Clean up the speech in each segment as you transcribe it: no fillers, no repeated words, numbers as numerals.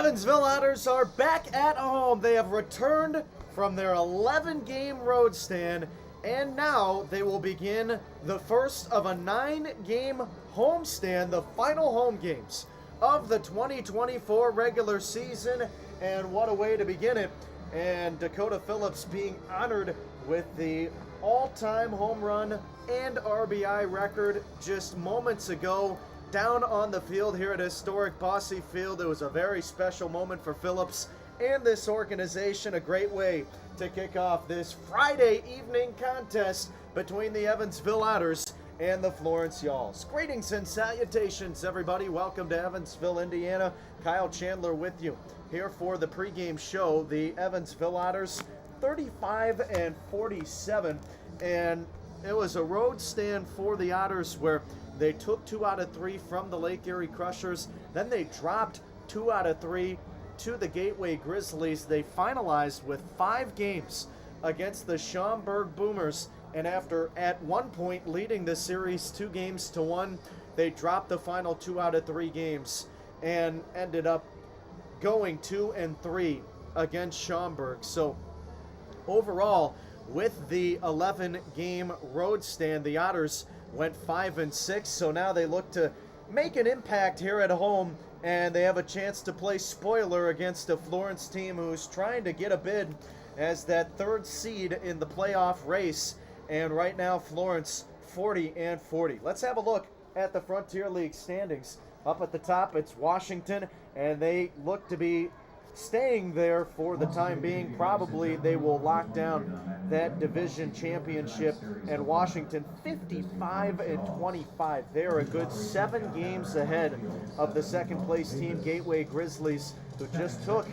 Evansville Otters are back at home. They have returned from their 11-game road stand, and now they will begin the first of a 9-game homestand, the final home games of the 2024 regular season. And what a way to begin it. And Dakota Phillips being honored with the all-time home run and RBI record just moments ago down on the field here at historic Bosse Field. It was a very special moment for Phillips and this organization. A great way to kick off this Friday evening contest between the Evansville Otters and the Florence Y'alls. Greetings and salutations, everybody. Welcome to Evansville, Indiana. Kyle Chandler with you here for the pregame show. The Evansville Otters 35-47, and it was a road stand for the Otters where they took 2 out of 3 from the Lake Erie Crushers. Then they dropped 2 out of 3 to the Gateway Grizzlies. They finalized with 5 games against the Schaumburg Boomers. And after, at one point, leading the series 2-1, they dropped the final 2 out of 3 games and ended up going 2-3 against Schaumburg. So overall, with the 11-game road stand, the Otters went 5-6, so now they look to make an impact here at home, and they have a chance to play spoiler against a Florence team who's trying to get a bid as that 3rd seed in the playoff race. And right now, Florence 40-40. Let's have a look at the Frontier League standings. Up at the top, it's Washington, and they look to be staying there for the time being. Probably they will lock down that division championship. And Washington 55-25. They're a good 7 games ahead of the second place team, Gateway Grizzlies, who just took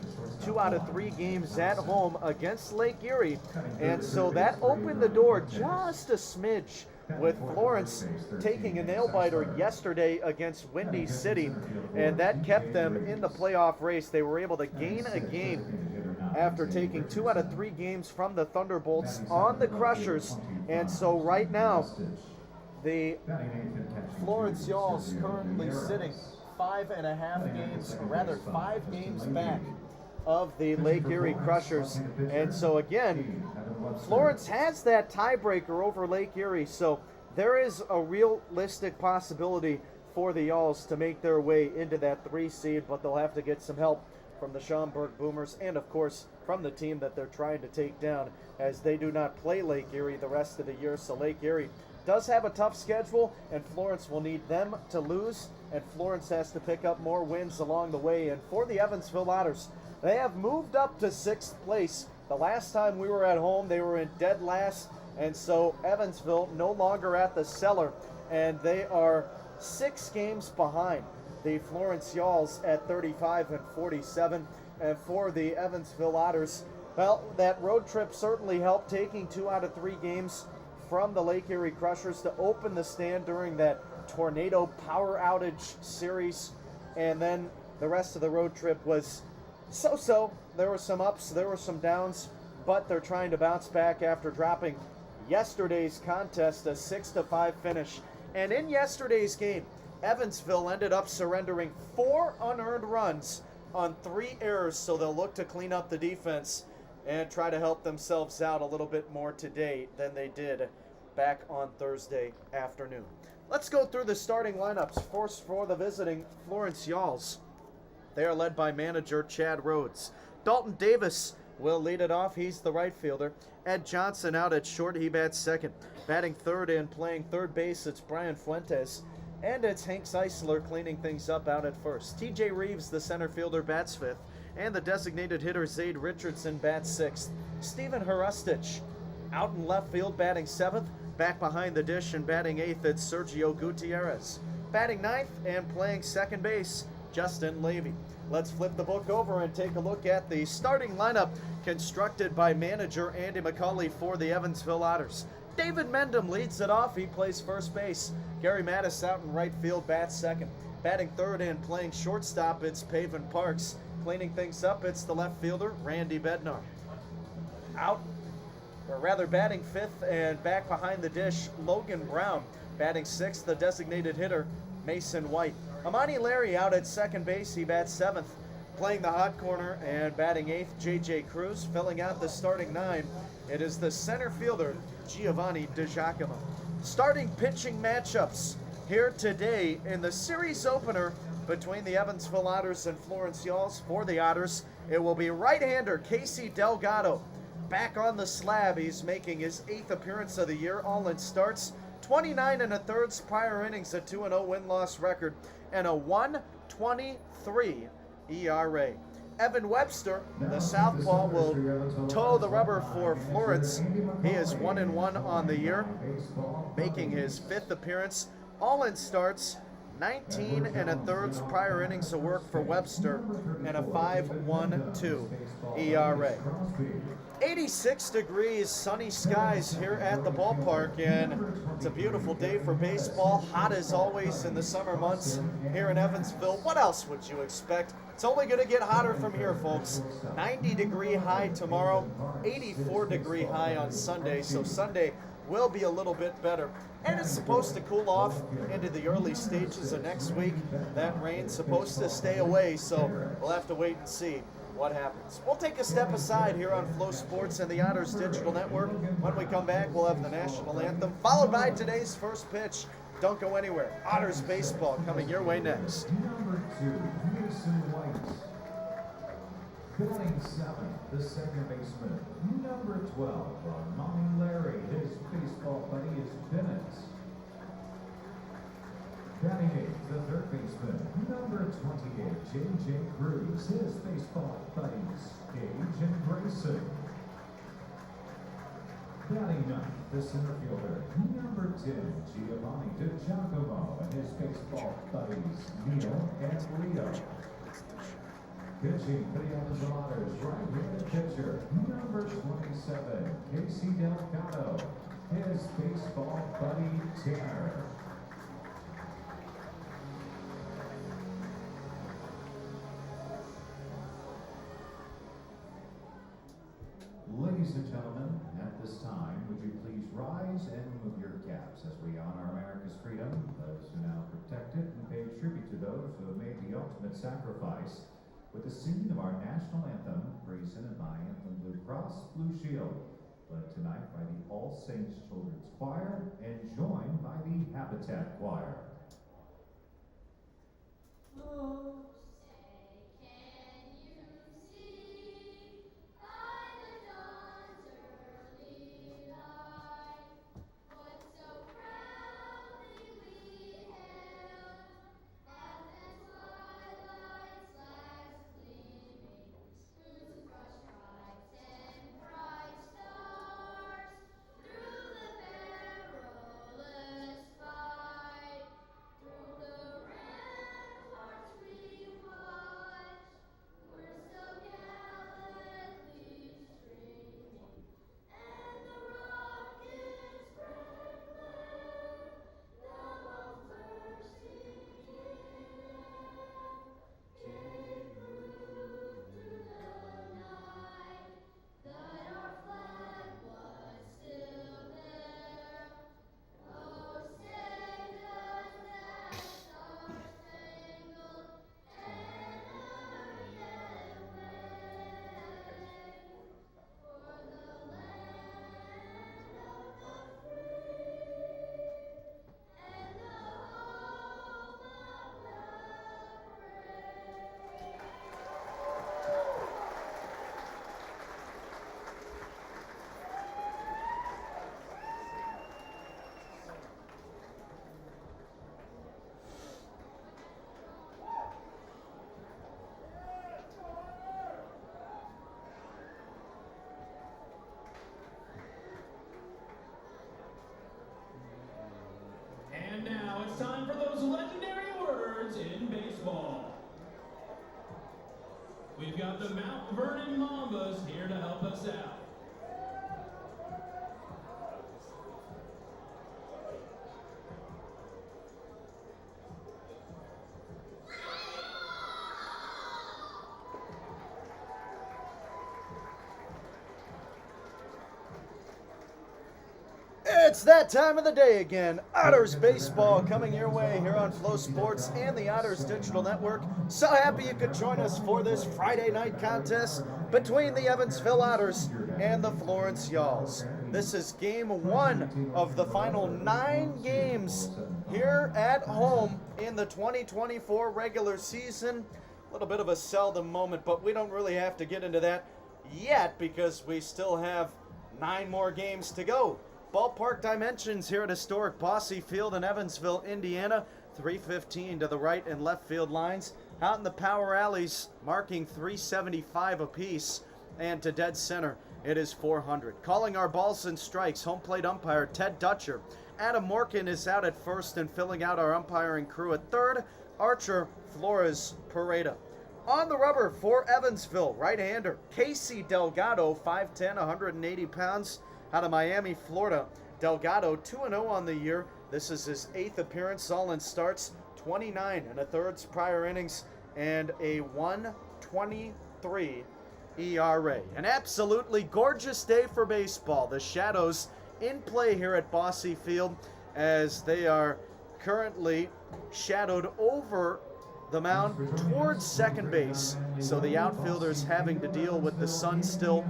2 out of 3 games at home against Lake Erie. And so that opened the door just a smidge, with Florence taking a nail-biter yesterday against Windy City, and that kept them in the playoff race. They were able to gain a game after taking 2 out of 3 games from the Thunderbolts on the Crushers. And so right now, the Florence Y'alls currently sitting 5 games back of the Lake Erie Crushers. And so again, Florence has that tiebreaker over Lake Erie, so there is a realistic possibility for the Y'alls to make their way into that 3 seed, but they'll have to get some help from the Schaumburg Boomers and, of course, from the team that they're trying to take down, as they do not play Lake Erie the rest of the year. So Lake Erie does have a tough schedule, and Florence will need them to lose, and Florence has to pick up more wins along the way. And for the Evansville Otters, they have moved up to 6th place. The last time we were at home, they were in dead last, and so Evansville no longer at the cellar, and they are 6 games behind the Florence Y'alls at 35-47. And for the Evansville Otters, well, that road trip certainly helped, taking 2 out of 3 games from the Lake Erie Crushers to open the stand during that tornado power outage series. And then the rest of the road trip was so-so. There were some ups, there were some downs, but they're trying to bounce back after dropping yesterday's contest, a 6-5 finish. And in yesterday's game, Evansville ended up surrendering 4 unearned runs on 3 errors, so they'll look to clean up the defense and try to help themselves out a little bit more today than they did back on Thursday afternoon. Let's go through the starting lineups. First, for the visiting Florence Y'alls, they are led by manager Chad Rhodes. Dalton Davis will lead it off. He's the right fielder. Ed Johnson out at short. He bats second. Batting third and playing third base, it's Brian Fuentes. And it's Hank Zeisler cleaning things up out at first. TJ Reeves, the center fielder, bats fifth. And the designated hitter, Zade Richardson, bats sixth. Stephen Harustich out in left field, batting seventh. Back behind the dish and batting eighth, it's Sergio Gutierrez. Batting ninth and playing second base, Justin Levy. Let's flip the book over and take a look at the starting lineup constructed by manager Andy McCauley for the Evansville Otters. David Mendham leads it off. He plays first base. Gary Mattis out in right field, bats second. Batting third and playing shortstop, it's Paven Parks. Cleaning things up, it's the left fielder, Randy Bednar. Batting fifth and back behind the dish, Logan Brown. Batting sixth, the designated hitter, Mason White. Amani Larry out at second base. He bats seventh. Playing the hot corner and batting eighth, J.J. Cruz. Filling out the starting nine, it is the center fielder, Giovanni DiGiacomo. Starting pitching matchups here today in the series opener between the Evansville Otters and Florence. For the Otters, it will be right-hander Casey Delgado. Back on the slab, he's making his 8th appearance of the year. All in starts, 29 1/3 prior innings, a 2-0 win-loss record, and a 1.23 ERA. Evan Webster, the southpaw, will toe the rubber for Florence. He is 1-1 on the year, making his 5th appearance. All in starts, 19 1/3 prior innings of work for Webster, and a 5.12 ERA. 86 degrees, sunny skies here at the ballpark, and it's a beautiful day for baseball. Hot as always in the summer months here in Evansville. What else would you expect? It's only going to get hotter from here, folks. 90-degree high tomorrow, 84-degree high on Sunday, so Sunday will be a little bit better. And it's supposed to cool off into the early stages of next week. That rain's supposed to stay away, so we'll have to wait and see what happens. We'll take a step aside here on Flow Sports and the Otters Digital Network. When we come back, we'll have the national anthem, followed by today's first pitch. Don't go anywhere. Otters baseball coming your way next. Number 2, Mason White. Batting 7, the second baseman. Number 12, Mommy Larry. His baseball buddy is Bennett. Batting 8, the third baseman. Number 28, J.J. Cruz. His baseball buddies, Gage and Grayson. Batting 9th, the center fielder. Number 10, Giovanni DiGiacomo and his baseball buddies, Neil and Leo. Pitching for the Evansville Otters, right-handed pitcher, number 27, Casey Delgado. His baseball buddy, Tanner. Ladies and gentlemen, at this time, would you please rise and remove your caps as we honor America's freedom, those who now protect it, and pay tribute to those who have made the ultimate sacrifice with the singing of our national anthem, presented by Anthem Blue Cross Blue Shield, led tonight by the All Saints Children's Choir and joined by the Habitat Choir. Oh, say, can you see by the dawn's early light what so proudly we hailed as the twilight's last gleaming through crushed stripes and bright stars, through the perilous fight, through the ramparts we watched, were so gallantly streaming, and the rockets' red glare, the bursting cannon, gave proof through the night that our flag was still there. Oh, say does that star-spangled banner yet wave for the land of the free and the home of the brave? And now it's time for those legendary words in baseball. We've got the Mount Vernon Mambas here to help us out. It's that time of the day again. Otters baseball coming your way here on Flow Sports and the Otters Digital Network. So happy you could join us for this Friday night contest between the Evansville Otters and the Florence Yalls. This is game one of the final 9 games here at home in the 2024 regular season. A little bit of a seldom moment, but we don't really have to get into that yet because we still have 9 more games to go. Ballpark dimensions here at historic Bosse Field in Evansville, Indiana. 315 to the right and left field lines. Out in the power alleys, marking 375 apiece. And to dead center, it is 400. Calling our balls and strikes, home plate umpire Ted Dutcher. Adam Morgan is out at first and filling out our umpiring crew at third. Archer Flores Pareda. On the rubber for Evansville, right-hander Casey Delgado, 5'10", 180 pounds. Out of Miami, Florida. Delgado, 2-0 on the year. This is his 8th appearance, all in starts, 29 and a thirds prior innings, and a 1.23 ERA. An absolutely gorgeous day for baseball. The Shadows in play here at Bosse Field as they are currently shadowed over the mound towards second base. So the outfielders having to deal with the sun still.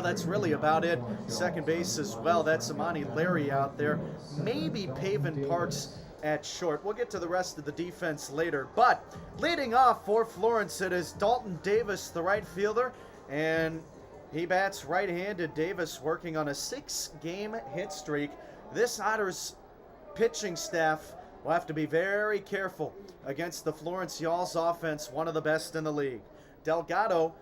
That's really about it. Second base as well. That's Amani Larry out there. Maybe Paven Parks at short. We'll get to the rest of the defense later. But leading off for Florence, it is Dalton Davis, the right fielder. And he bats right-handed. Davis working on a 6-game hit streak. This Otters pitching staff will have to be very careful against the Florence Yalls offense, one of the best in the league. Delgado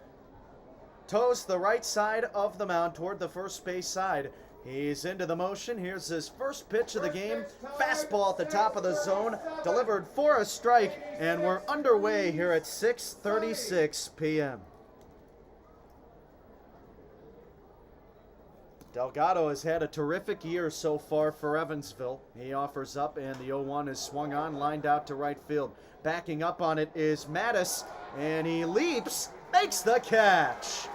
toes the right side of the mound toward the first base side. He's into the motion. Here's his first pitch of the game. Fastball at the top of the zone, delivered for a strike, and we're underway here at 6:36 p.m. Delgado has had a terrific year so far for Evansville. He offers up, and the 0-1 is swung on, lined out to right field. Backing up on it is Mattis, and he leaps, makes the catch.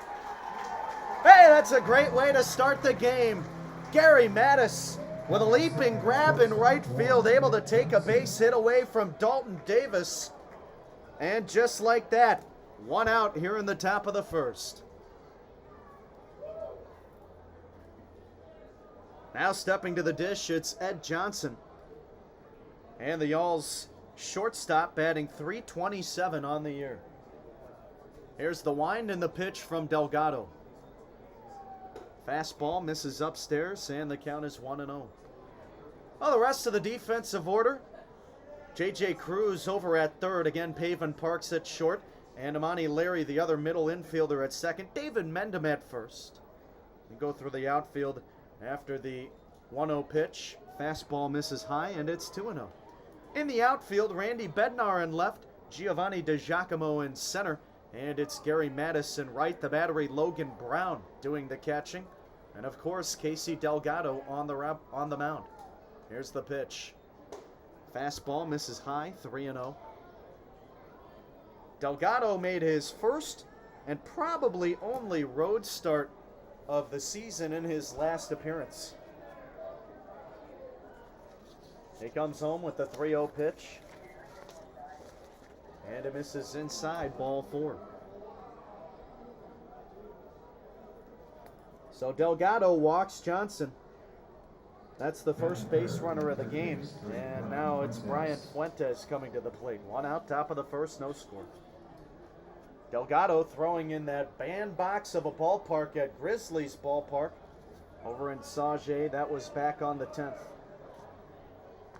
Hey, that's a great way to start the game. Gary Mattis with a leaping grab in right field, able to take a base hit away from Dalton Davis. And just like that, 1 out here in the top of the first. Now stepping to the dish, it's Ed Johnson. And the Yalls shortstop batting .327 on the year. Here's the wind and the pitch from Delgado. Fastball misses upstairs, and the count is 1-0. Well, the rest of the defensive order, J.J. Cruz over at third. Again, Paven Parks at short. And Amani Larry, the other middle infielder, at second. David Mendham at first. We go through the outfield after the 1-0 pitch. Fastball misses high, and it's 2-0. In the outfield, Randy Bednar in left. Giovanni DiGiacomo in center. And it's Gary Mattis in right. The battery, Logan Brown, doing the catching. And, of course, Casey Delgado on the mound. Here's the pitch. Fastball misses high, 3-0. Delgado made his first and probably only road start of the season in his last appearance. He comes home with the 3-0 pitch. And it misses inside, ball 4. So Delgado walks Johnson. That's the first base runner of the game. And now it's Brian Fuentes coming to the plate. 1 out, top of the first, no score. Delgado throwing in that bandbox of a ballpark at Grizzlies Ballpark over in Sauget. That was back on the 10th.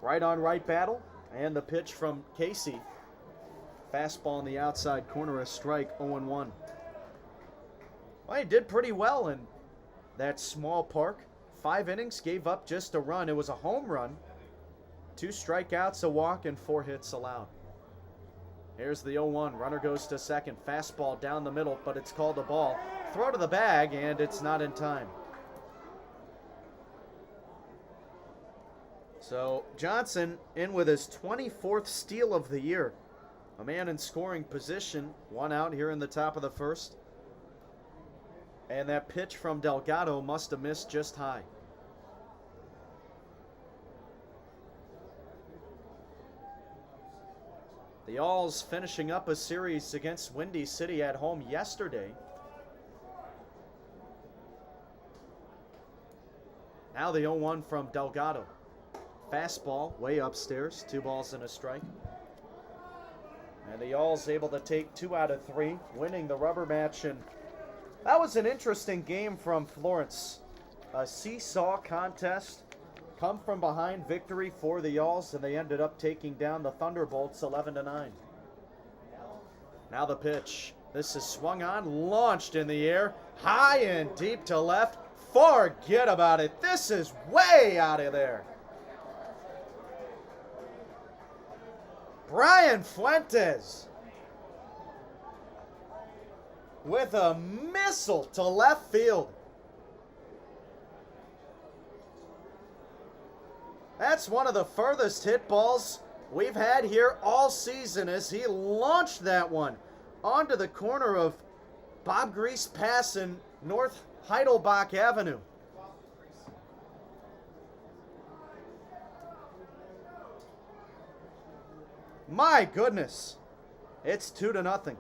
Right on right battle. And the pitch from Casey. Fastball in the outside corner, a strike, 0-1. Well, he did pretty well in that small park. 5 innings, gave up just a run. It was a home run. 2 strikeouts, a walk, and 4 hits allowed. Here's the 0-1. Runner goes to second. Fastball down the middle, but it's called a ball. Throw to the bag, and it's not in time. So Johnson in with his 24th steal of the year. A man in scoring position. 1 out here in the top of the first. And that pitch from Delgado must have missed just high. The Alls finishing up a series against Windy City at home yesterday. Now the 0-1 from Delgado. Fastball way upstairs, 2 balls and a strike. And the Alls able to take 2 out of 3, winning the rubber match. And that was an interesting game from Florence. A seesaw contest. Come from behind victory for the Alls, and they ended up taking down the Thunderbolts 11-9. Now the pitch. This is swung on, launched in the air, high and deep to left. Forget about it. This is way out of there. Brian Fuentes with a missile to left field. That's one of the furthest hit balls we've had here all season as he launched that one onto the corner of Bob Grease Pass and North Heidelbach Avenue. My goodness. It's 2-0.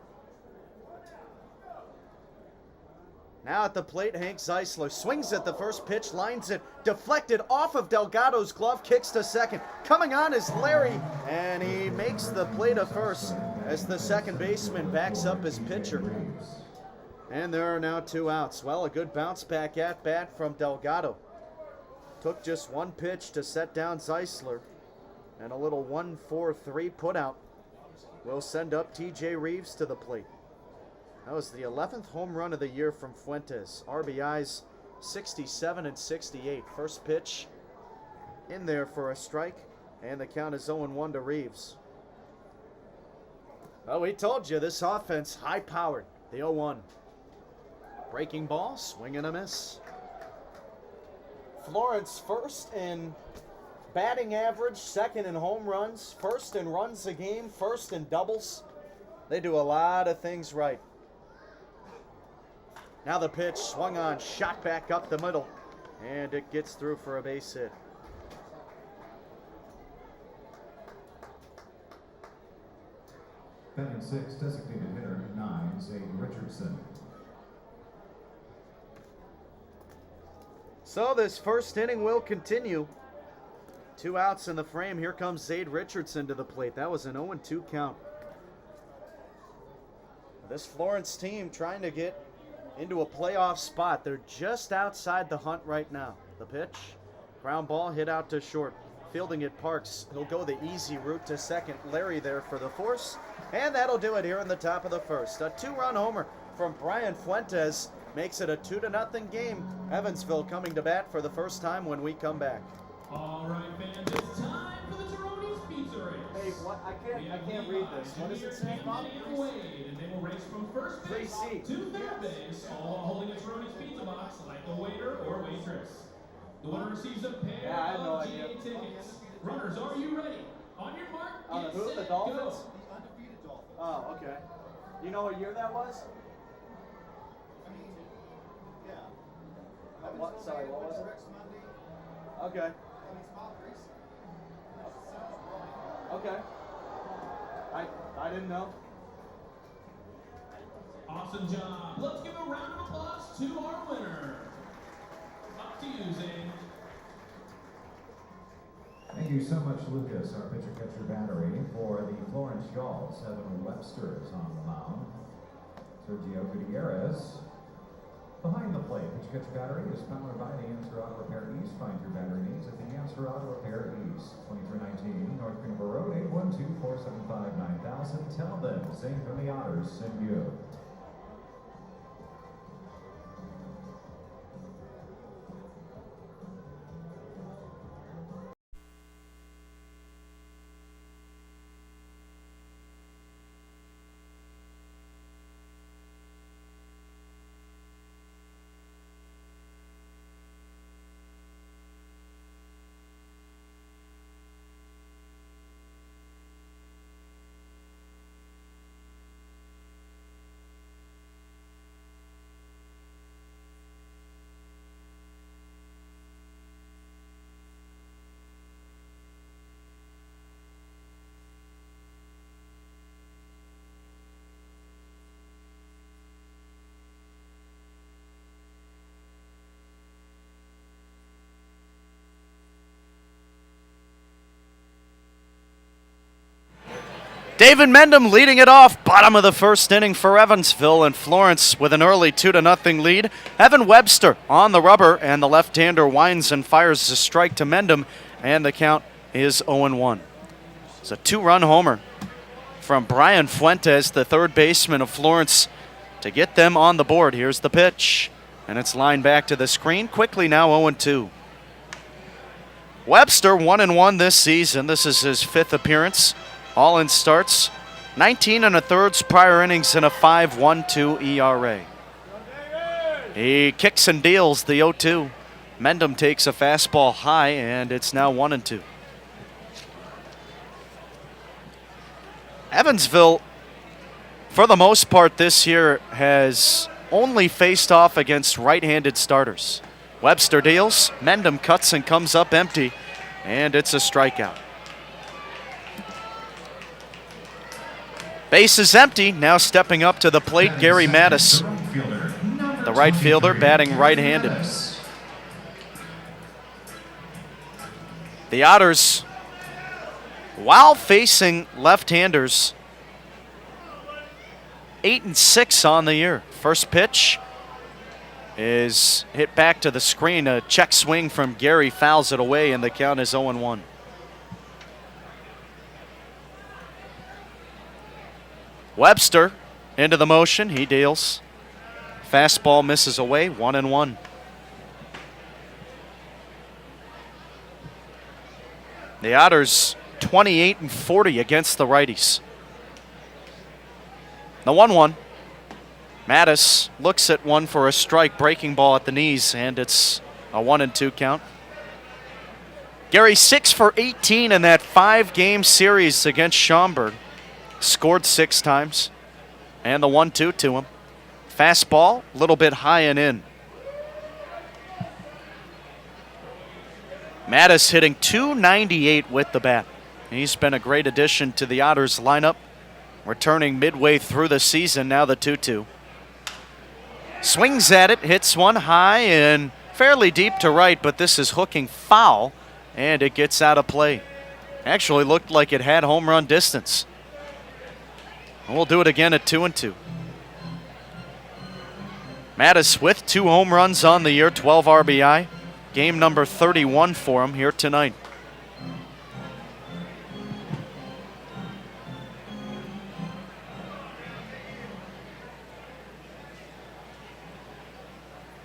Now at the plate, Hank Zeisler swings at the first pitch, lines it, deflected off of Delgado's glove, kicks to second. Coming on is Larry, and he makes the play to first as the second baseman backs up his pitcher. And there are now 2 outs. Well, a good bounce back at bat from Delgado. Took just 1 pitch to set down Zeisler, and a little 1-4-3 putout will send up TJ Reeves to the plate. That was the 11th home run of the year from Fuentes. RBIs 67 and 68. First pitch in there for a strike, and the count is 0-1 to Reeves. Well, we told you this offense high-powered. The 0-1. Breaking ball, swing and a miss. Florence first in batting average, second in home runs, first in runs a game, first in doubles. They do a lot of things right. Now the pitch, swung on, shot back up the middle, and it gets through for a base hit. Batting 6, designated hitter 9, Zane Richardson. So this first inning will continue. 2 outs in the frame. Here comes Zade Richardson to the plate. That was an 0-2 count. This Florence team trying to get into a playoff spot. They're just outside the hunt right now. The pitch, ground ball hit out to short. Fielding it, Parks. He'll go the easy route to second. Larry there for the force. And that'll do it here in the top of the first. A 2-run homer from Brian Fuentes makes it a 2-0 game. Evansville coming to bat for the first time when we come back. All right, fans, it's time for the Taroni's Pizza Race. Hey, what? I can't read this. What does it say, Bob? And Wade, and they will race from first base 3C. to third base, all while holding a Taroni's Pizza box like a waiter or waitress. The winner receives a pair I have no of idea. GA tickets. Runners, are you ready? On your mark, get Who? set, The Dolphins? go. The undefeated Dolphins. Oh, okay. You know what year that was? I mean, yeah. What? Sorry, what was it? Rex Monday. Okay. And it's Bob Greasy. Okay. I didn't know. Awesome job. Let's give a round of applause to our winner. Up to you, Zane. Thank you so much, Lucas. Our pitcher-catcher battery for the Florence Gulls. Evan Webster is on the mound. Sergio Gutierrez behind the plate. Pitcher-catcher battery is powered by the Answer Auto Repair East. Find your battery needs at the Answer Auto Repair East. 2319 North Greenville Road, 812-475-9000. Tell them Zane from the Otters sent you. David Mendham leading it off, bottom of the first inning for Evansville, and Florence with an early 2-0 lead. Evan Webster on the rubber, and the left-hander winds and fires a strike to Mendham, and the count is 0-1. It's a 2-run homer from Brian Fuentes, the third baseman of Florence, to get them on the board. Here's the pitch, and it's lined back to the screen. Quickly now 0-2. Webster 1-1 this season. This is his 5th appearance. All in starts, 19 1/3 prior innings and a 5.12 ERA. He kicks and deals the 0-2. Mendham takes a fastball high, and it's now 1-2. Evansville, for the most part this year, has only faced off against right-handed starters. Webster deals, Mendham cuts and comes up empty, and it's a strikeout. Base is empty. Now stepping up to the plate, Gary Mattis, the right fielder, batting right-handed. The Otters, while facing left-handers, 8-6 on the year. First pitch is hit back to the screen. A check swing from Gary fouls it away, and the count is 0-1. Webster into the motion. He deals. Fastball misses away. 1-1. The Otters 28-40 against the righties. The 1-1. Mattis looks at one for a strike, breaking ball at the knees, and it's a 1-2 count. Gary 6 for 18 in that 5-game series against Schaumburg. Scored 6 times, and the 1-2 to him. Fastball, a little bit high and in. Mattis hitting .298 with the bat. He's been a great addition to the Otters lineup, returning midway through the season, now the 2-2. Swings at it, hits one high and fairly deep to right, but this is hooking foul, and it gets out of play. Actually looked like it had home run distance. We'll do it again at 2-2. Mattis with 2 home runs on the year, 12 RBI. Game number 31 for him here tonight.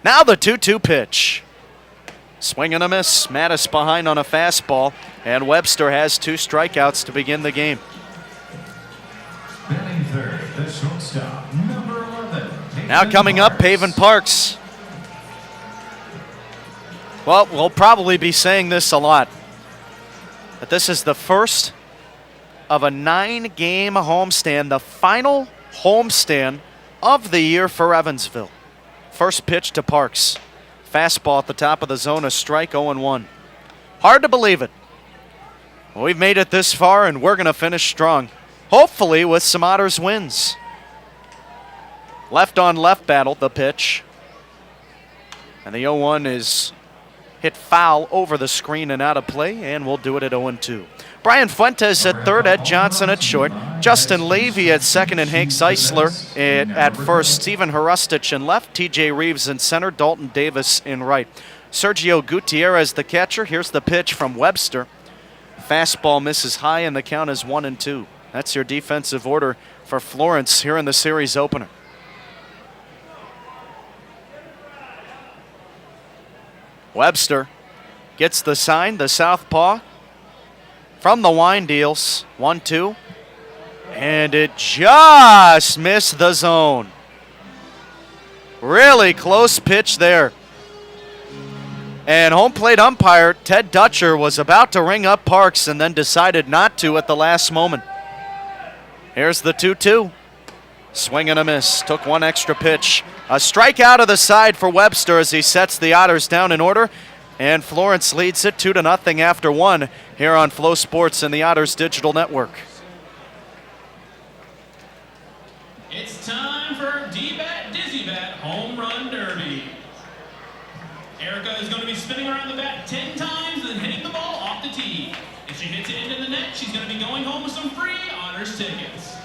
Now the 2-2 pitch. Swing and a miss. Mattis behind on a fastball, and Webster has 2 strikeouts to begin the game. Batting third, the shortstop, number 11. Now coming up, Paven Parks. Well, we'll probably be saying this a lot, but this is the first of a 9-game homestand, the final homestand of the year for Evansville. First pitch to Parks. Fastball at the top of the zone, a strike, 0-1. Hard to believe it. We've made it this far, and we're going to finish strong. Hopefully with some Otters wins. Left on left battle, the pitch. And the 0-1 is hit foul over the screen and out of play, and we'll do it at 0-2. Brian Fuentes at third, Ed Johnson at short, Justin Levy at second, and Hank Zeisler at first. Stephen Hrustich in left, TJ Reeves in center, Dalton Davis in right. Sergio Gutierrez the catcher. Here's the pitch from Webster. Fastball misses high, and the count is 1-2. That's your defensive order for Florence here in the series opener. Webster gets the sign, the southpaw from the wind, deals 1-2, and it just missed the zone. Really close pitch there. And home plate umpire Ted Dutcher was about to ring up Parks and then decided not to at the last moment. Here's the 2-2. Swing and a miss. Took one extra pitch. A strikeout of the side for Webster as he sets the Otters down in order. And Florence leads it 2-0 after 1 here on Flow Sports and the Otters Digital Network. It's time for D-Bat Dizzy Bat Home Run Derby. Erica is going to be spinning around the bat 10 times and then hitting the ball off the tee. If she hits it into the net, she's going to be going home with some free Otters tickets.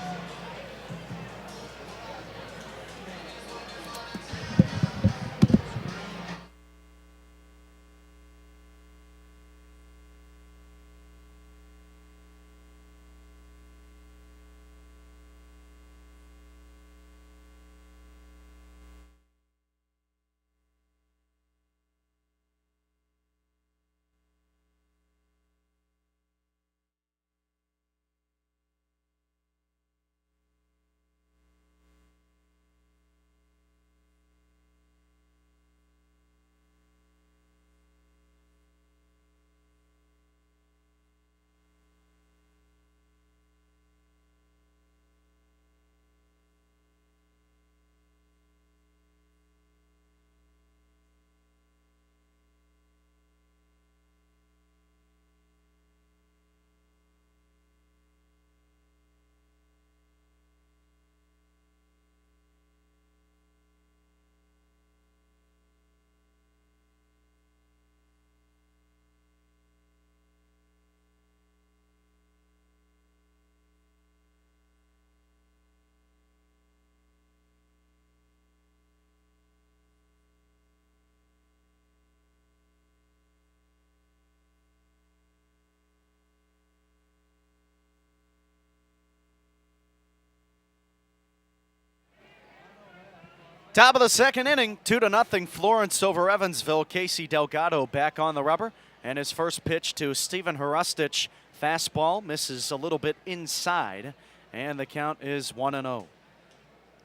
Top of the second inning, 2-0 Florence over Evansville. Casey Delgado back on the rubber, and his first pitch to Steven Hrustic. Fastball misses a little bit inside, and the count is 1-0.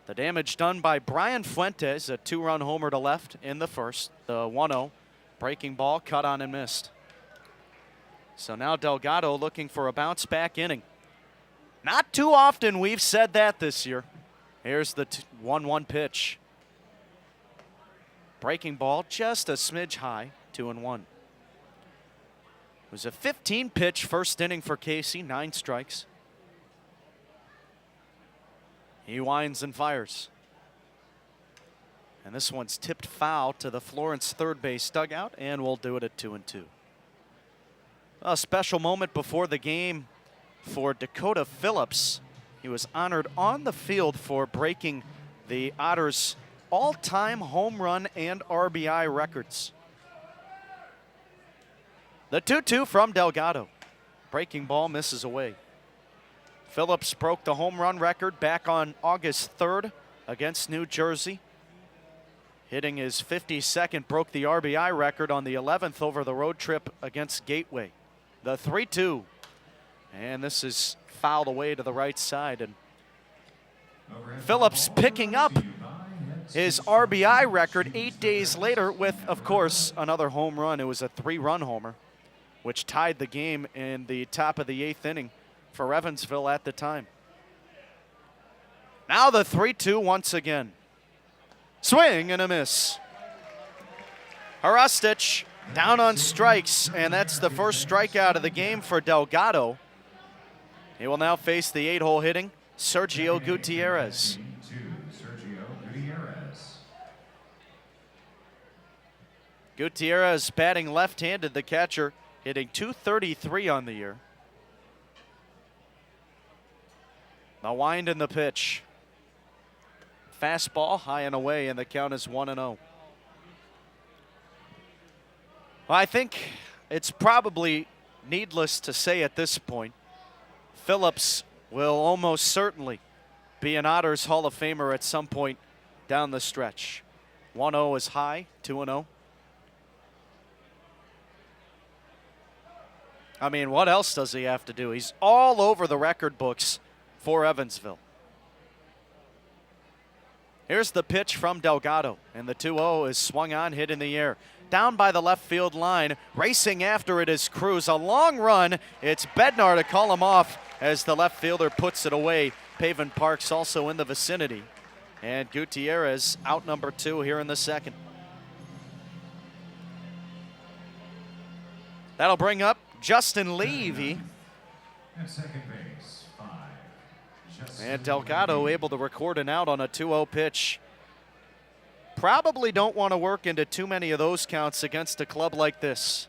The damage done by Brian Fuentes, a 2-run homer to left in the first. The 1-0 breaking ball cut on and missed. So now Delgado looking for a bounce back inning. Not too often we've said that this year. Here's the 1-1 pitch. Breaking ball just a smidge high, 2-1. It was a 15-pitch first inning for Casey, 9 strikes. He winds and fires. And this one's tipped foul to the Florence third base dugout, and we'll do it at 2-2. A special moment before the game for Dakota Phillips. He was honored on the field for breaking the Otters' all-time home run and RBI records. The 2-2 from Delgado. Breaking ball misses away. Phillips broke the home run record back on August 3rd against New Jersey. Hitting his 52nd, broke the RBI record on the 11th over the road trip against Gateway. The 3-2. And this is fouled away to the right side. And Phillips picking up his RBI record 8 days later with, of course, another home run. It was a 3-run homer, which tied the game in the top of the 8th inning for Evansville at the time. Now the 3-2 once again. Swing and a miss. Hrustic down on strikes, and that's the first strikeout of the game for Delgado. He will now face the 8-hole hitting Sergio Gutierrez. Gutierrez batting left-handed, the catcher, hitting .233 on the year. The wind and the pitch. Fastball high and away, and the count is 1-0. Well, I think it's probably needless to say at this point, Phillips will almost certainly be an Otters Hall of Famer at some point down the stretch. 1-0 is high, 2-0. I mean, what else does he have to do? He's all over the record books for Evansville. Here's the pitch from Delgado, and the 2-0 is swung on, hit in the air. Down by the left field line, racing after it is Cruz. A long run. It's Bednar to call him off as the left fielder puts it away. Paven Parks also in the vicinity. And Gutierrez out number 2 here in the second. That'll bring up Justin Levy. At second base, 5. And Delgado able to record an out on a 2-0 pitch. Probably don't want to work into too many of those counts against a club like this.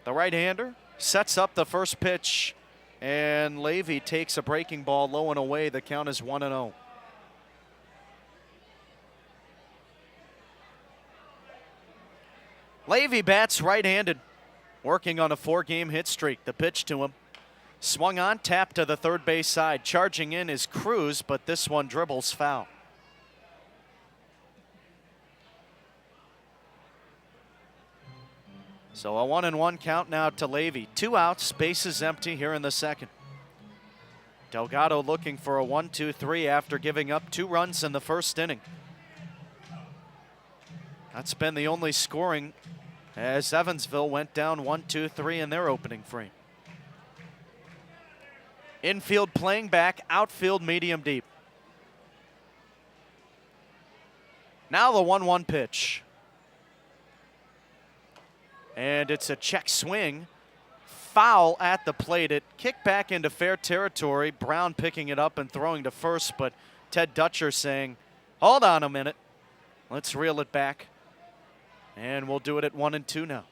The right-hander sets up the first pitch And Levy takes a breaking ball low and away. The count is 1-0. Levy bats right-handed, working on a 4-game hit streak. The pitch to him. Swung on, tapped to the third base side. Charging in is Cruz, but this one dribbles foul. So a 1-1 count now to Levy. 2 outs, bases empty here in the second. Delgado looking for a 1-2-3 after giving up 2 runs in the first inning. That's been the only scoring as Evansville went down 1-2-3 in their opening frame. Infield playing back, outfield medium deep. Now the 1-1 pitch. And it's a check swing. Foul at the plate. It kicked back into fair territory. Brown picking it up and throwing to first, but Ted Dutcher saying, hold on a minute. Let's reel it back. And we'll do it at 1-2 now.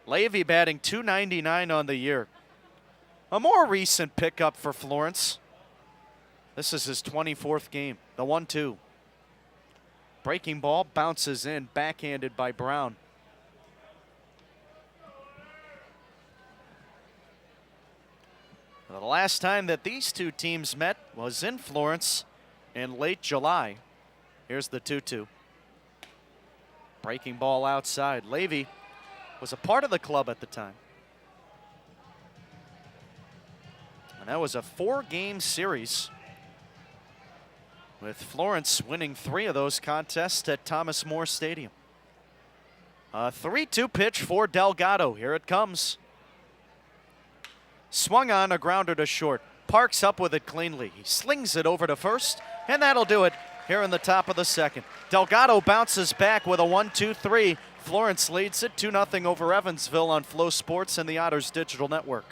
Levy batting .299 on the year. A more recent pickup for Florence. This is his 24th game. The 1-2. Breaking ball bounces in, backhanded by Brown. The last time that these two teams met was in Florence in late July. Here's the 2-2. Breaking ball outside. Levy was a part of the club at the time. And that was a 4-game series, with Florence winning 3 of those contests at Thomas More Stadium. A 3-2 pitch for Delgado. Here it comes. Swung on, a grounder to short. Parks up with it cleanly. He slings it over to first, and that'll do it here in the top of the second. Delgado bounces back with a 1-2-3. Florence leads it 2-0 over Evansville on Flow Sports and the Otters Digital Network.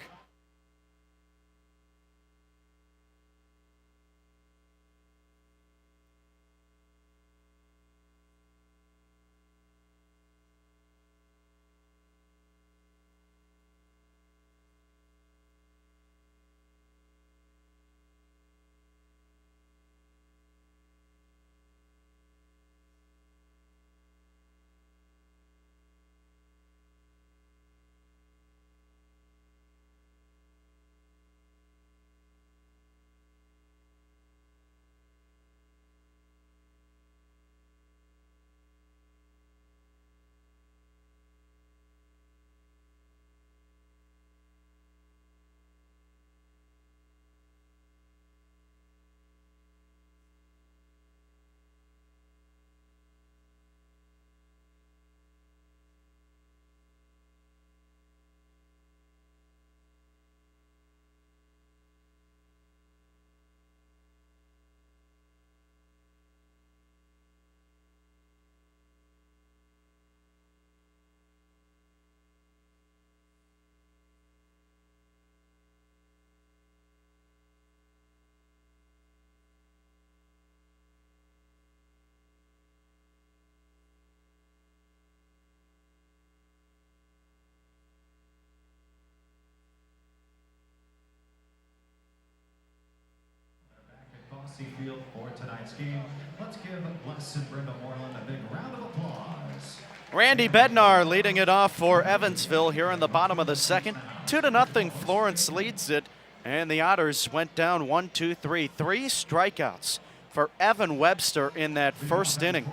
Field for tonight's game. Let's give Les and Brenda Moreland a big round of applause. Randy Bednar leading it off for Evansville here in the bottom of the second. 2-0 Florence leads it, and the Otters went down 1-2-3. 3 strikeouts for Evan Webster in that first inning.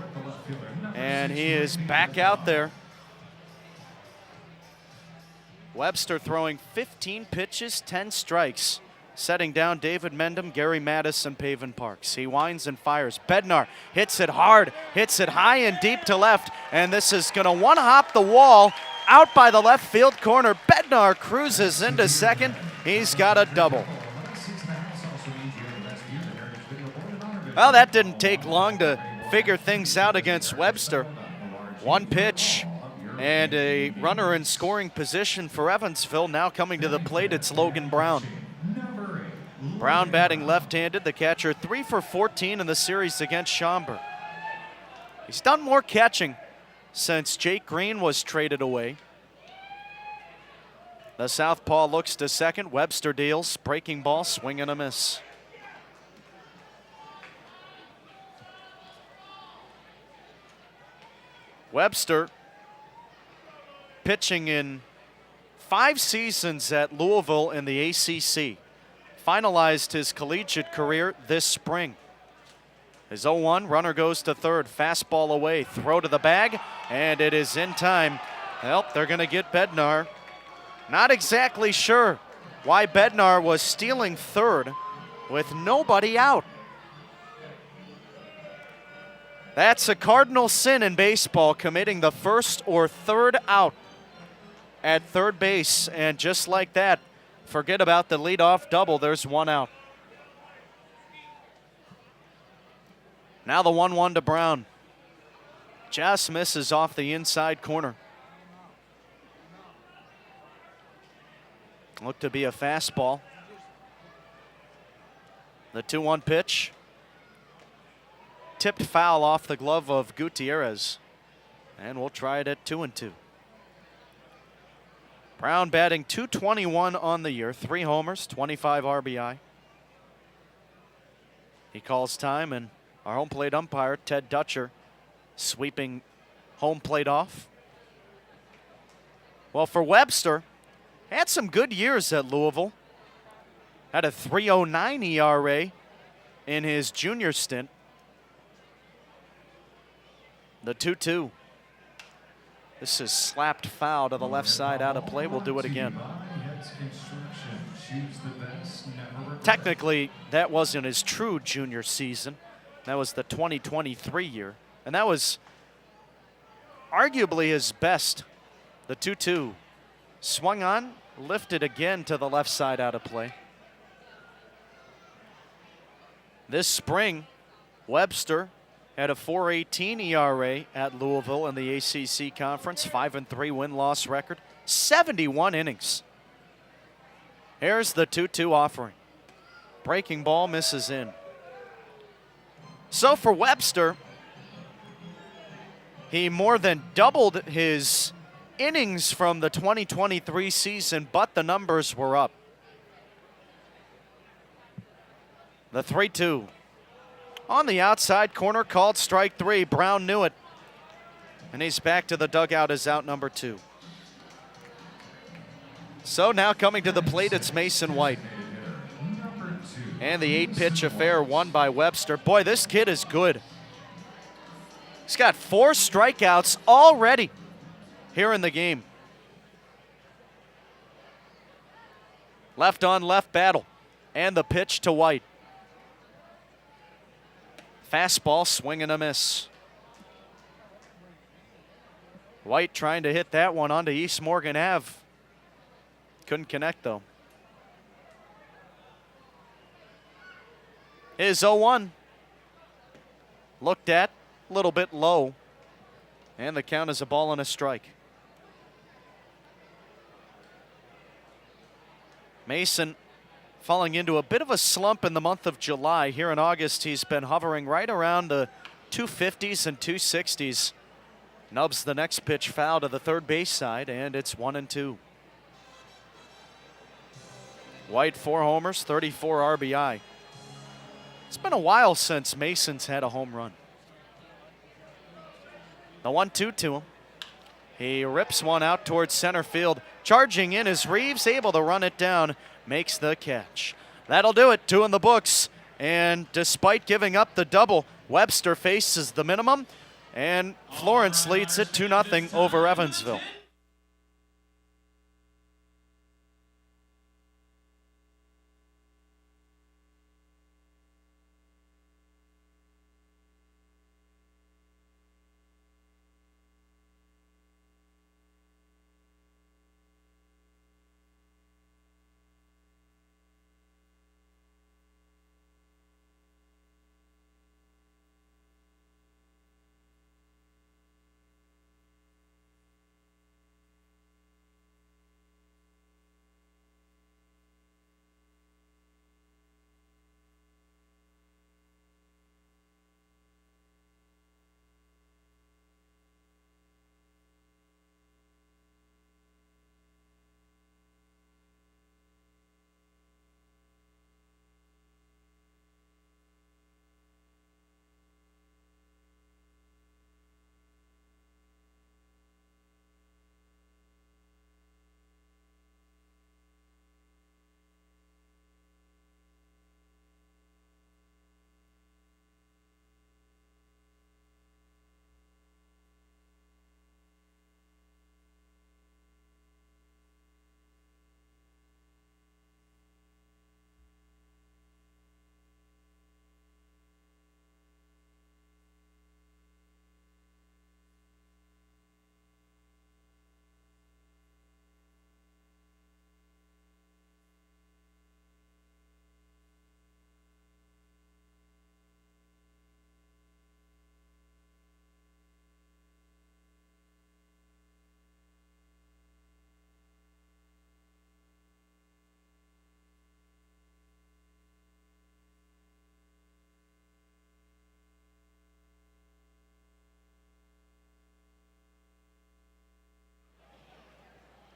And he is back out there. Webster throwing 15 pitches, 10 strikes. Setting down David Mendham, Gary Mattis, and Paven Parks. He winds and fires. Bednar hits it hard, hits it high and deep to left, and this is going to one-hop the wall out by the left field corner. Bednar cruises into second. He's got a double. Well, that didn't take long to figure things out against Webster. One pitch and a runner in scoring position for Evansville. Now coming to the plate, it's Logan Brown. Brown batting left-handed, the catcher 3 for 14 in the series against Schaumburg. He's done more catching since Jake Green was traded away. The southpaw looks to second. Webster deals. Breaking ball, swing and a miss. Webster pitching in 5 seasons at Louisville in the ACC. Finalized his collegiate career this spring. His 0-1, runner goes to third. Fastball away, throw to the bag, and it is in time. Well, they're going to get Bednar. Not exactly sure why Bednar was stealing third with nobody out. That's a cardinal sin in baseball, committing the first or third out at third base. And just like that, forget about the leadoff double, there's one out. Now the 1-1 to Brown. Just misses off the inside corner. Looked to be a fastball. The 2-1 pitch. Tipped foul off the glove of Gutierrez. And we'll try it at 2-2. Brown batting .221 on the year. 3 homers, 25 RBI. He calls time, and our home plate umpire, Ted Dutcher, sweeping home plate off. Well, for Webster, had some good years at Louisville. Had a 3.09 ERA in his junior stint. The 2-2. This is slapped foul to the left side, out of play. We'll do it again. Technically, that wasn't his true junior season. That was the 2023 year. And that was arguably his best. The 2-2. Swung on, lifted again to the left side, out of play. This spring, Webster had a 4.18 ERA at Louisville in the ACC Conference, 5-3 win-loss record, 71 innings. Here's the 2-2 offering. Breaking ball misses in. So for Webster, he more than doubled his innings from the 2023 season, but the numbers were up. The 3-2. On the outside corner, called strike 3. Brown knew it. And he's back to the dugout as out number 2. So now coming to the plate, it's Mason White. And the 8-pitch affair won by Webster. Boy, this kid is good. He's got 4 strikeouts already here in the game. Left on left battle. And the pitch to White. Fastball, swing and a miss. White trying to hit that one onto East Morgan Ave. Couldn't connect though. His 0-1. Looked at, a little bit low. And the count is a ball and a strike. Mason falling into a bit of a slump in the month of July. Here in August, he's been hovering right around the 250s and 260s. Nubs the next pitch foul to the third base side, and it's 1-2. White 4 homers, 34 RBI. It's been a while since Mason's had a home run. The 1-2 to him. He rips one out towards center field. Charging in is Reeves, able to run it down. Makes the catch. That'll do it. 2 in the books. And despite giving up the double, Webster faces the minimum. And Florence leads it 2-0 over Evansville.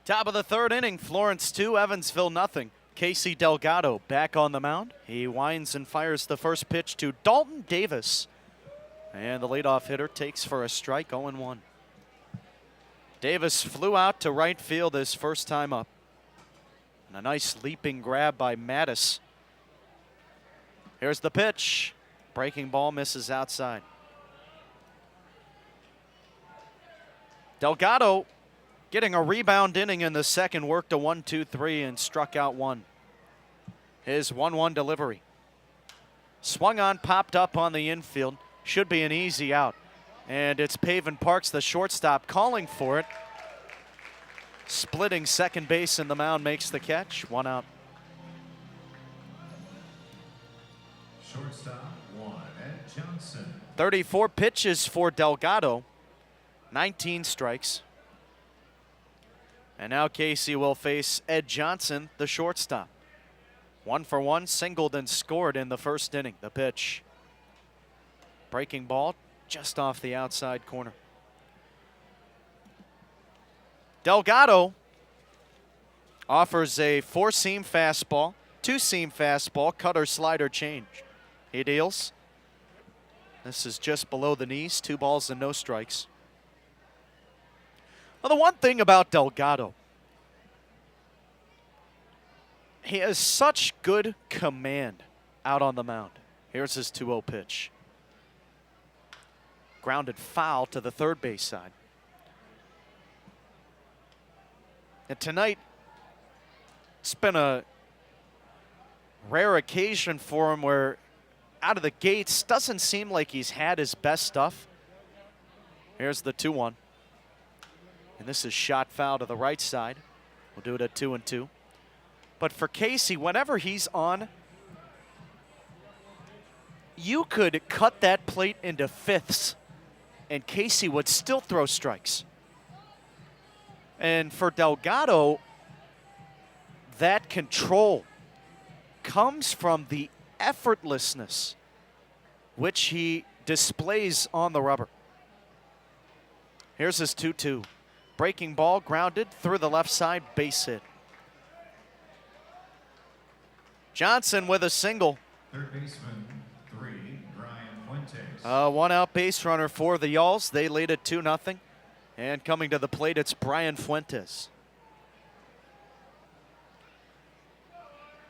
Top of the third inning, Florence 2, Evansville nothing. Casey Delgado back on the mound. He winds and fires the first pitch to Dalton Davis. And the leadoff hitter takes for a strike, 0-1. Davis flew out to right field his first time up. And a nice leaping grab by Mattis. Here's the pitch. Breaking ball misses outside. Delgado getting a rebound inning in the second, worked a 1-2-3 and struck out one. His 1-1 delivery. Swung on, popped up on the infield. Should be an easy out. And it's Paven Parks, the shortstop, calling for it. Splitting second base in the mound makes the catch. 1 out. Shortstop, Ed Johnson. 34 pitches for Delgado. 19 strikes. And now Casey will face Ed Johnson, the shortstop. 1-for-1, singled and scored in the first inning. The pitch. Breaking ball just off the outside corner. Delgado offers a 4-seam fastball, 2-seam fastball, cutter, slider, change. He deals. This is just below the knees, 2 balls and no strikes. Well, the one thing about Delgado, he has such good command out on the mound. Here's his 2-0 pitch. Grounded foul to the third base side. And tonight, it's been a rare occasion for him where out of the gates, doesn't seem like he's had his best stuff. Here's the 2-1. And this is shot foul to the right side. We'll do it at 2-2. But for Casey, whenever he's on, you could cut that plate into fifths and Casey would still throw strikes. And for Delgado, that control comes from the effortlessness which he displays on the rubber. Here's his 2-2. Breaking ball, grounded through the left side, base hit. Johnson with a single. Third baseman, 3, Brian Fuentes. 1-out base runner for the Yalls. They lead it 2-0. And coming to the plate, it's Brian Fuentes.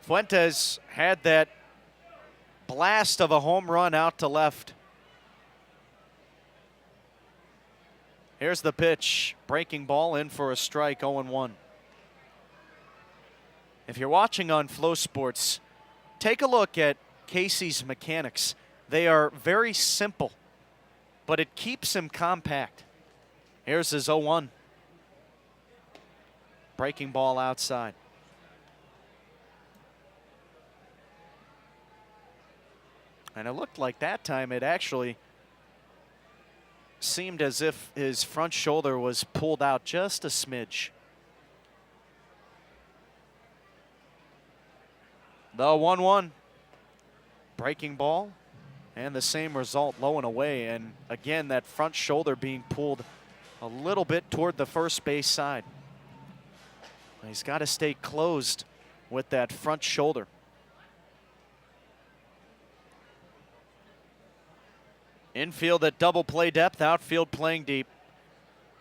Fuentes had that blast of a home run out to left. Here's the pitch. Breaking ball in for a strike, 0-1. If you're watching on Flow Sports, take a look at Casey's mechanics. They are very simple, but it keeps him compact. Here's his 0-1. Breaking ball outside. And it looked like that time it actually seemed as if his front shoulder was pulled out just a smidge. The 1-1. Breaking ball. And the same result, low and away. And again, that front shoulder being pulled a little bit toward the first base side. He's got to stay closed with that front shoulder. Infield at double play depth, outfield playing deep.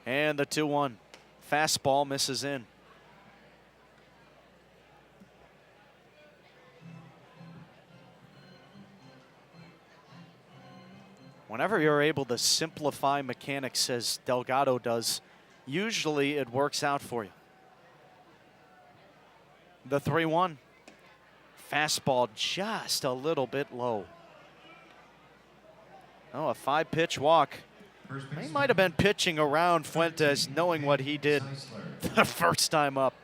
And the 2-1. Fastball misses in. Whenever you're able to simplify mechanics as Delgado does, usually it works out for you. The 3-1. Fastball just a little bit low. Oh, a 5-pitch walk. He might have been pitching around Fuentes, knowing what he did the first time up.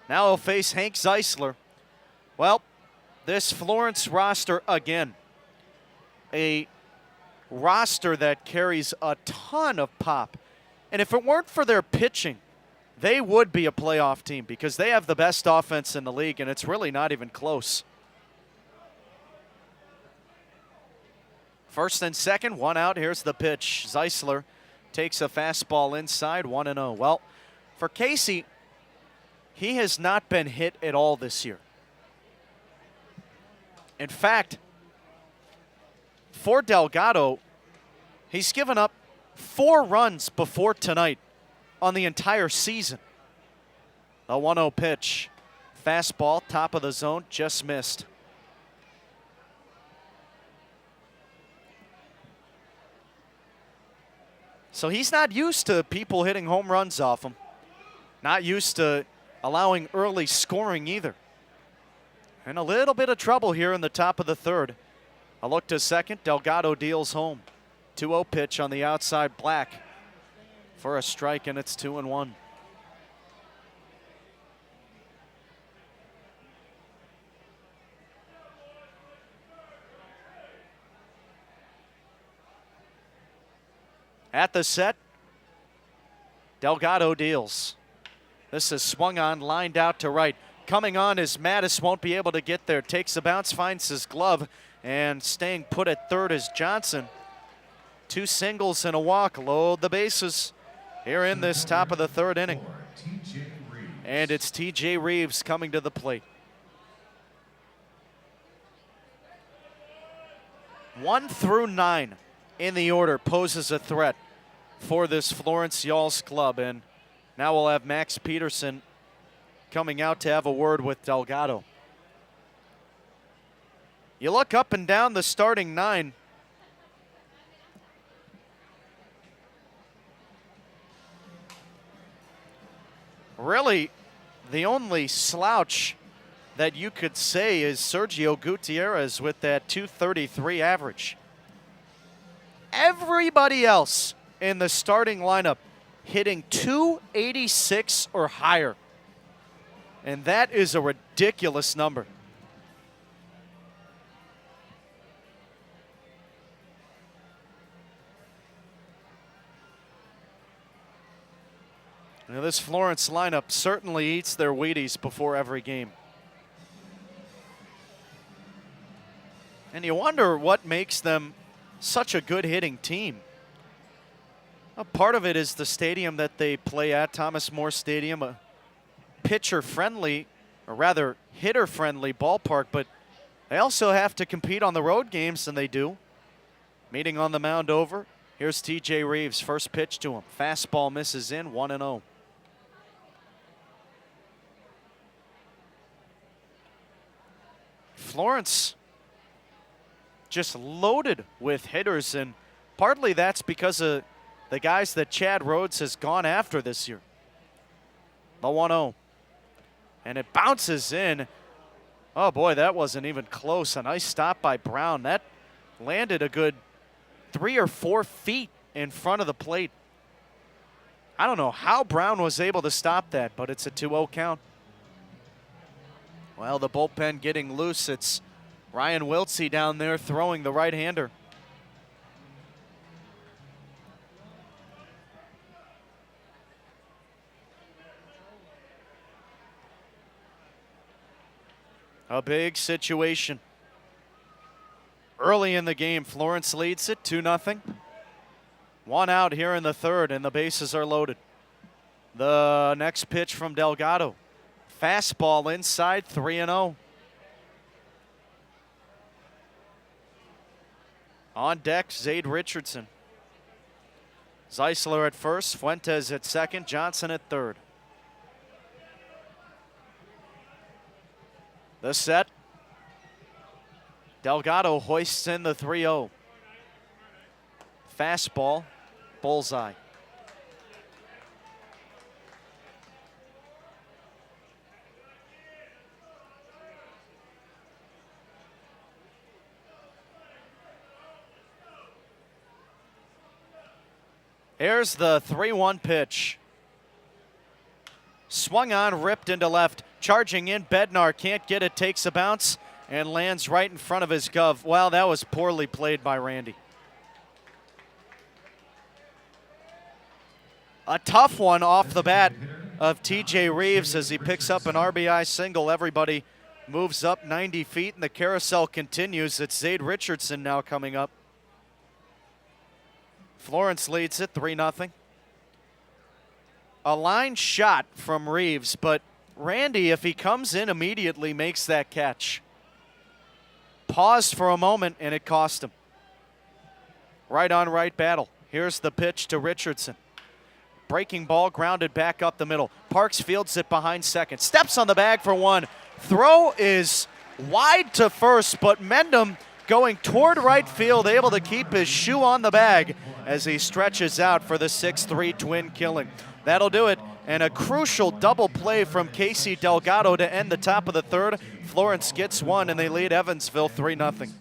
Now he'll face Hank Zeisler. Well, this Florence roster again. A roster that carries a ton of pop. And if it weren't for their pitching, they would be a playoff team because they have the best offense in the league, and it's really not even close. First and second, 1 out. Here's the pitch. Zeisler takes a fastball inside, 1-0. Well, For Casey, he has not been hit at all this year. In fact, for Delgado, he's given up 4 runs before tonight on the entire season. The 1-0 pitch. Fastball, top of the zone, just missed. So he's not used to people hitting home runs off him. Not used to allowing early scoring either. And a little bit of trouble here in the top of the third. A look to second. Delgado deals home. 2-0 pitch on the outside, Black for a strike, and it's 2-1. At the set, Delgado deals. This is swung on, lined out to right. Coming on is Mattis, won't be able to get there. Takes a bounce, finds his glove, and staying put at third is Johnson. 2 singles and a walk, load the bases here in this top of the third inning. And it's T.J. Reeves coming to the plate. 1 through 9 in the order poses a threat for this Florence Y'alls club. And now we'll have Max Peterson coming out to have a word with Delgado. You look up and down the starting 9. Really, the only slouch that you could say is Sergio Gutierrez with that .233 average. Everybody else in the starting lineup hitting .286 or higher. And that is a ridiculous number. Now this Florence lineup certainly eats their Wheaties before every game. And you wonder what makes them such a good hitting team. A part of it is the stadium that they play at, Thomas More Stadium, a pitcher-friendly, or rather hitter-friendly ballpark, but they also have to compete on the road games, and they do. Meeting on the mound over. Here's T.J. Reeves, first pitch to him. Fastball misses in, 1-0. Florence just loaded with hitters, and partly that's because of the guys that Chad Rhodes has gone after this year. The 1-0. And it bounces in. Oh boy, that wasn't even close. A nice stop by Brown. That landed a good 3 or 4 feet in front of the plate. I don't know how Brown was able to stop that, but it's a 2-0 count. Well, the bullpen getting loose. It's Ryan Wiltsey down there throwing the right-hander. A big situation. Early in the game, Florence leads it 2-0. 1 out here in the third, and the bases are loaded. The next pitch from Delgado. Fastball inside, 3-0. On deck, Zade Richardson. Zeisler at first, Fuentes at second, Johnson at third. The set. Delgado hoists in the 3-0. Fastball, bullseye. Here's the 3-1 pitch. Swung on, ripped into left. Charging in, Bednar can't get it, takes a bounce, and lands right in front of his glove. Wow, that was poorly played by Randy. A tough one off the bat of T.J. Reeves as he picks up an RBI single. Everybody moves up 90 feet, and the carousel continues. It's Zade Richardson now coming up. Florence leads it 3-0. A line shot from Reeves, but Randy, if he comes in immediately, makes that catch. Paused for a moment, and it cost him. Right on right battle. Here's the pitch to Richardson. Breaking ball grounded back up the middle. Parks fields it behind second. Steps on the bag for one. Throw is wide to first, but Mendham going toward right field, able to keep his shoe on the bag as he stretches out for the 6-3 twin killing. That'll do it. And a crucial double play from Casey Delgado to end the top of the third. Florence gets one, and they lead Evansville 3-0.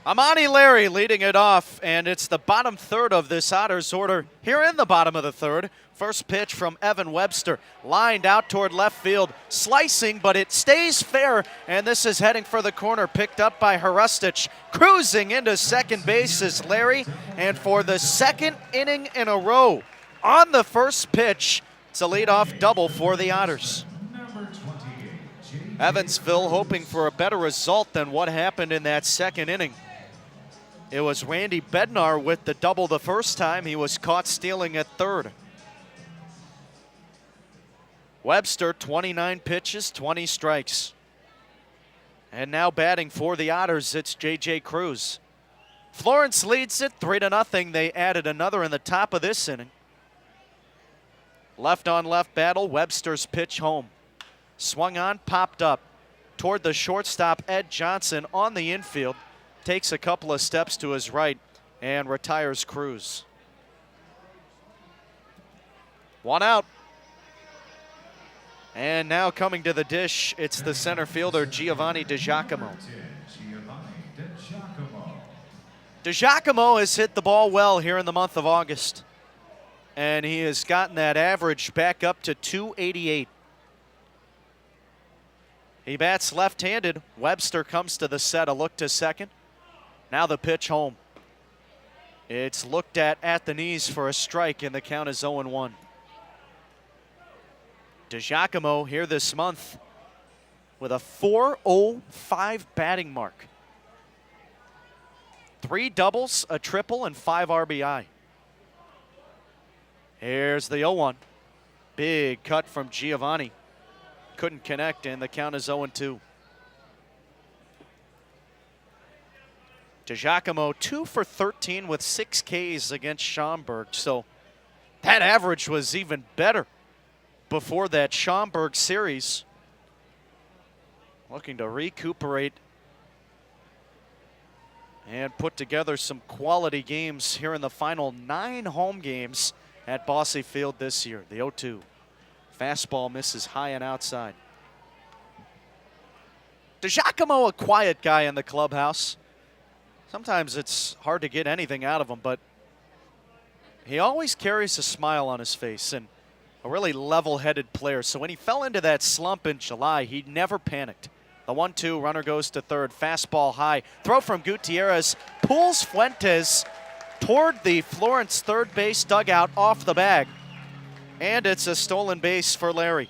Amani Larry leading it off, and it's the bottom third of this Otters order here in the bottom of the third. First pitch from Evan Webster, lined out toward left field, slicing, but it stays fair, and this is heading for the corner, picked up by Hrustic. Cruising into second base is Larry, and for the second inning in a row, on the first pitch, it's a leadoff double for the Otters. Evansville hoping for a better result than what happened in that second inning. It was Randy Bednar with the double the first time. He was caught stealing at third. Webster, 29 pitches, 20 strikes. And now batting for the Otters, it's J.J. Cruz. Florence leads it 3-0. They added another in the top of this inning. Left on left battle, Webster's pitch home. Swung on, popped up toward the shortstop, Ed Johnson, on the infield. Takes a couple of steps to his right and retires Cruz. One out. And now coming to the dish, it's the center fielder, Giovanni DiGiacomo. DiGiacomo has hit the ball well here in the month of August. And he has gotten that average back up to .288. He bats left-handed. Webster comes to the set, a look to second. Now the pitch home. It's looked at the knees for a strike, and the count is 0-1. DiGiacomo here this month with a .405 batting mark. 3 doubles, a triple, and 5 RBI. Here's the 0-1. Big cut from Giovanni. Couldn't connect, and the count is 0-2. DiGiacomo 2 for 13 with 6 Ks against Schaumburg. So that average was even better before that Schaumburg series. Looking to recuperate and put together some quality games here in the final 9 home games at Bosse Field this year. The 0-2. Fastball misses high and outside. DiGiacomo, a quiet guy in the clubhouse. Sometimes it's hard to get anything out of him, but He always carries a smile on his face and a really level-headed player. So when he fell into that slump in July, he never panicked. The 1-2, runner goes to third, fastball high. Throw from Gutierrez, pulls Fuentes toward the Florence third base dugout off the bag. And it's a stolen base for Larry.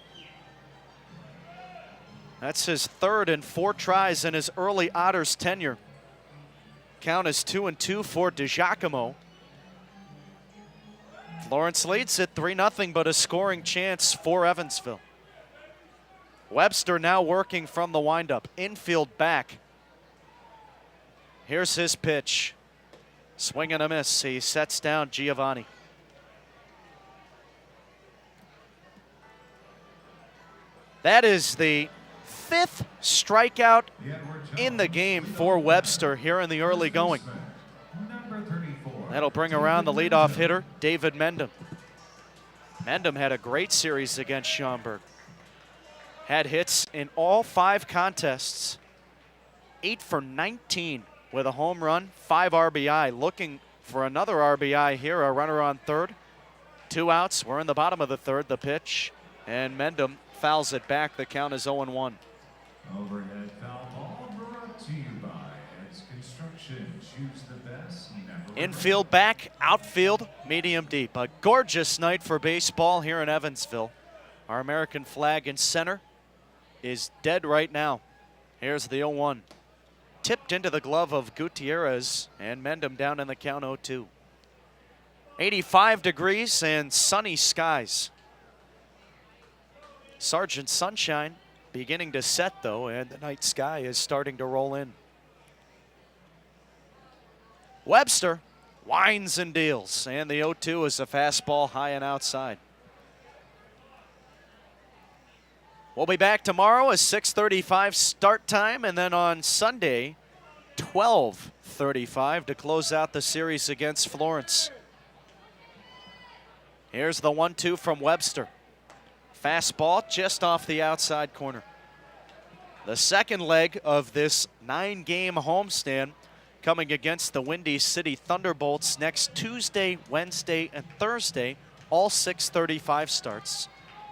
That's his third in 4 tries in his early Otters tenure. Count is 2-2 for DiGiacomo. Florence leads it 3-0, but a scoring chance for Evansville. Webster now working from the windup. Infield back. Here's his pitch. Swing and a miss. He sets down Giovanni. That is the 5th strikeout in the game for Webster here in the early going. That'll bring around the leadoff hitter, David Mendham. Mendham had a great series against Schaumburg. Had hits in all 5 contests. 8 for 19 with a home run, 5 RBI. Looking for another RBI here, a runner on third. 2 outs, we're in the bottom of the third, the pitch. And Mendham fouls it back, the count is 0-1. Overhead foul ball brought to you by Ed's Construction. Choose the best. Infield back, outfield, medium deep. A gorgeous night for baseball here in Evansville. Our American flag in center is dead right now. Here's the 0-1. Tipped into the glove of Gutierrez, and Mendham down in the count 0-2. 85 degrees and sunny skies. Sergeant Sunshine beginning to set though, and the night sky is starting to roll in. Webster winds and deals, and the 0-2 is a fastball high and outside. We'll be back tomorrow, a 6:35 start time, and then on Sunday, 12:35 to close out the series against Florence. Here's the 1-2 from Webster. Fastball just off the outside corner. The second leg of this 9-game homestand coming against the Windy City Thunderbolts next Tuesday, Wednesday, and Thursday, all 6:35 starts.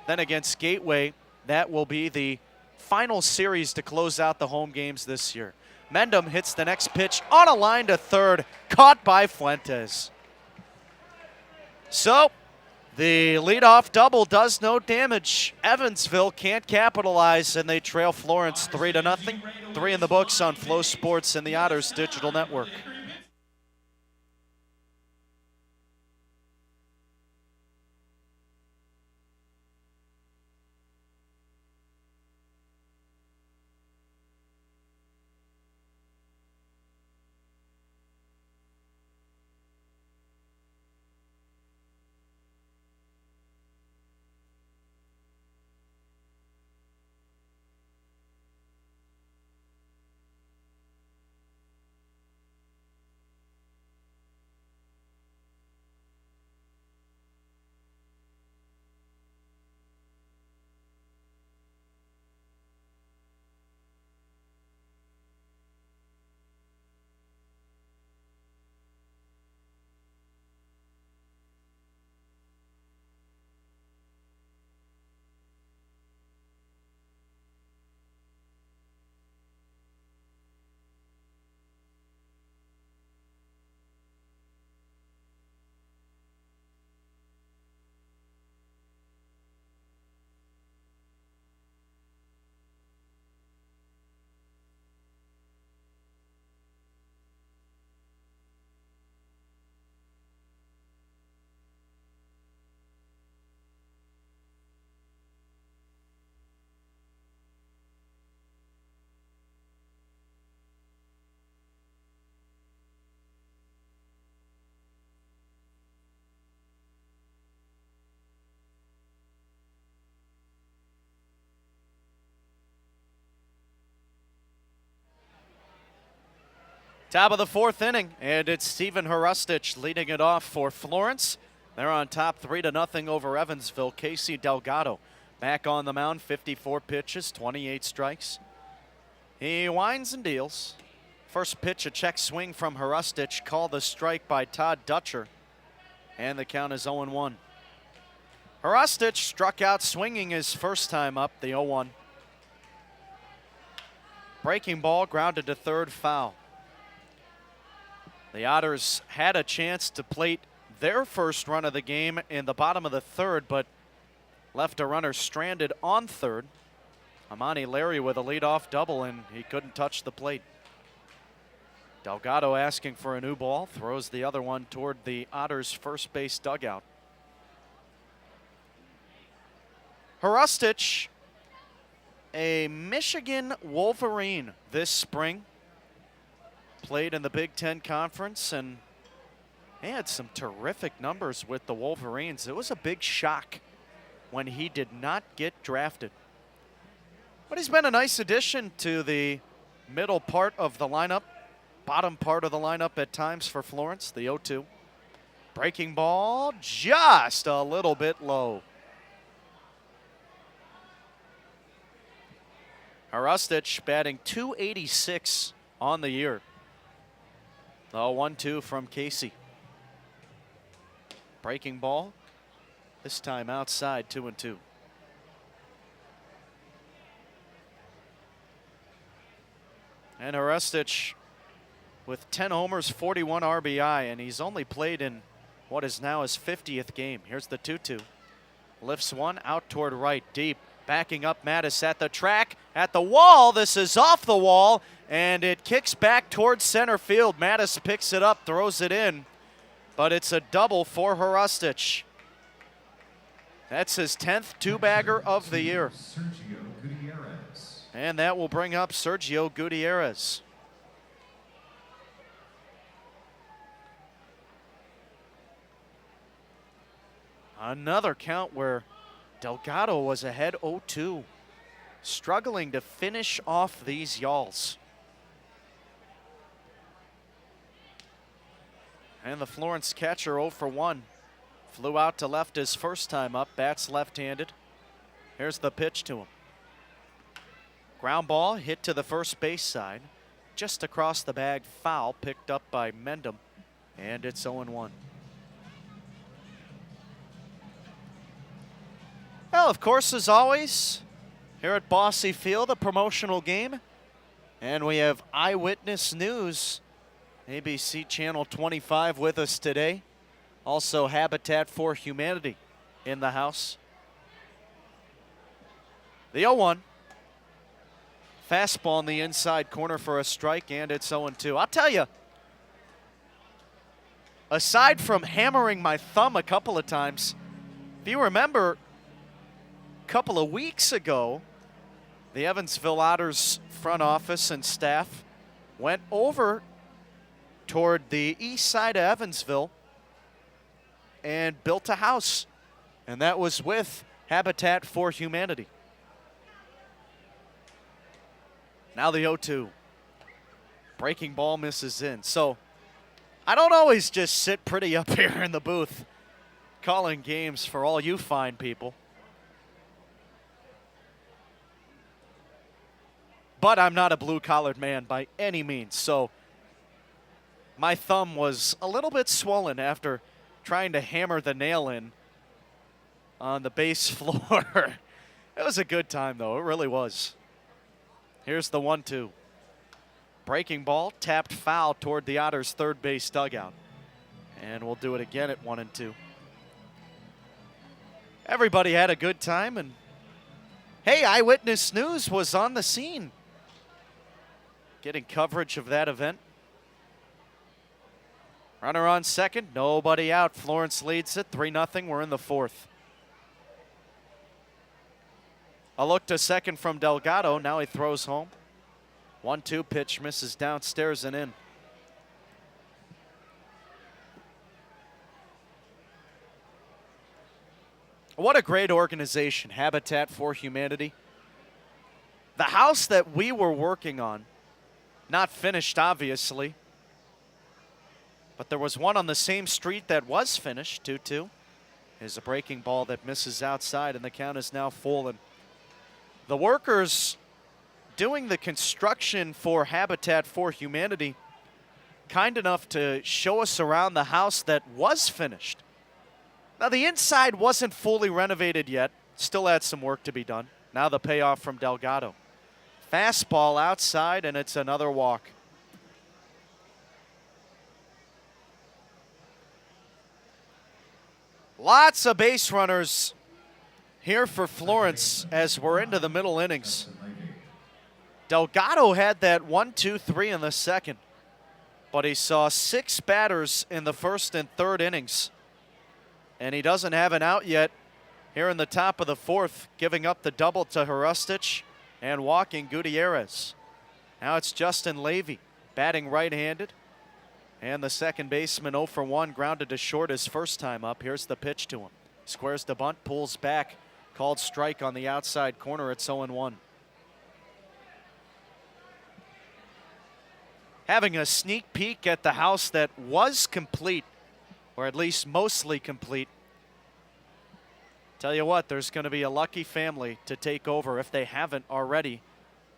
Then against Gateway, that will be the final series to close out the home games this year. Mendham hits the next pitch on a line to third, caught by Fuentes. So, the leadoff double does no damage. Evansville can't capitalize, and they trail Florence 3-0. 3 in the books on Flow Sports and the Otters Digital Network. Top of the 4th inning, and it's Stephen Hrustich leading it off for Florence. They're on top 3-0 over Evansville. Casey Delgado back on the mound, 54 pitches, 28 strikes. He winds and deals. First pitch, a check swing from Hrustich, called a strike by Todd Dutcher. And the count is 0-1. Hrustic struck out swinging his first time up, the 0-1. Breaking ball grounded to third, foul. The Otters had a chance to plate their first run of the game in the bottom of the third, but left a runner stranded on third. Amani Larry with a leadoff double, and he couldn't touch the plate. Delgado asking for a new ball, throws the other one toward the Otters' first base dugout. Hrustic, a Michigan Wolverine this spring. Played in the Big Ten Conference and he had some terrific numbers with the Wolverines. It was a big shock when he did not get drafted. But he's been a nice addition to the middle part of the lineup, bottom part of the lineup at times for Florence, the 0-2. Breaking ball just a little bit low. Hrustic batting .286 on the year. The 1-2 from Casey. Breaking ball, this time outside, 2-2. And Hrustic with 10 homers, 41 RBI, and he's only played in what is now his 50th game. Here's the 2-2. Lifts one out toward right, deep. Backing up Mattis at the track, at the wall. This is off the wall, and it kicks back towards center field. Mattis picks it up, throws it in, but it's a double for Hrustic. That's his 10th two-bagger of the year. Sergio Gutierrez. And that will bring up Sergio Gutierrez. Another count where Delgado was ahead 0-2, struggling to finish off these Yalls. And the Florence catcher 0 for 1. Flew out to left his first time up, bats left-handed. Here's the pitch to him. Ground ball hit to the first base side, just across the bag, foul, picked up by Mendham, and it's 0-1. Well, of course, as always, here at Bosse Field, a promotional game. And we have Eyewitness News, ABC Channel 25 with us today. Also Habitat for Humanity in the house. The 0-1. Fastball in the inside corner for a strike, and it's 0-2. I'll tell you, aside from hammering my thumb a couple of times, if you remember, couple of weeks ago, the Evansville Otters front office and staff went over toward the east side of Evansville and built a house, and that was with Habitat for Humanity. Now the 0-2. Breaking ball misses in. So I don't always just sit pretty up here in the booth calling games for all you fine people. But I'm not a blue-collared man by any means, so my thumb was a little bit swollen after trying to hammer the nail in on the base floor. It was a good time, though. It really was. Here's the 1-2. Breaking ball, tapped foul toward the Otters' third base dugout. And we'll do it again at 1-2. Everybody had a good time, and hey, Eyewitness News was on the scene, getting coverage of that event. Runner on second, nobody out. Florence leads it 3-0. We're in the fourth. A look to second from Delgado. Now he throws home. 1-2 pitch misses downstairs and in. What a great organization, Habitat for Humanity. The house that we were working on, not finished, obviously, but there was one on the same street that was finished. 2-2 is a breaking ball that misses outside, and the count is now full. And the workers doing the construction for Habitat for Humanity, kind enough to show us around the house that was finished Now, the inside wasn't fully renovated yet. Still had some work to be done. Now the payoff from Delgado. Fastball outside, and it's another walk. Lots of base runners here for Florence as we're into the middle innings. Delgado had that 1-2-3 in the second, but he saw 6 batters in the first and third innings. And he doesn't have an out yet here in the top of the fourth, giving up the double to Hrustic and walking Gutierrez. Now it's Justin Levy batting right-handed. And the second baseman 0 for 1, grounded to short his first time up. Here's the pitch to him. Squares the bunt, pulls back. Called strike on the outside corner. It's 0-1. Having a sneak peek at the house that was complete, or at least mostly complete. Tell you what, there's going to be a lucky family to take over if they haven't already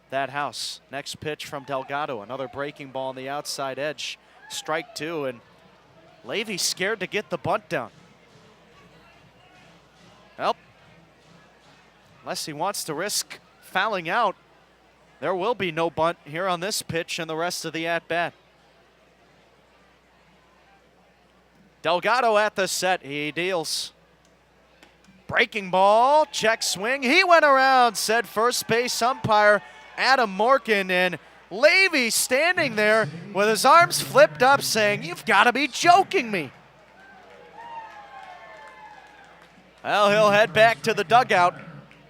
that house. Next pitch from Delgado, another breaking ball on the outside edge. Strike 2, and Levy's scared to get the bunt down. Well, unless he wants to risk fouling out, there will be no bunt here on this pitch and the rest of the at-bat. Delgado at the set, he deals. Breaking ball, check swing, he went around, said first base umpire Adam Morgan, and Levy standing there with his arms flipped up saying, "You've got to be joking me." Well, he'll head back to the dugout,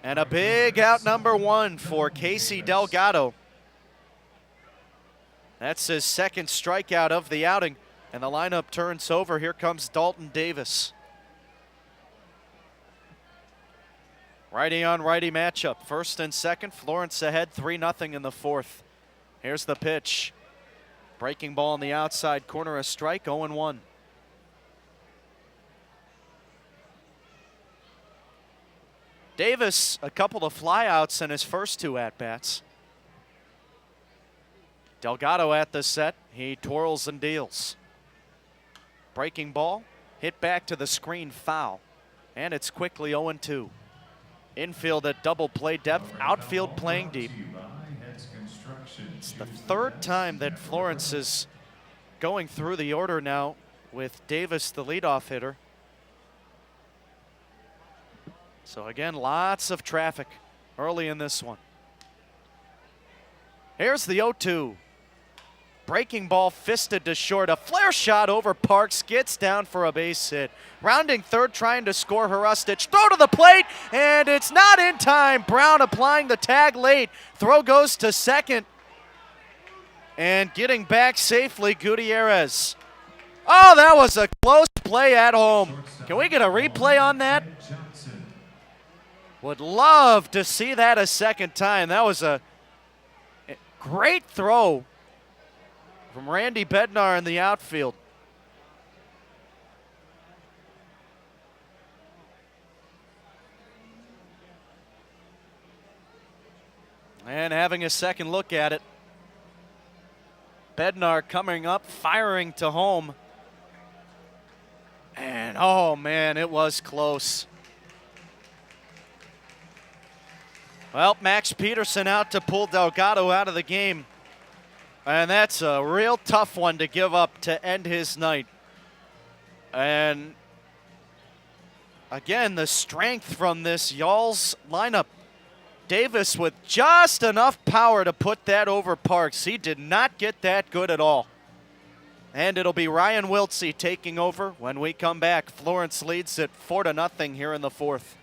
and a big out number 1 for Casey Delgado. That's his second strikeout of the outing, and the lineup turns over. Here comes Dalton Davis. Righty on righty matchup. First and second, Florence ahead 3-0 in the fourth. Here's the pitch. Breaking ball on the outside corner, a strike, 0-1. Davis, a couple of flyouts in his first 2 at-bats. Delgado at the set, he twirls and deals. Breaking ball, hit back to the screen, foul. And it's quickly 0-2. Infield at double play depth, outfield playing deep. It's the third time that Florence is going through the order now with Davis the leadoff hitter. So again, lots of traffic early in this one. Here's the 0-2. Breaking ball fisted to short. A flare shot over Parks, gets down for a base hit. Rounding third, trying to score Hrustic. Throw to the plate, and it's not in time. Brown applying the tag late. Throw goes to second. And getting back safely, Gutierrez. Oh, that was a close play at home. Can we get a replay on that? Would love to see that a second time. That was a great throw from Randy Bednar in the outfield. And having a second look at it. Bednar coming up, firing to home. And oh man, it was close. Well, Max Peterson out to pull Delgado out of the game. And that's a real tough one to give up to end his night. And again, the strength from this Y'all's lineup. Davis with just enough power to put that over Parks. He did not get that good at all. And it'll be Ryan Wiltsey taking over when we come back. Florence leads at 4-0 here in the fourth.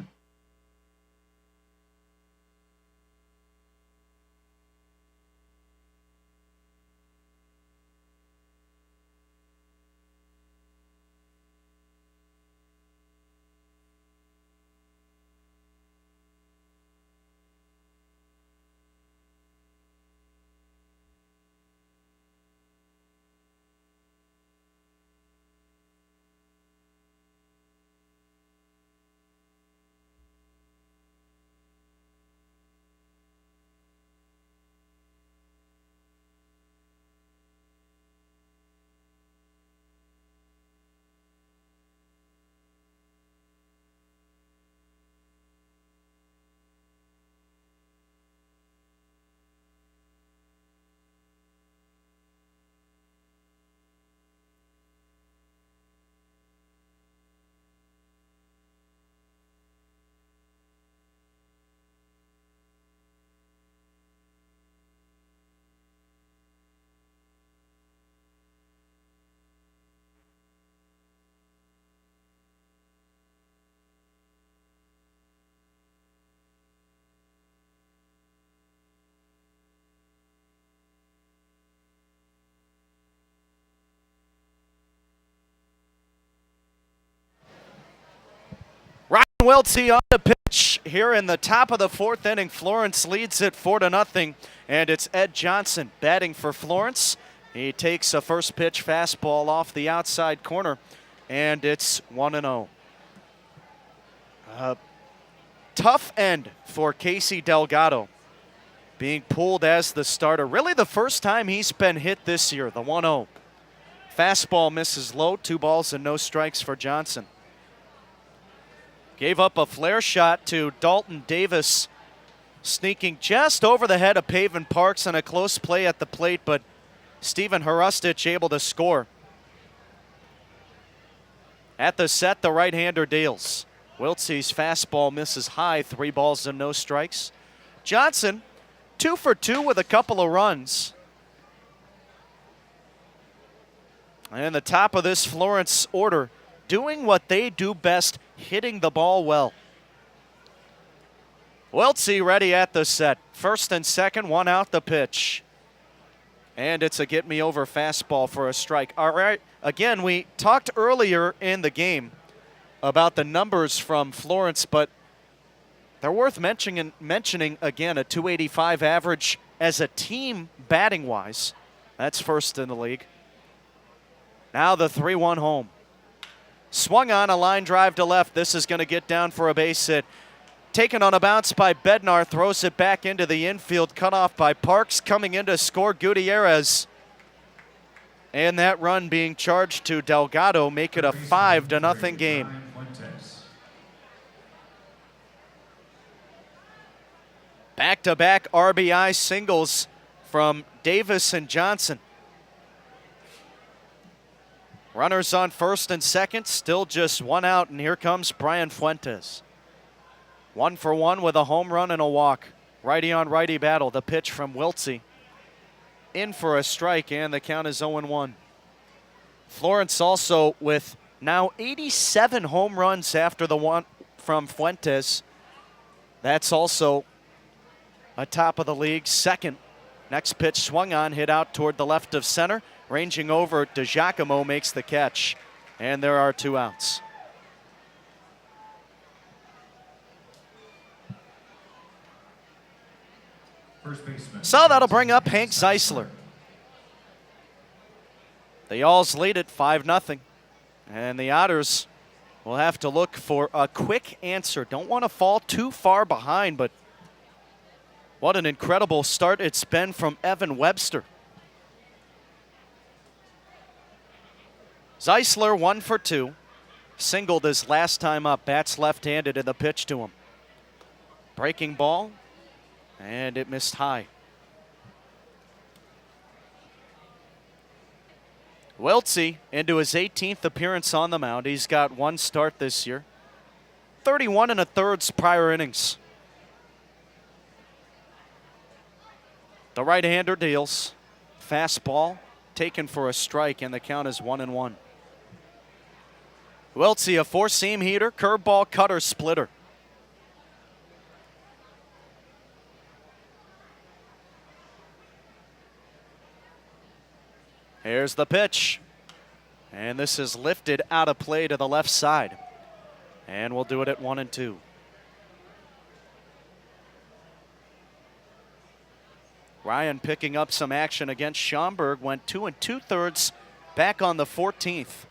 Welty on the pitch here in the top of the fourth inning. Florence leads it 4-0, and it's Ed Johnson batting for Florence. He takes a first pitch fastball off the outside corner, and it's 1-0. Tough end for Casey Delgado, being pulled as the starter. Really the first time he's been hit this year, the 1-0. Fastball misses low, 2 balls and no strikes for Johnson. Gave up a flare shot to Dalton Davis, sneaking just over the head of Paven Parks on a close play at the plate, but Steven Hrustich able to score. At the set, the right-hander deals. Wiltsey's fastball misses high, 3 balls and no strikes. Johnson, 2 for 2 with a couple of runs. And the top of this Florence order, doing what they do best, hitting the ball well. Wiltsey ready at the set. First and second, 1 out the pitch. And it's a get-me-over fastball for a strike. All right, again, we talked earlier in the game about the numbers from Florence, but they're worth mentioning again, a .285 average as a team batting-wise. That's first in the league. Now the 3-1 home. Swung on, a line drive to left. This is going to get down for a base hit. Taken on a bounce by Bednar, throws it back into the infield, cut off by Parks. Coming in to score, Gutierrez. And that run being charged to Delgado, make it a 5-0 game. Back-to-back RBI singles from Davis and Johnson. Runners on first and second, still just 1 out, and here comes Brian Fuentes. 1 for 1 with a home run and a walk. Righty on righty battle. The pitch from Wiltsey. In for a strike, and the count is 0-1. Florence also with now 87 home runs after the one from Fuentes. That's also atop of the league, second. Next pitch swung on, hit out toward the left of center. Ranging over, DiGiacomo makes the catch, and there are 2 outs. First baseman. So that'll bring up Hank Zeisler. The Y'alls lead it 5-0, and the Otters will have to look for a quick answer. Don't want to fall too far behind, but what an incredible start it's been from Evan Webster. Zeisler 1 for 2. Singled his last time up. Bats left-handed in the pitch to him. Breaking ball, and it missed high. Wiltsey into his 18th appearance on the mound. He's got 1 start this year. 31 1/3 prior innings. The right-hander deals. Fastball taken for a strike, and the count is 1-1. Wiltsey, a 4-seam heater, curveball, cutter, splitter. Here's the pitch. And this is lifted out of play to the left side. And we'll do it at 1-2. Ryan picking up some action against Schaumburg. Went 2 2/3 back on the 14th.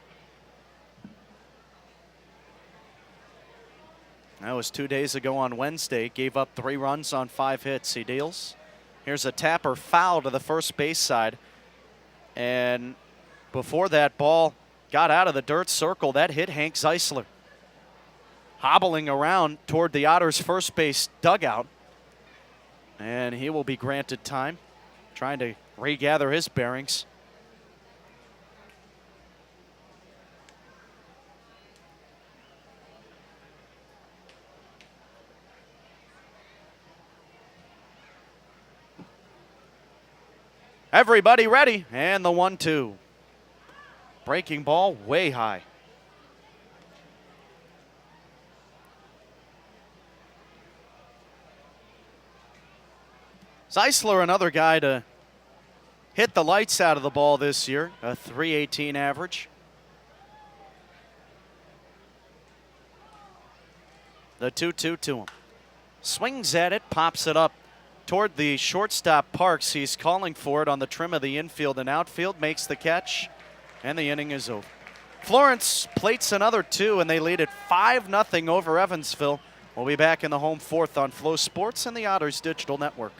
That was 2 days ago on Wednesday. Gave up 3 runs on 5 hits. He deals. Here's a tapper foul to the first base side. And before that ball got out of the dirt circle, that hit Hank Zeisler. Hobbling around toward the Otters' first base dugout. And he will be granted time, trying to regather his bearings. Everybody ready, and the 1-2. Breaking ball way high. Zeisler, another guy to hit the lights out of the ball this year, a .318 average. The 2-2 to him. Swings at it, pops it up toward the shortstop Parks. He's calling for it on the trim of the infield and outfield, makes the catch, and the inning is over. Florence plates another 2, and they lead it 5-0 over Evansville. We'll be back in the home fourth on Flow Sports and the Otters Digital Network.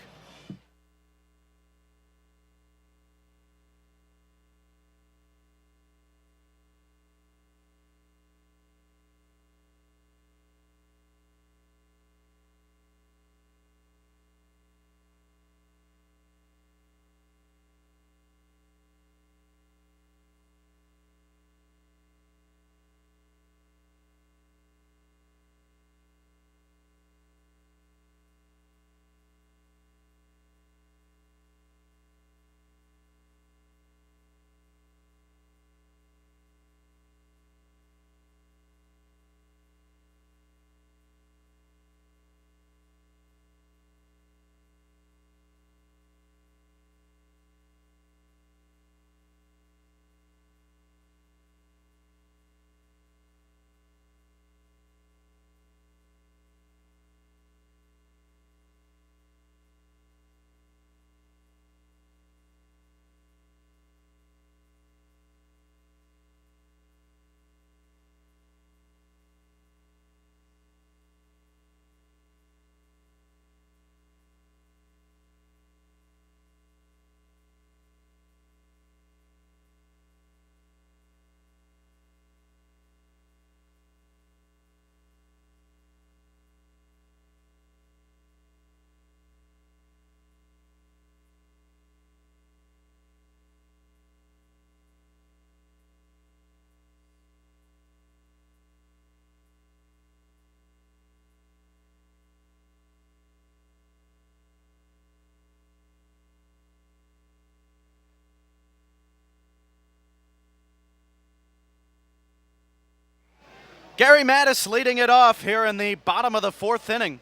Gary Mattis leading it off here in the bottom of the fourth inning.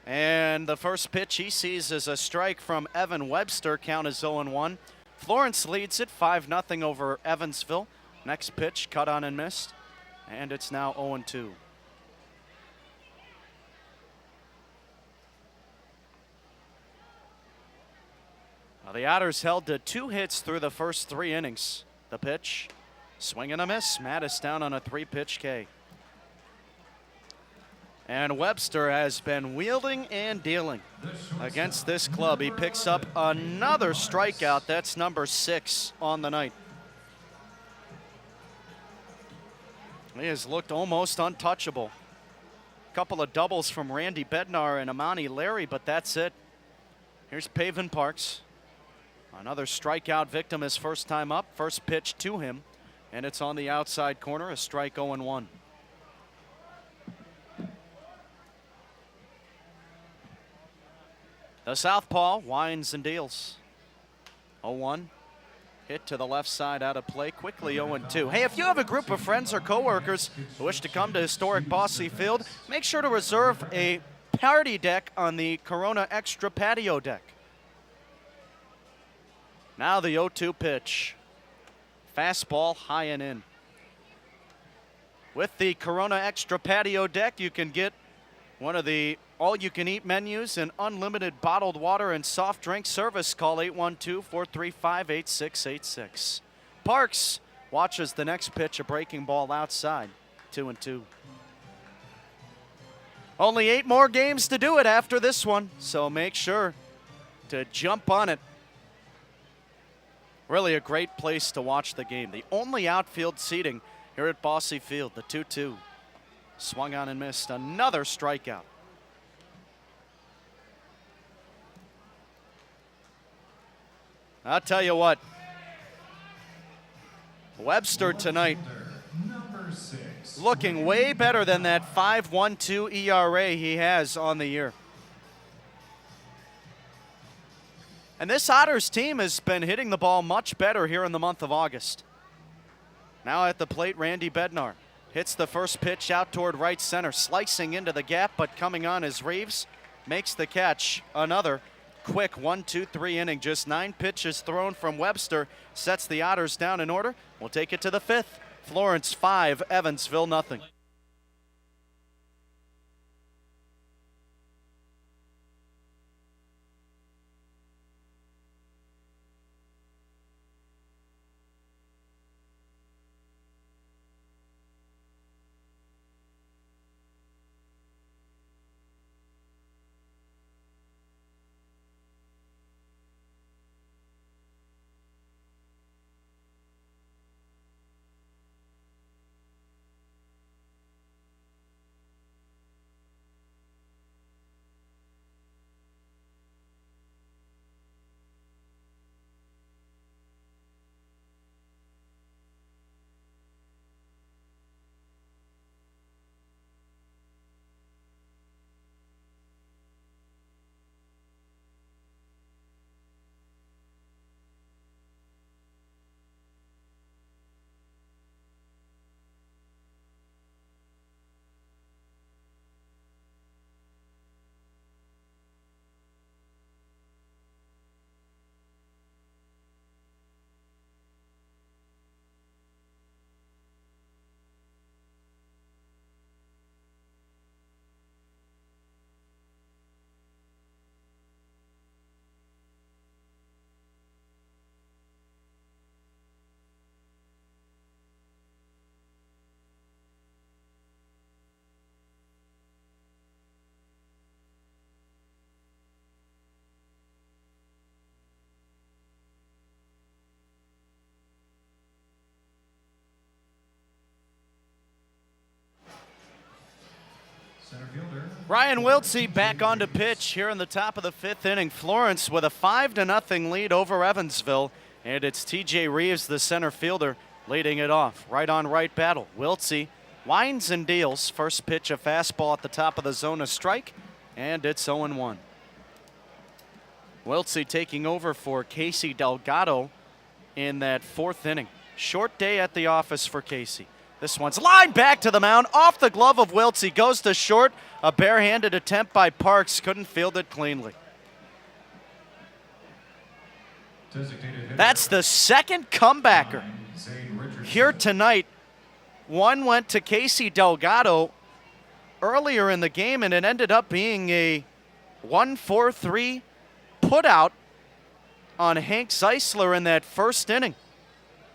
And the first pitch he sees is a strike from Evan Webster. Count is 0-1. Florence leads it 5-0 over Evansville. Next pitch cut on and missed. And it's now 0-2. Now the Otters held to 2 hits through the first 3 innings. The pitch, swing and a miss. Mattis down on a 3-pitch K. And Webster has been wielding and dealing against this club. He picks up another strikeout. That's number 6 on the night. He has looked almost untouchable. A couple of doubles from Randy Bednar and Amani Larry, but that's it. Here's Paven Parks. Another strikeout victim his first time up. First pitch to him, and it's on the outside corner, a strike 0-1. The southpaw winds and deals. 0-1. Hit to the left side out of play. Quickly 0-2. Hey, if you have a group of friends or coworkers who wish to come to historic Bosse Field, make sure to reserve a party deck on the Corona Extra patio deck. Now the 0-2 pitch. Fastball high and in. With the Corona Extra patio deck, you can get one of the all-you-can-eat menus and unlimited bottled water and soft drink service. Call 812-435-8686. Parks watches the next pitch, a breaking ball outside. 2-2. Only 8 more games to do it after this one, so make sure to jump on it. Really a great place to watch the game. The only outfield seating here at Bosse Field. The 2-2. Swung on and missed. Another strikeout. I'll tell you what. Webster tonight looking way better than that 5.12 ERA he has on the year. And this Otters team has been hitting the ball much better here in the month of August. Now at the plate, Randy Bednar hits the first pitch out toward right center, slicing into the gap, but coming on is Reeves, makes the catch. Another quick 1-2-3 inning, just 9 pitches thrown from Webster, sets the Otters down in order. We'll take it to the 5th. Florence 5, Evansville nothing. Ryan Wiltsey back on to pitch here in the top of the 5th inning. Florence with a 5-0 lead over Evansville, and it's TJ Reeves, the center fielder, leading it off. Right on right battle. Wiltsey winds and deals. First pitch, a fastball at the top of the zone, a strike, and it's 0-1. Wiltsey taking over for Casey Delgado in that 4th inning. Short day at the office for Casey. This one's lined back to the mound, off the glove of Wiltsey, goes to short. A barehanded attempt by Parks, couldn't field it cleanly. That's the second comebacker here tonight. One went to Casey Delgado earlier in the game, and it ended up being a 1-4-3 putout on Hank Zeisler in that 1st inning.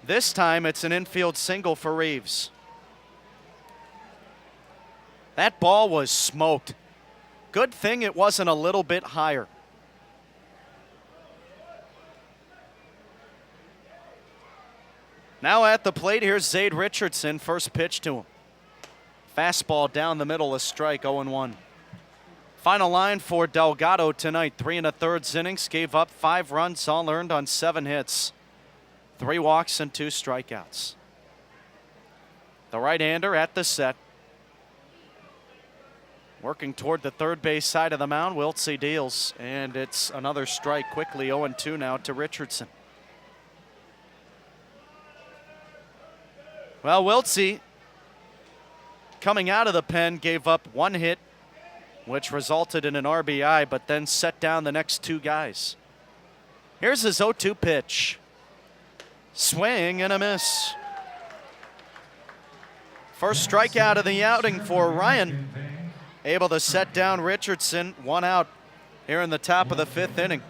This time it's an infield single for Reeves. That ball was smoked. Good thing it wasn't a little bit higher. Now at the plate, here's Zade Richardson. First pitch to him. Fastball down the middle, a strike, 0-1. Final line for Delgado tonight. 3 1/3 innings, gave up 5 runs, all earned on 7 hits. 3 walks and 2 strikeouts. The right-hander at the set. Working toward the third base side of the mound, Wiltsey deals, and it's another strike quickly. 0-2 now to Richardson. Well, Wiltsey, coming out of the pen, gave up 1 hit, which resulted in an RBI, but then set down the next 2 guys. Here's his 0-2 pitch. Swing and a miss. First strikeout of the outing for Ryan. Able to set down Richardson. 1 out here in the top of the 5th inning.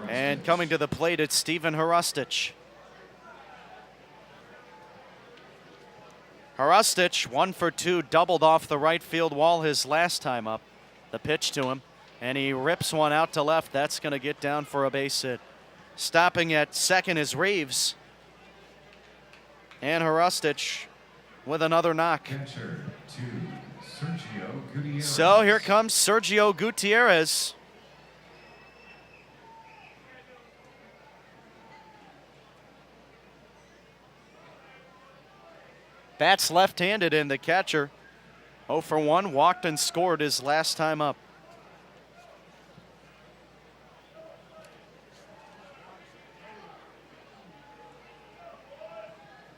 And coming to the plate, it's Steven Hrustich. Hrustich, 1 for 2, doubled off the right field wall his last time up. The pitch to him, and he rips one out to left. That's going to get down for a base hit. Stopping at second is Reeves. And Hrustich with another knock. So here comes Sergio Gutierrez. Bats left-handed, and the catcher 0 for 1, walked and scored his last time up.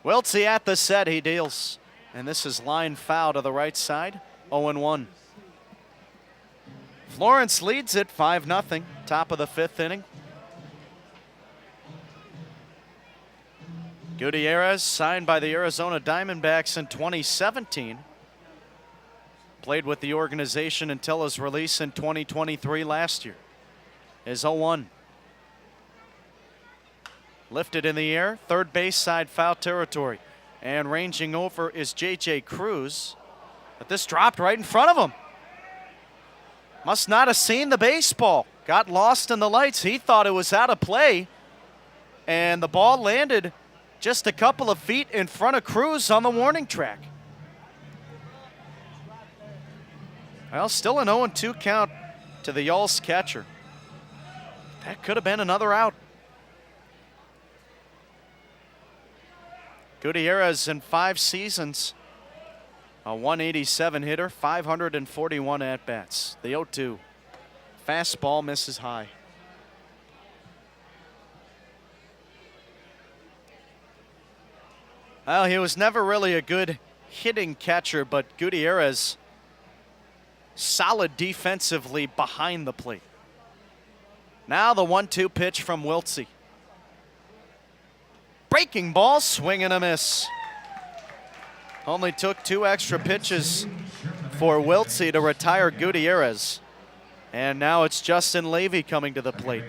Wiltsey at the set, he deals. And this is line foul to the right side, 0-1. Florence leads it 5-0, top of the 5th inning. Gutierrez, signed by the Arizona Diamondbacks in 2017. Played with the organization until his release in 2023 last year. Is 0-1. Lifted in the air, third base side, foul territory. And ranging over is J.J. Cruz. But this dropped right in front of him. Must not have seen the baseball. Got lost in the lights. He thought it was out of play. And the ball landed just a couple of feet in front of Cruz on the warning track. Well, still an 0-2 count to the Yulls catcher. That could have been another out. Gutierrez in 5 seasons, a 187 hitter, 541 at-bats. The 0-2. Fastball misses high. Well, he was never really a good hitting catcher, but Gutierrez, solid defensively behind the plate. Now the 1-2 pitch from Wiltsey. Breaking ball, swing and a miss. Only took 2 extra pitches for Wiltsey to retire Gutierrez. And now it's Justin Levy coming to the plate.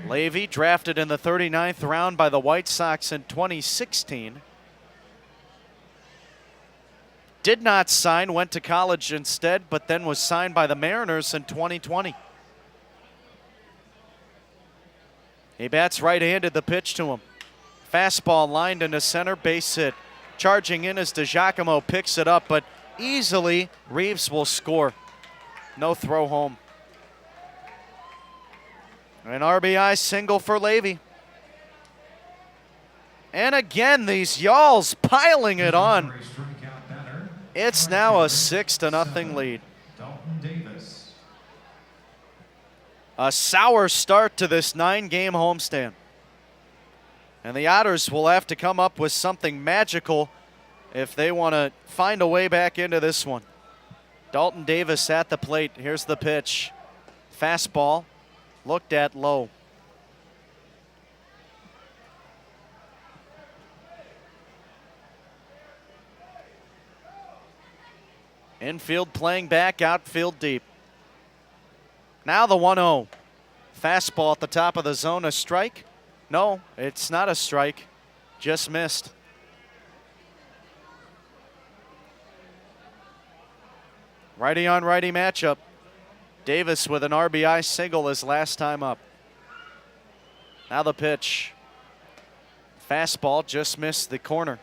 Levy, drafted in the 39th round by the White Sox in 2016. Did not sign, went to college instead, but then was signed by the Mariners in 2020. He bats right-handed, the pitch to him. Fastball lined into center, base hit. Charging in as DiGiacomo picks it up, but easily. Reeves will score. No throw home. An RBI single for Levy. And again, these Yalls piling it on. It's now a 6-0 lead. Dalton Davis. A sour start to this 9-game homestand. And the Otters will have to come up with something magical if they want to find a way back into this one. Dalton Davis at the plate. Here's the pitch. Fastball, looked at low. Infield playing back, outfield deep. Now the 1-0. Fastball at the top of the zone, a strike? No, it's not a strike, just missed. Righty on righty matchup. Davis with an RBI single his last time up. Now the pitch. Fastball just missed the corner.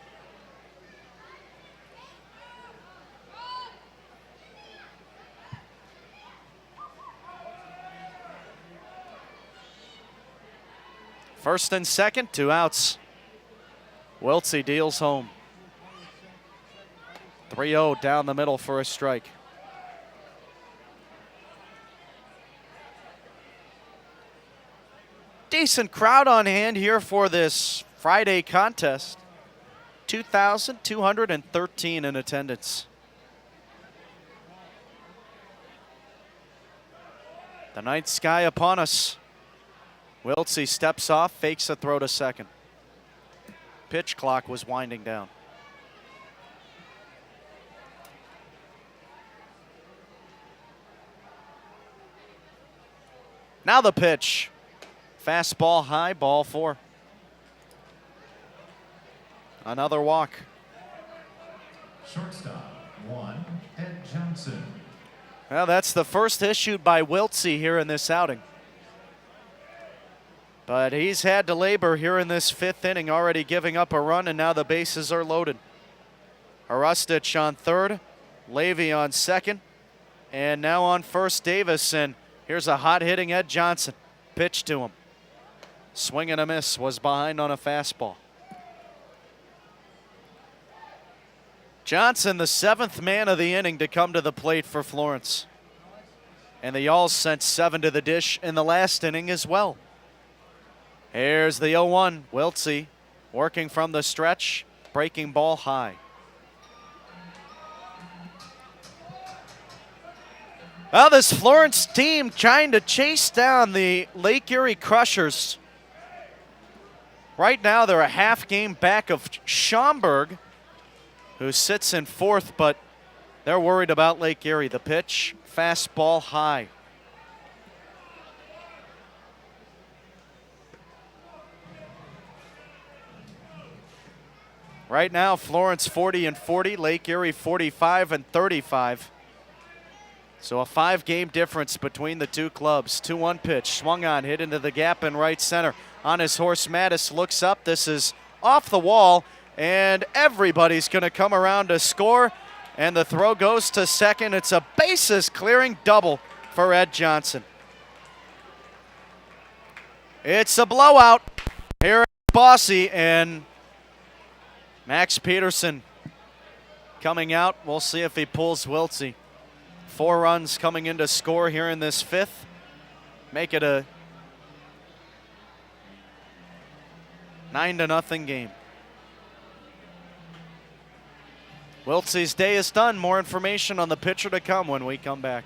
First and second, 2 outs. Wiltsey deals home. 3-0 down the middle for a strike. Decent crowd on hand here for this Friday contest. 2,213 in attendance. The night sky upon us. Wiltsey steps off, fakes a throw to second. Pitch clock was winding down. Now the pitch. Fastball high, ball 4. Another walk. Shortstop, 1, Ed Johnson. Well, that's the first issued by Wiltsey here in this outing. But he's had to labor here in this 5th inning, already giving up a run, and now the bases are loaded. Arustich on third, Levy on second, and now on first Davis, and here's a hot-hitting Ed Johnson. Pitch to him. Swing and a miss, was behind on a fastball. Johnson, the 7th man of the inning to come to the plate for Florence. And the Yalls sent 7 to the dish in the last inning as well. Here's the 0-1. Wiltsey working from the stretch, breaking ball high. Well, this Florence team trying to chase down the Lake Erie Crushers. Right now, they're a half game back of Schaumburg, who sits in 4th, but they're worried about Lake Erie. The pitch, fastball high. Right now, Florence 40-40, Lake Erie 45-35. So a 5-game difference between the two clubs. 2-1 pitch, swung on, hit into the gap in right center. On his horse, Mattis looks up. This is off the wall, and everybody's going to come around to score. And the throw goes to second. It's a bases-clearing double for Ed Johnson. It's a blowout here at Bossy, and Max Peterson coming out. We'll see if he pulls Wiltsey. 4 runs coming in to score here in this 5th. Make it a 9-0 game. Wiltsey's day is done. More information on the pitcher to come when we come back.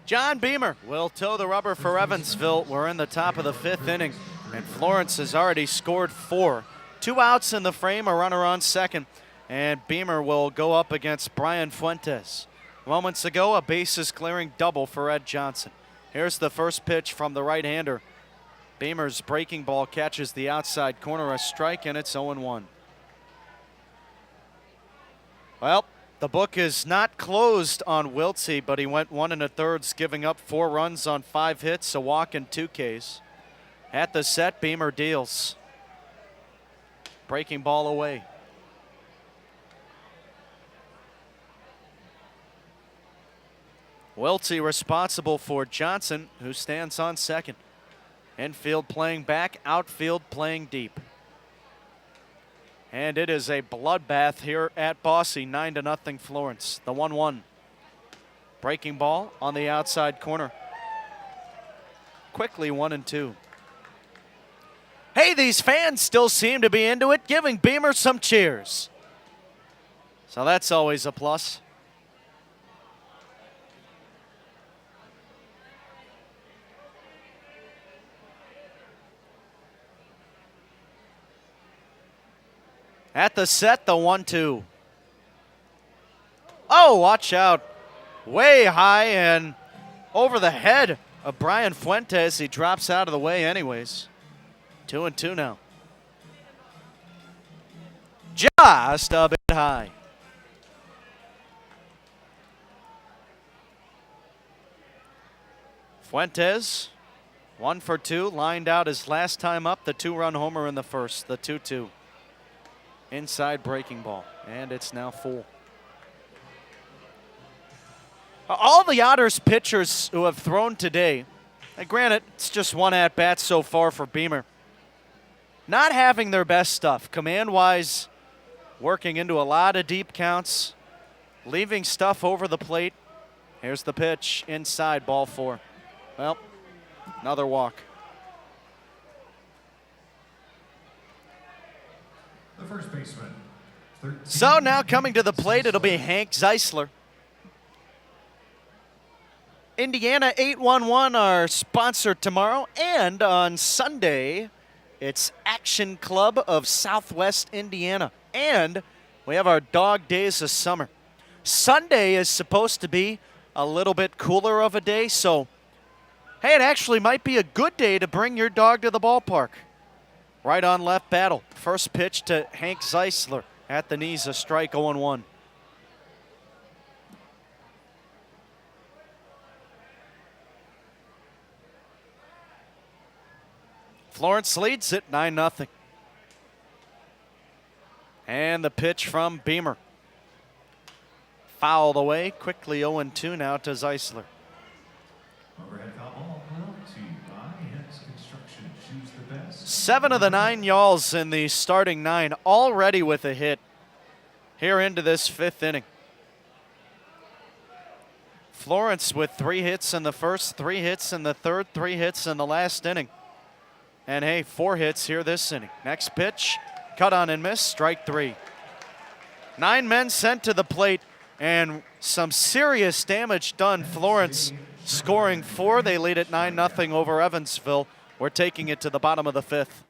John Beamer will toe the rubber for Evansville. We're in the top of the 5th inning, and Florence has already scored 4. 2 outs in the frame, a runner on second, and Beamer will go up against Brian Fuentes. Moments ago, a bases clearing double for Ed Johnson. Here's the first pitch from the right-hander. Beamer's breaking ball catches the outside corner, a strike, and it's 0-1. Well, the book is not closed on Wiltsey, but he went 1 1/3, giving up 4 runs on 5 hits, a walk, and 2 Ks. At the set, Beamer deals. Breaking ball away. Wiltsey responsible for Johnson, who stands on second. Infield playing back, outfield playing deep. And it is a bloodbath here at Bosse, 9-0 Florence. The 1-1. Breaking ball on the outside corner. Quickly 1-2. Hey, these fans still seem to be into it, giving Beamer some cheers. So that's always a plus. At the set, the 1-2. Oh, watch out. Way high and over the head of Brian Fuentes. He drops out of the way anyways. 2-2 now. Just a bit high. Fuentes, 1 for 2, lined out his last time up, the 2-run homer in the first, the 2-2. Inside breaking ball, and it's now full. All the Otters pitchers who have thrown today, and granted, it's just 1 at-bat so far for Beamer, not having their best stuff. Command-wise, working into a lot of deep counts, leaving stuff over the plate. Here's the pitch, inside, ball 4. Well, another walk. The first baseman. So now coming to the plate, it'll be Hank Zeisler. Indiana 811, our sponsor tomorrow, and on Sunday, it's Action Club of Southwest Indiana, and we have our dog days of summer. Sunday is supposed to be a little bit cooler of a day, so hey, it actually might be a good day to bring your dog to the ballpark. Right on left battle. First pitch to Hank Zeisler at the knees, a strike, 0-1. Florence leads it 9-0. And the pitch from Beamer. Fouled away, quickly 0-2 now to Zeisler. Overhead foul ball brought to you by Hens Construction. Choose the best. 7 of the 9 Yalls in the starting 9 already with a hit here into this 5th inning. Florence with 3 hits in the first, 3 hits in the third, 3 hits in the last inning. And hey, 4 hits here this inning. Next pitch, cut on and miss, strike 3. 9 men sent to the plate and some serious damage done. Florence scoring 4. They lead at 9-0 over Evansville. We're taking it to the bottom of the 5th.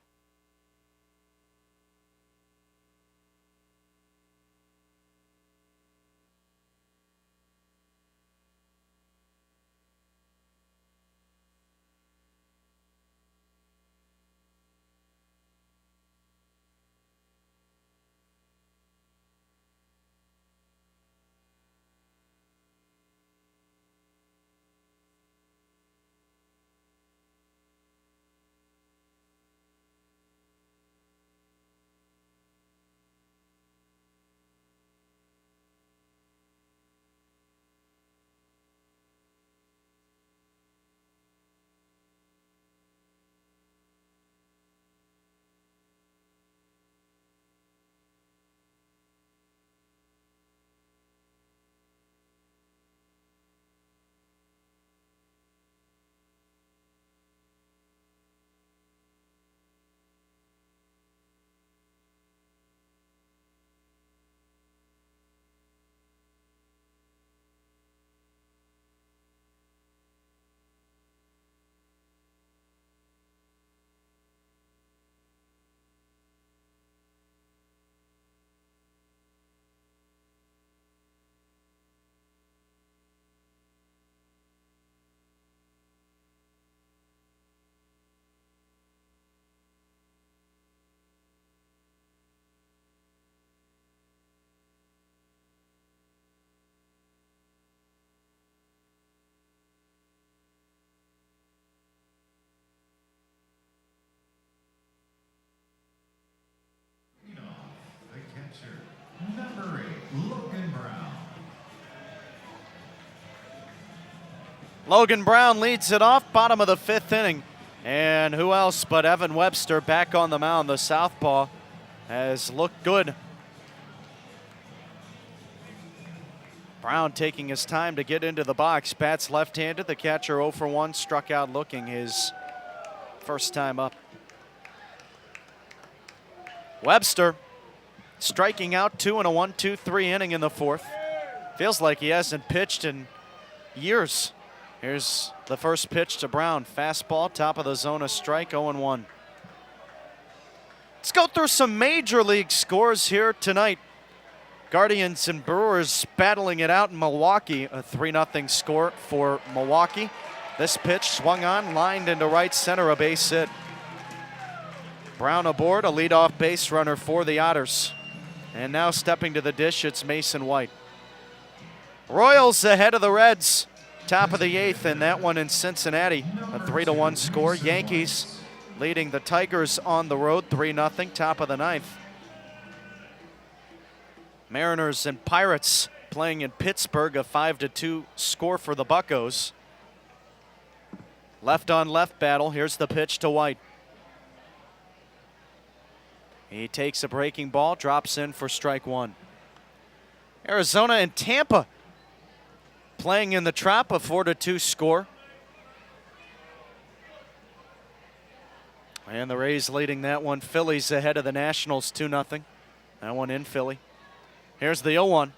Number 8, Logan Brown. Logan Brown leads it off, bottom of the 5th inning. And who else but Evan Webster back on the mound. The southpaw has looked good. Brown taking his time to get into the box. Bats left-handed. The catcher 0 for 1, struck out looking his first time up. Webster striking out 2 in a 1-2-3 inning in the 4th. Feels like he hasn't pitched in years. Here's the first pitch to Brown. Fastball, top of the zone, a strike, 0-1. Let's go through some major league scores here tonight. Guardians and Brewers battling it out in Milwaukee. A 3-0 score for Milwaukee. This pitch swung on, lined into right center, a base hit. Brown aboard, a leadoff base runner for the Otters. And now stepping to the dish, it's Mason White. Royals ahead of the Reds. Top of the 8th, and that one in Cincinnati. A 3-1 score. Yankees leading the Tigers on the road, 3-0, top of the 9th. Mariners and Pirates playing in Pittsburgh, a 5-2 score for the Buccos. Left on left battle. Here's the pitch to White. He takes a breaking ball, drops in for strike 1. Arizona and Tampa playing in the Trop, a 4-2 score. And the Rays leading that one. Phillies ahead of the Nationals, 2-0. That one in Philly. Here's the 0-1.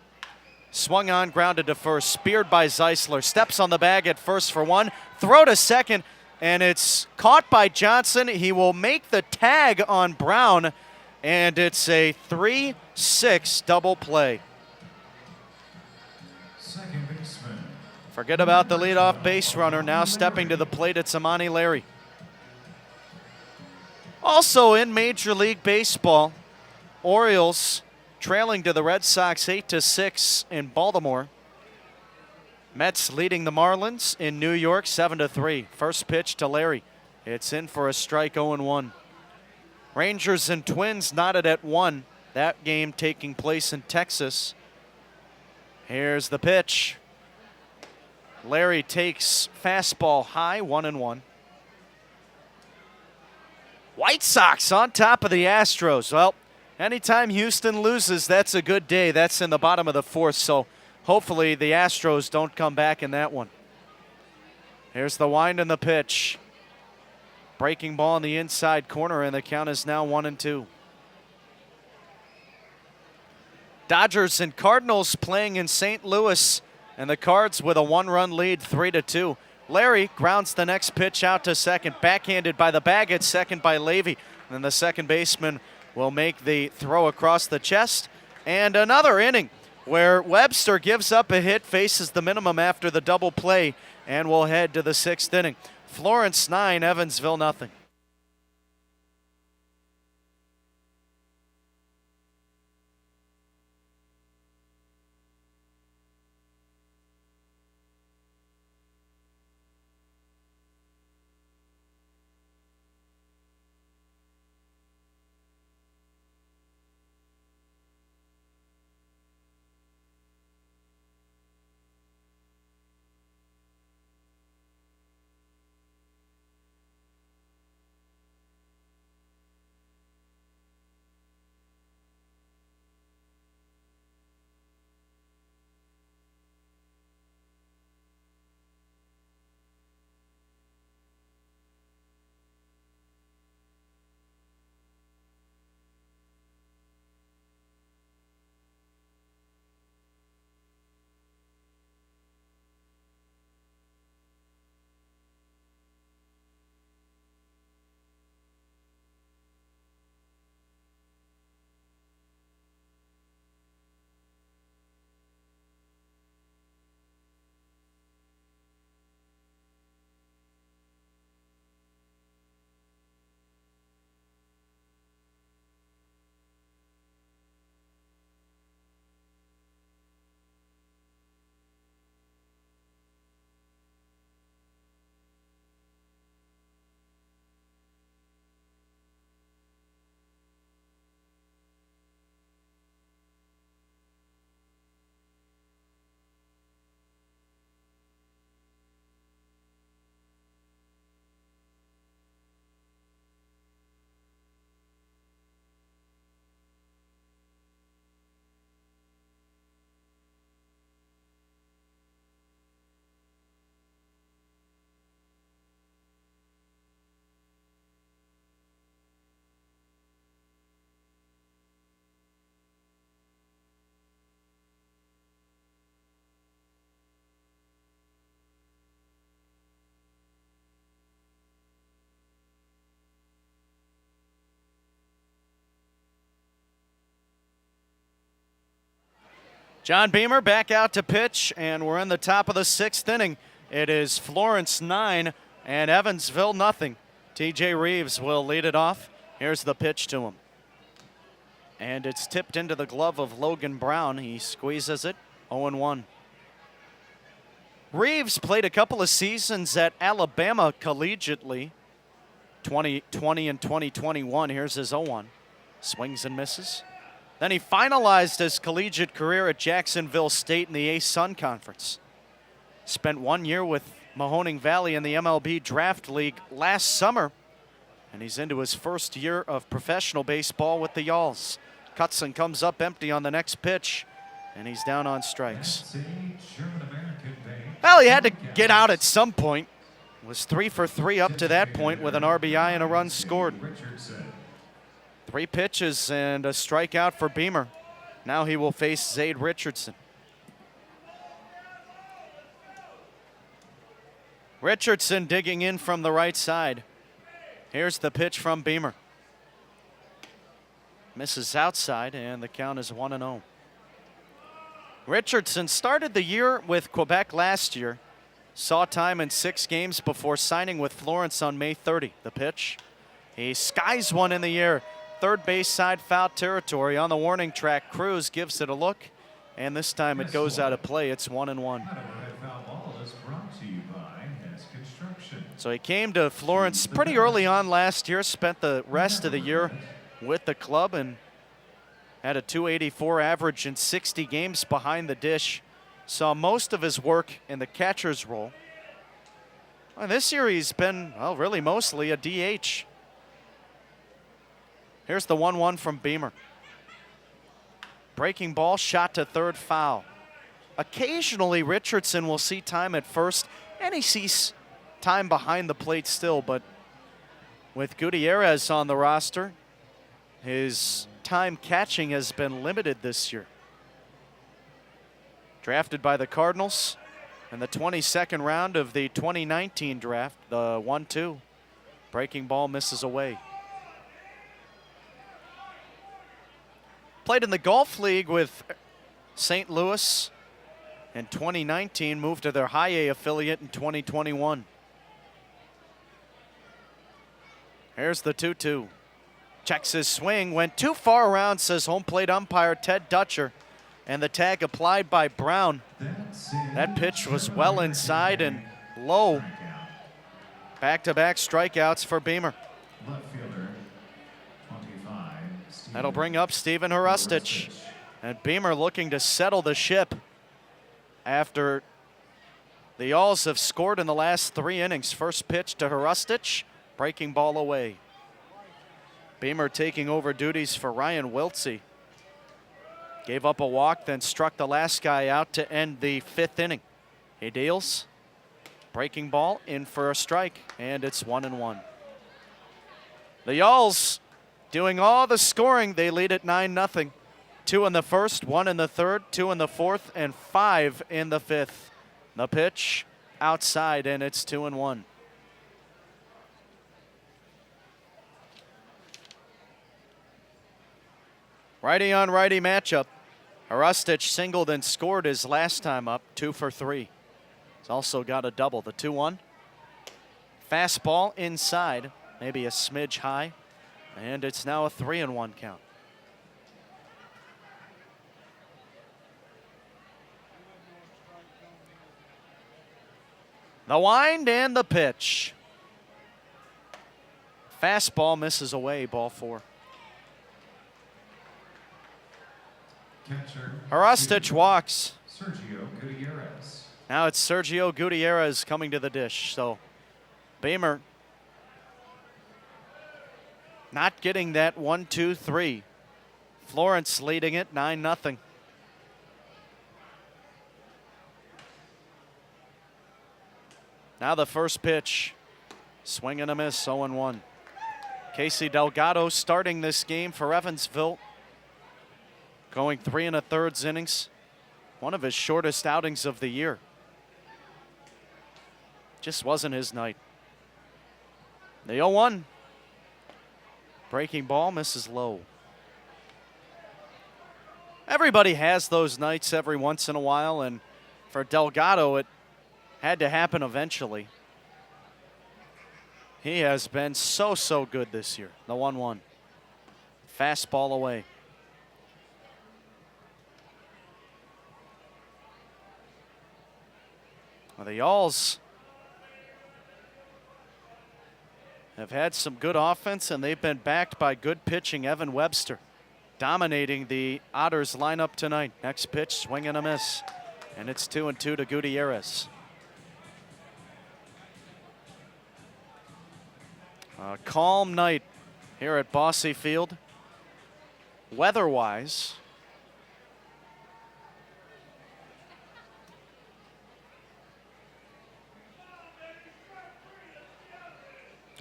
Swung on, grounded to first, speared by Zeisler. Steps on the bag at first for 1. Throw to second, and it's caught by Johnson. He will make the tag on Brown, and it's a 3-6 double play. Second baseman. Forget about the leadoff base runner. Now stepping to the plate, it's Amani Larry. Also in Major League Baseball, Orioles trailing to the Red Sox 8-6 in Baltimore. Mets leading the Marlins in New York 7-3. First pitch to Larry. It's in for a strike, 0-1. Rangers and Twins knotted at 1. That game taking place in Texas. Here's the pitch. Larry takes fastball high, 1-1. White Sox on top of the Astros. Well, anytime Houston loses, that's a good day. That's in the bottom of the 4th, so hopefully the Astros don't come back in that one. Here's the wind and the pitch. Breaking ball in the inside corner, and the count is now 1-2. Dodgers and Cardinals playing in St. Louis, and the Cards with a 1-run lead, 3-2. Larry grounds the next pitch out to second, backhanded by the bag at second by Levy. And then the second baseman will make the throw across the chest. And another inning where Webster gives up a hit, faces the minimum after the double play, and will head to the 6th inning. Florence 9, Evansville 0. John Beamer back out to pitch, and we're in the top of the 6th inning. It is Florence 9 and Evansville nothing. TJ Reeves will lead it off. Here's the pitch to him. And it's tipped into the glove of Logan Brown. He squeezes it, 0-1. Reeves played a couple of seasons at Alabama collegiately, 2020 and 2021. Here's his 0-1. Swings and misses. Then he finalized his collegiate career at Jacksonville State in the A-Sun Conference. Spent 1 year with Mahoning Valley in the MLB Draft League last summer, and he's into his first year of professional baseball with the Yalls. Cuts and comes up empty on the next pitch, and he's down on strikes. Well, he had to get out at some point. Was 3 for 3 up to that point with an RBI and a run scored. 3 pitches and a strikeout for Beamer. Now he will face Zade Richardson. Richardson digging in from the right side. Here's the pitch from Beamer. Misses outside, and the count is 1-0. Richardson started the year with Quebec last year. Saw time in 6 games before signing with Florence on May 30. The pitch. He skies one in the air. Third base side foul territory. On the warning track, Cruz gives it a look, and this time it goes out of play. It's 1-1. So he came to Florence pretty early on last year, spent the rest of the year with the club, and had a .284 average in 60 games behind the dish. Saw most of his work in the catcher's role. Well, this year he's been, well, really mostly a DH. Here's the 1-1 from Beamer. Breaking ball, shot to third, foul. Occasionally Richardson will see time at first, and he sees time behind the plate still, but with Gutierrez on the roster, his time catching has been limited this year. Drafted by the Cardinals in the 22nd round of the 2019 draft, the 1-2. Breaking ball misses away. Played in the Golf League with St. Louis in 2019, moved to their High A affiliate in 2021. Here's the 2-2. Checks his swing, went too far around, says home plate umpire Ted Dutcher, and the tag applied by Brown. That pitch was well inside and low. Back-to-back strikeouts for Beamer. That'll bring up Steven Hrustich. And Beamer looking to settle the ship after the Yalls have scored in the last 3 innings. First pitch to Hrustich, breaking ball away. Beamer taking over duties for Ryan Wiltsey. Gave up a walk, then struck the last guy out to end the 5th inning. He deals. Breaking ball in for a strike, and it's 1-1. The Yalls doing all the scoring. They lead at 9-0. 2 in the first, 1 in the third, 2 in the fourth, and 5 in the 5th. The pitch outside, and it's 2-1. Righty on righty matchup. Hrustich singled and scored his last time up, 2 for 3. He's also got a double. The 2-1. Fastball inside, maybe a smidge high, and it's now a 3-1 count. The wind and the pitch. Fastball misses away, ball 4. Hrustich walks. Sergio Gutierrez. Now it's Sergio Gutierrez coming to the dish. So Beamer not getting that 1-2-3. Florence leading it 9-0. Now the first pitch. Swing and a miss, 0-1. Casey Delgado starting this game for Evansville. Going 3 1/3 innings. One of his shortest outings of the year. Just wasn't his night. The 0-1. Breaking ball misses low. Everybody has those nights every once in a while, and for Delgado, it had to happen eventually. He has been so good this year. The 1-1. Fastball away. Well, the Yalls have had some good offense, and they've been backed by good pitching. Evan Webster dominating the Otters lineup tonight. Next pitch, swing and a miss. And it's 2-2 to Gutierrez. A calm night here at Bosse Field. Weather-wise,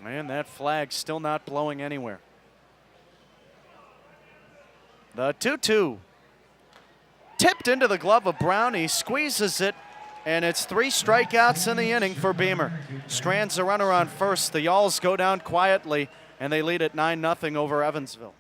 and that flag still not blowing anywhere. The 2-2 tipped into the glove of Brown. He squeezes it, and it's 3 strikeouts in the inning for Beamer. Strands a runner on first. The Yalls go down quietly, and they lead at 9-0 over Evansville.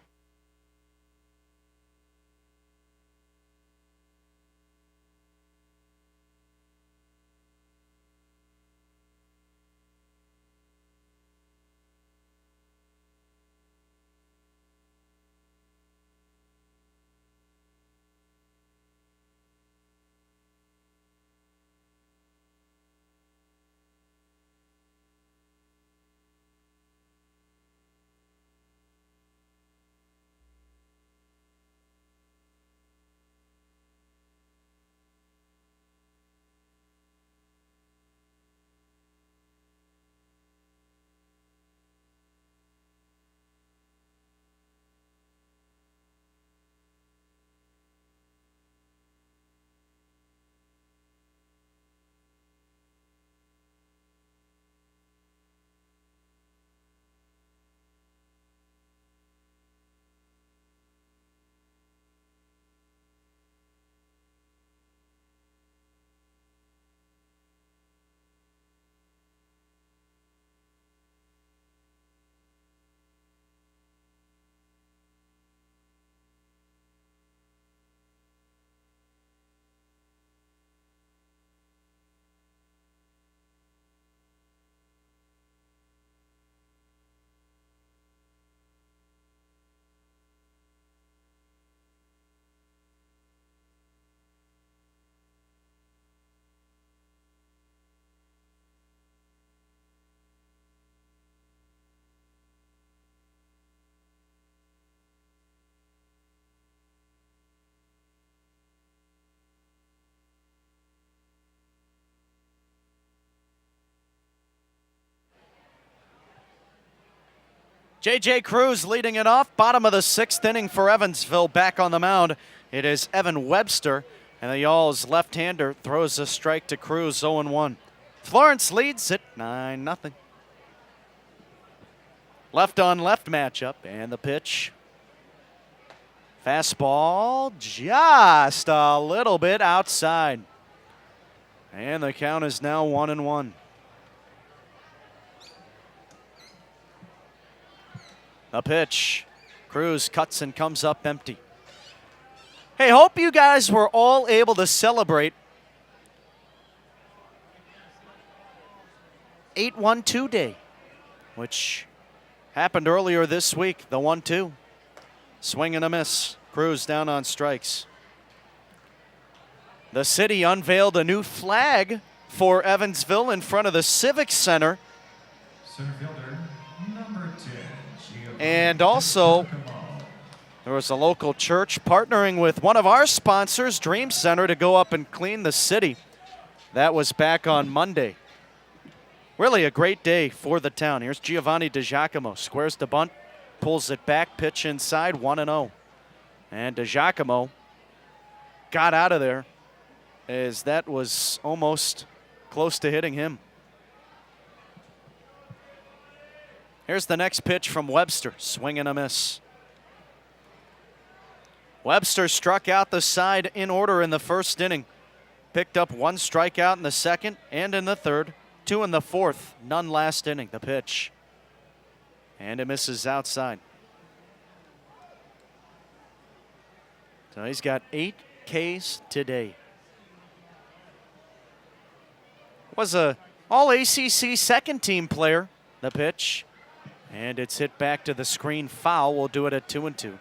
J.J. Cruz leading it off. Bottom of the 6th inning for Evansville. Back on the mound, it is Evan Webster. And the Yalls left-hander throws a strike to Cruz, 0-1. Florence leads it 9-0. Left-on-left matchup, and the pitch. Fastball just a little bit outside. And the count is now 1-1. The pitch. Cruz cuts and comes up empty. Hey, hope you guys were all able to celebrate 8-1-2 Day, which happened earlier this week, the 1-2. Swing and a miss. Cruz down on strikes. The city unveiled a new flag for Evansville in front of the Civic Center. Center fielder, number 10. And also, there was a local church partnering with one of our sponsors, Dream Center, to go up and clean the city. That was back on Monday. Really a great day for the town. Here's Giovanni DiGiacomo. Squares the bunt, pulls it back, pitch inside, 1-0. And DiGiacomo got out of there as that was almost close to hitting him. Here's the next pitch from Webster. Swing and a miss. Webster struck out the side in order in the first inning. Picked up 1 strikeout in the second and in the third. 2 in the fourth. None last inning. The pitch. And it misses outside. So he's got 8 Ks today. Was a All-ACC second-team player, the pitch. And it's hit back to the screen foul. We'll do it at 2-2.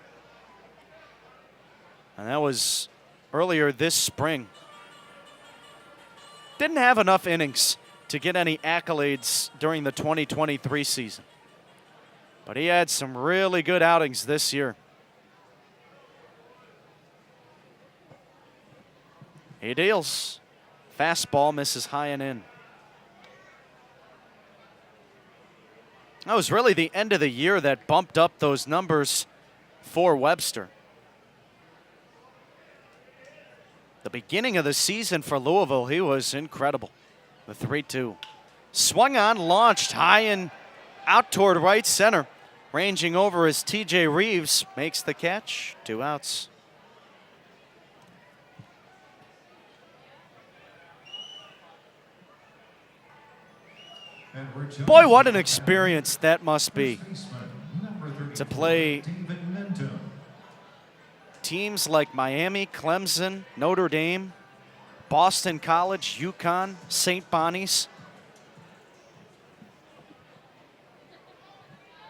And that was earlier this spring. Didn't have enough innings to get any accolades during the 2023 season. But he had some really good outings this year. He deals. Fastball misses high and in. That was really the end of the year that bumped up those numbers for Webster. The beginning of the season for Louisville, he was incredible. The 3-2. Swung on, launched high and out toward right center. Ranging over as TJ Reeves makes the catch. 2 outs. Boy, what an experience that must be to play teams like Miami, Clemson, Notre Dame, Boston College, UConn, St. Bonnie's.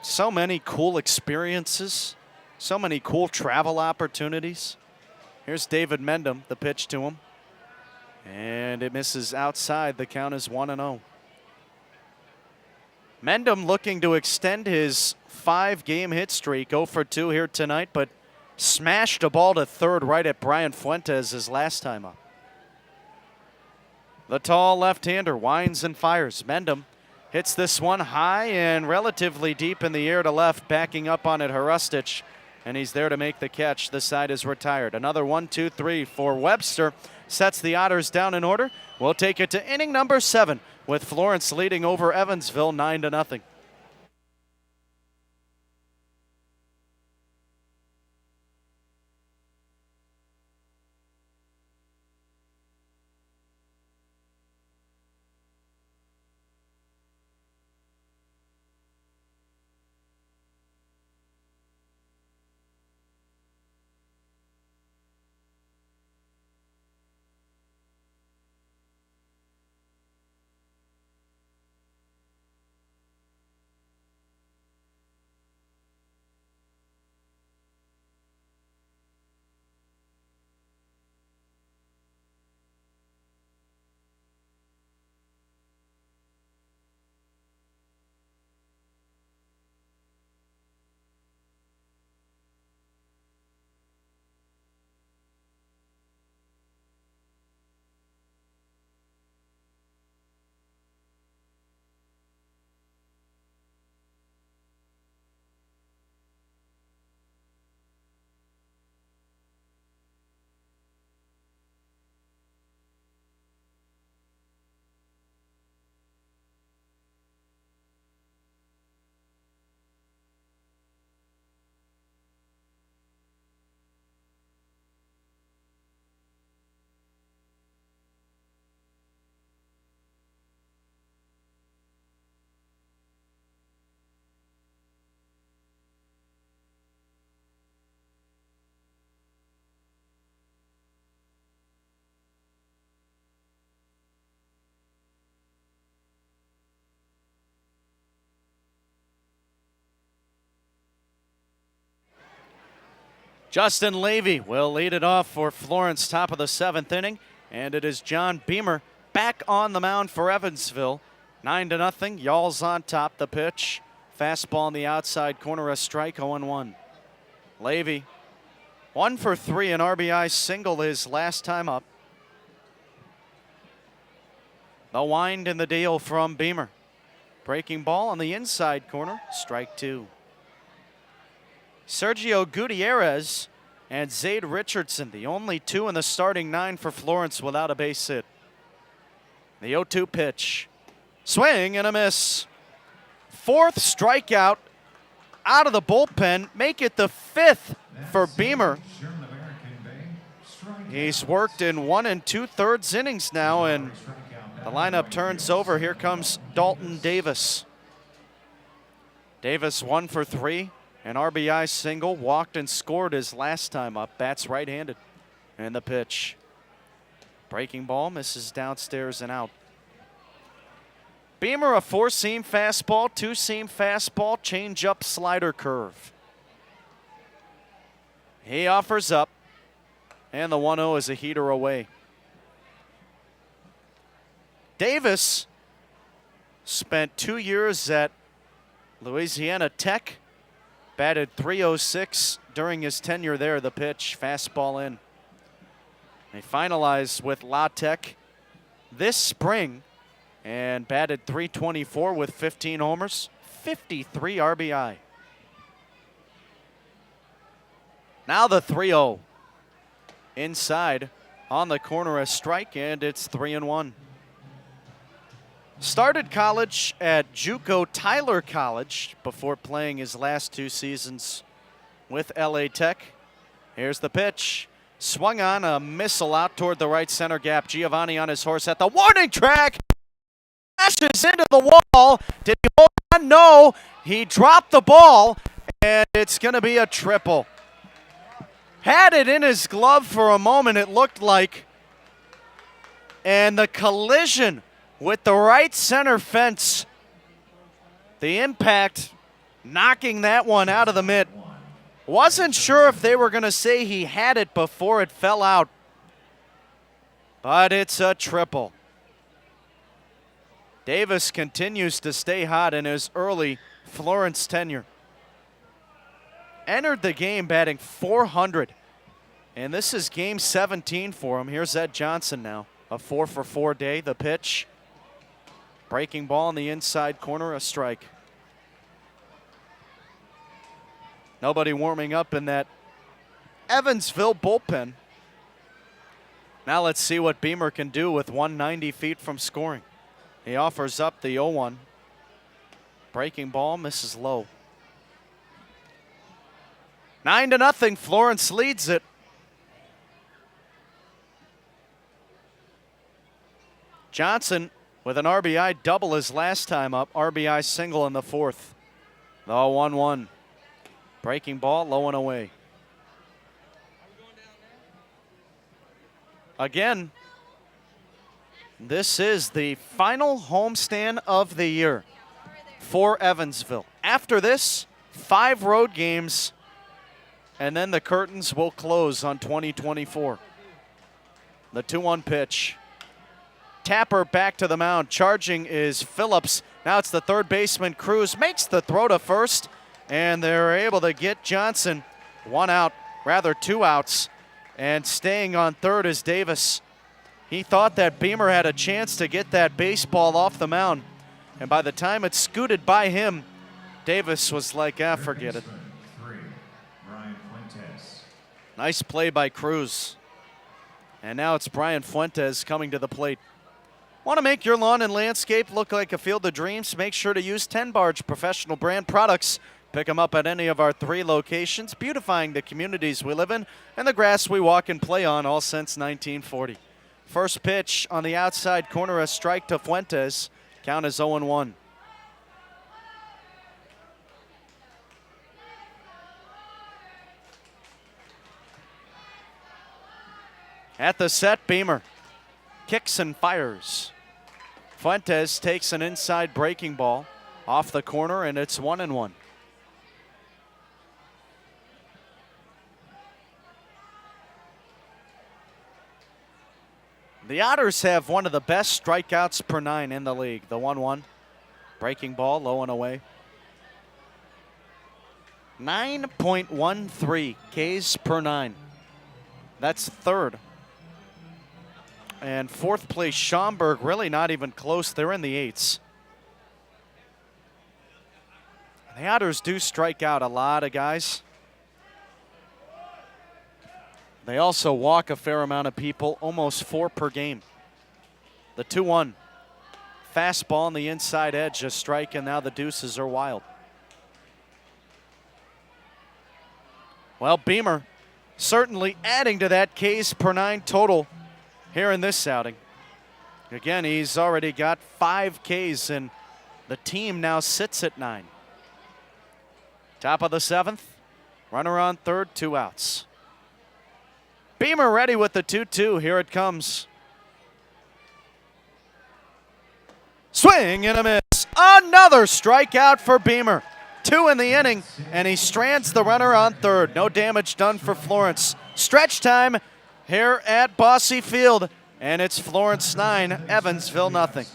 So many cool experiences, so many cool travel opportunities. Here's David Mendham, the pitch to him. And it misses outside. The count is 1-0. Mendham looking to extend his 5-game hit streak, 0 for 2 here tonight, but smashed a ball to third right at Brian Fuentes his last time up. The tall left-hander winds and fires. Mendham hits this one high and relatively deep in the air to left, backing up on it Hrustic, and he's there to make the catch. The side is retired. Another 1-2-3 for Webster. Sets the Otters down in order. We'll take it to inning number 7 with Florence leading over Evansville 9-0. Justin Levy will lead it off for Florence, top of the 7th inning. And it is John Beamer back on the mound for Evansville. 9-0. Y'all's on top. The pitch. Fastball on the outside corner, a strike, 0-1. Levy, 1 for 3, an RBI single his last time up. The wind and the deal from Beamer. Breaking ball on the inside corner, strike 2. Sergio Gutierrez and Zaid Richardson, the only 2 in the starting 9 for Florence without a base hit. The 0-2 pitch. Swing and a miss. 4th strikeout out of the bullpen. Make it the 5th for Beamer. He's worked in 1 2/3 innings now, and the lineup turns over. Here comes Dalton Davis. Davis 1 for 3. An RBI single, walked and scored his last time up. Bats right-handed. And the pitch. Breaking ball misses downstairs and out. Beamer, a 4-seam fastball, 2-seam fastball, change-up, slider, curve. He offers up, and the 1-0 is a heater away. Davis spent 2 years at Louisiana Tech, batted .306 during his tenure there. The pitch, fastball in. They finalized with La Tech this spring and batted .324 with 15 homers, 53 RBI. Now the 3-0. Inside on the corner, a strike, and it's 3-1. Started college at JUCO Tyler College before playing his last 2 seasons with LA Tech. Here's the pitch. Swung on, a missile out toward the right center gap. Giovanni on his horse at the warning track. Smashes into the wall. Did he hold on? No. He dropped the ball, and it's going to be a triple. Had it in his glove for a moment, it looked like. And the collision with the right center fence. The impact knocking that one out of the mitt. Wasn't sure if they were going to say he had it before it fell out. But it's a triple. Davis continues to stay hot in his early Florence tenure. Entered the game batting .400. And this is game 17 for him. Here's Ed Johnson now. A 4-for-4 day. The pitch. Breaking ball in the inside corner, a strike. Nobody warming up in that Evansville bullpen. Now let's see what Beamer can do with 190 feet from scoring. He offers up the 0-1. Breaking ball misses low. 9-0, Florence leads it. Johnson with an RBI double his last time up. RBI single in the 4th. The 1-1. Breaking ball, low and away. Again, this is the final homestand of the year for Evansville. After this, 5 road games, and then the curtains will close on 2024. The 2-1 pitch. Tapper back to the mound. Charging is Phillips. Now it's the third baseman, Cruz, makes the throw to first, and they're able to get Johnson 1 out, rather 2 outs, and staying on third is Davis. He thought that Beamer had a chance to get that baseball off the mound, and by the time it scooted by him, Davis was like, forget it. Nice play by Cruz. And now it's Brian Fuentes coming to the plate. Want to make your lawn and landscape look like a field of dreams? Make sure to use 10 Barge professional brand products. Pick them up at any of our 3 locations, beautifying the communities we live in and the grass we walk and play on, all since 1940. First pitch on the outside corner, a strike to Fuentes. Count is 0-1. At the set, Beamer kicks and fires. Fuentes takes an inside breaking ball off the corner, and it's 1-1. The Otters have one of the best strikeouts per 9 in the league. The 1-1. Breaking ball, low and away. 9.13 Ks per 9. That's third. And fourth place, Schaumburg, really not even close. They're in the 8s. The Otters do strike out a lot of guys. They also walk a fair amount of people, almost 4 per game. The 2-1. Fastball on the inside edge, a strike, and now the deuces are wild. Well, Beamer certainly adding to that Ks per 9 total here in this outing. Again, he's already got 5 Ks, and the team now sits at 9. Top of the 7th. Runner on third, 2 outs. Beamer ready with the 2-2. Here it comes. Swing and a miss. Another strikeout for Beamer. 2 in the inning, and he strands the runner on third. No damage done for Florence. Stretch time here at Bosse Field, and it's Florence 9, Evansville nothing.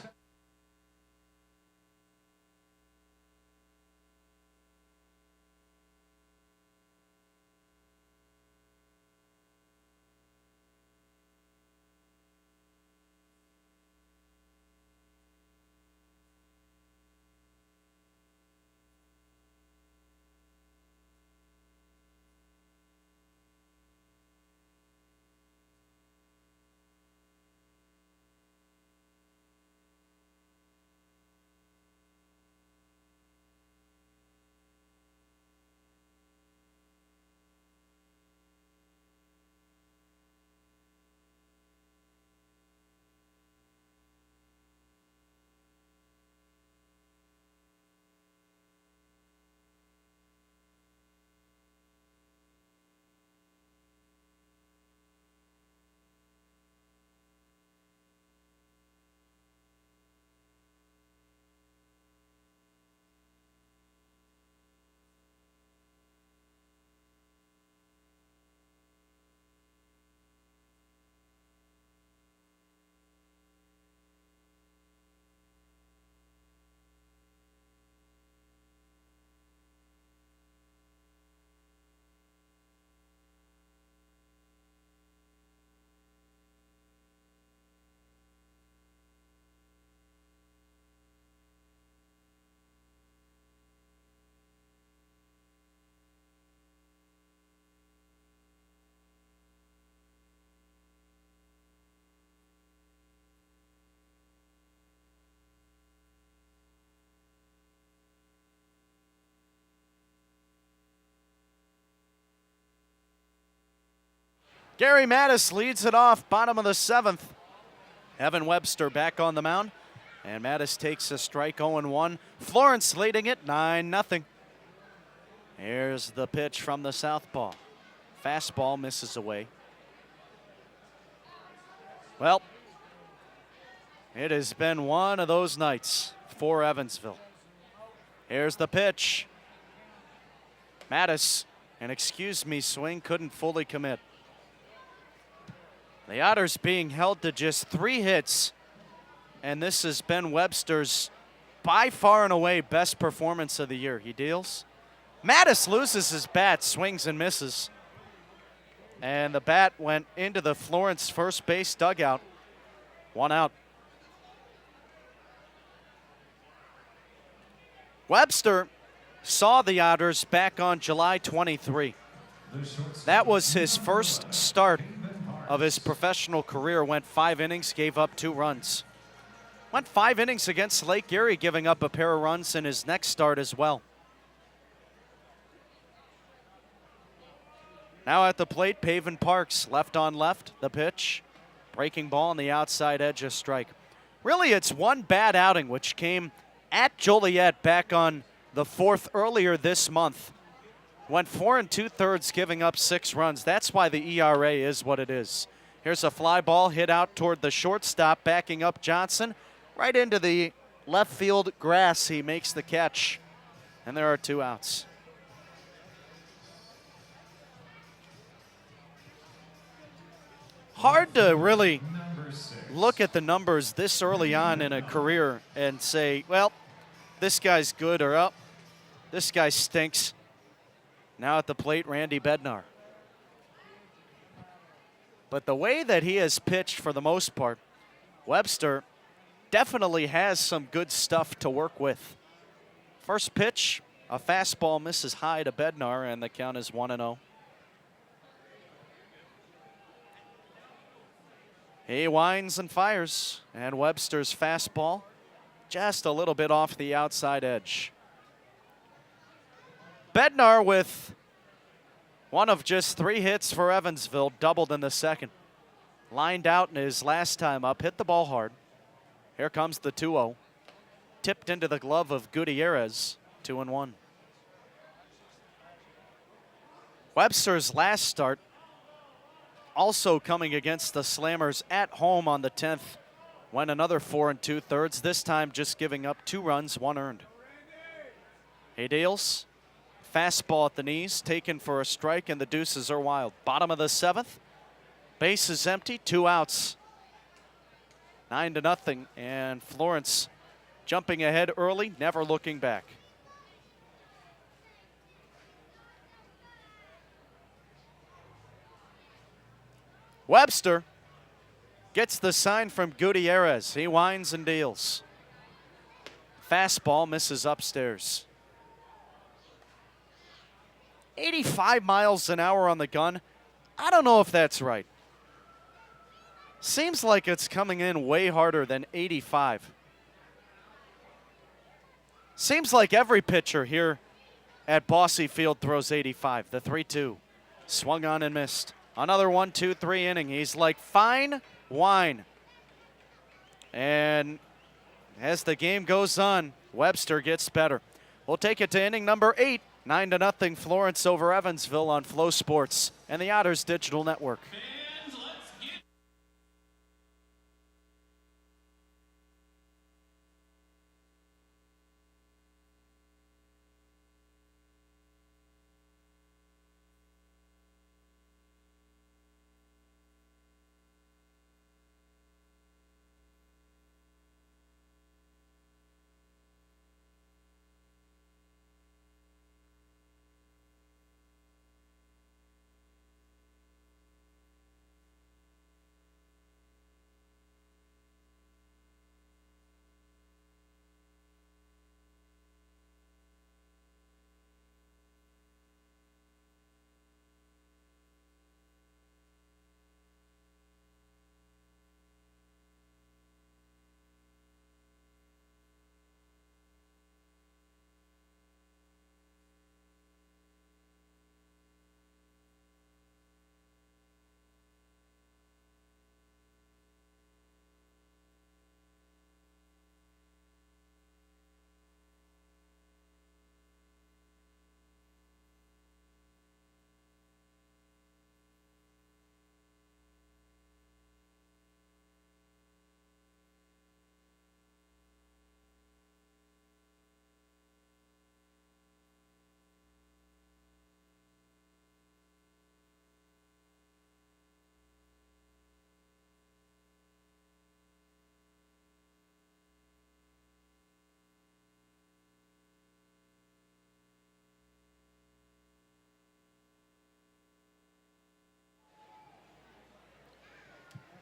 Gary Mattis leads it off, bottom of the 7th. Evan Webster back on the mound, and Mattis takes a strike, 0-1. Florence leading it 9-0. Here's the pitch from the southpaw. Fastball misses away. Well, it has been one of those nights for Evansville. Here's the pitch. Mattis, an excuse me swing, couldn't fully commit. The Otters being held to just 3 hits, and this has been Webster's by far and away best performance of the year. He deals. Mattis loses his bat, swings and misses. And the bat went into the Florence first base dugout. 1 out. Webster saw the Otters back on July 23. That was his first start of his professional career. Went 5 innings, gave up 2 runs. Went 5 innings against Lake Erie, giving up a pair of runs in his next start as well. Now at the plate, Paven Parks, left on left, the pitch. Breaking ball on the outside edge, a strike. Really, it's one bad outing, which came at Joliet back on the 4th earlier this month. Went 4 2/3, giving up 6 runs. That's why the ERA is what it is. Here's a fly ball hit out toward the shortstop, backing up Johnson. Right into the left field grass, he makes the catch. And there are 2 outs. Hard to really look at the numbers this early on in a career and say, well, this guy's good, or oh, this guy stinks. Now at the plate, Randy Bednar. But the way that he has pitched for the most part, Webster definitely has some good stuff to work with. First pitch, a fastball misses high to Bednar, and the count is 1-0. He winds and fires, and Webster's fastball just a little bit off the outside edge. Bednar with one of just 3 hits for Evansville, doubled in the 2nd. Lined out in his last time up, hit the ball hard. Here comes the 2-0. Tipped into the glove of Gutierrez, 2-1. Webster's last start also coming against the Slammers at home on the 10th. Went another 4 2/3, this time just giving up 2 runs, 1 earned. He deals. Fastball at the knees, taken for a strike, and the deuces are wild. Bottom of the 7th. Base is empty, 2 outs. 9-0, and Florence jumping ahead early, never looking back. Webster gets the sign from Gutierrez. He winds and deals. Fastball misses upstairs. 85 miles an hour on the gun. I don't know if that's right. Seems like it's coming in way harder than 85. Seems like every pitcher here at Bossy Field throws 85. The 3-2. Swung on and missed. Another 1-2-3 inning. He's like fine wine. And as the game goes on, Webster gets better. We'll take it to inning number 8. 9-0 Florence over Evansville on Flow Sports and the Otters Digital Network. Fans, let's get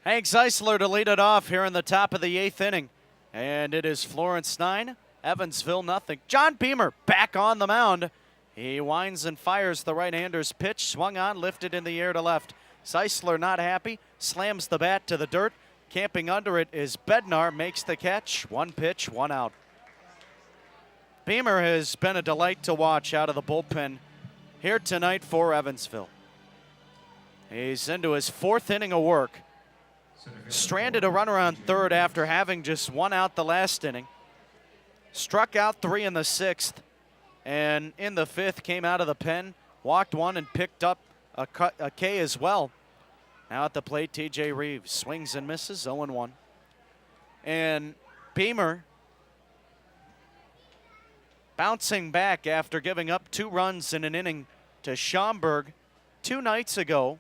Hank Zeisler to lead it off here in the top of the 8th inning. And it is Florence 9, Evansville nothing. John Beamer back on the mound. He winds and fires the right-hander's pitch. Swung on, lifted in the air to left. Zeisler not happy, slams the bat to the dirt. Camping under it is Bednar, makes the catch. 1 pitch, 1 out. Beamer has been a delight to watch out of the bullpen here tonight for Evansville. He's into his 4th inning of work. Stranded a runner on 3rd after having just 1 out the last inning. Struck out 3 in the 6th. And in the 5th came out of the pen, walked 1 and picked up a K as well. Now at the plate, TJ Reeves swings and misses, 0-1. And Beamer bouncing back after giving up 2 runs in an inning to Schaumburg 2 nights ago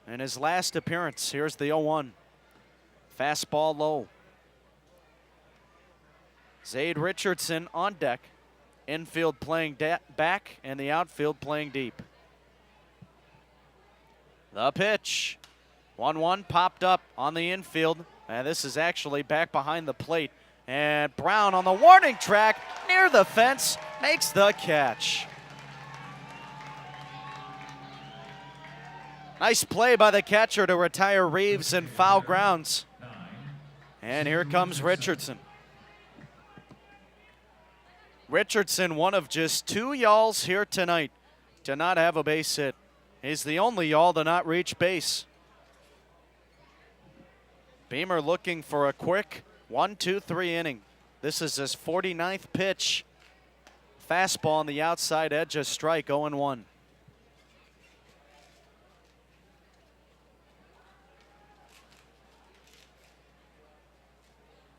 in his last appearance. Here's the 0-1. Fastball low. Zaid Richardson on deck. Infield playing back and the outfield playing deep. The pitch. 1-1 popped up on the infield. And this is actually back behind the plate. And Brown on the warning track near the fence makes the catch. Nice play by the catcher to retire Reeves in foul grounds. And here comes Richardson. Richardson, one of just 2 Yalls here tonight to not have a base hit. He's the only Yall to not reach base. Beamer looking for a quick 1-2-3 inning. This is his 49th pitch. Fastball on the outside edge, a strike, 0-1.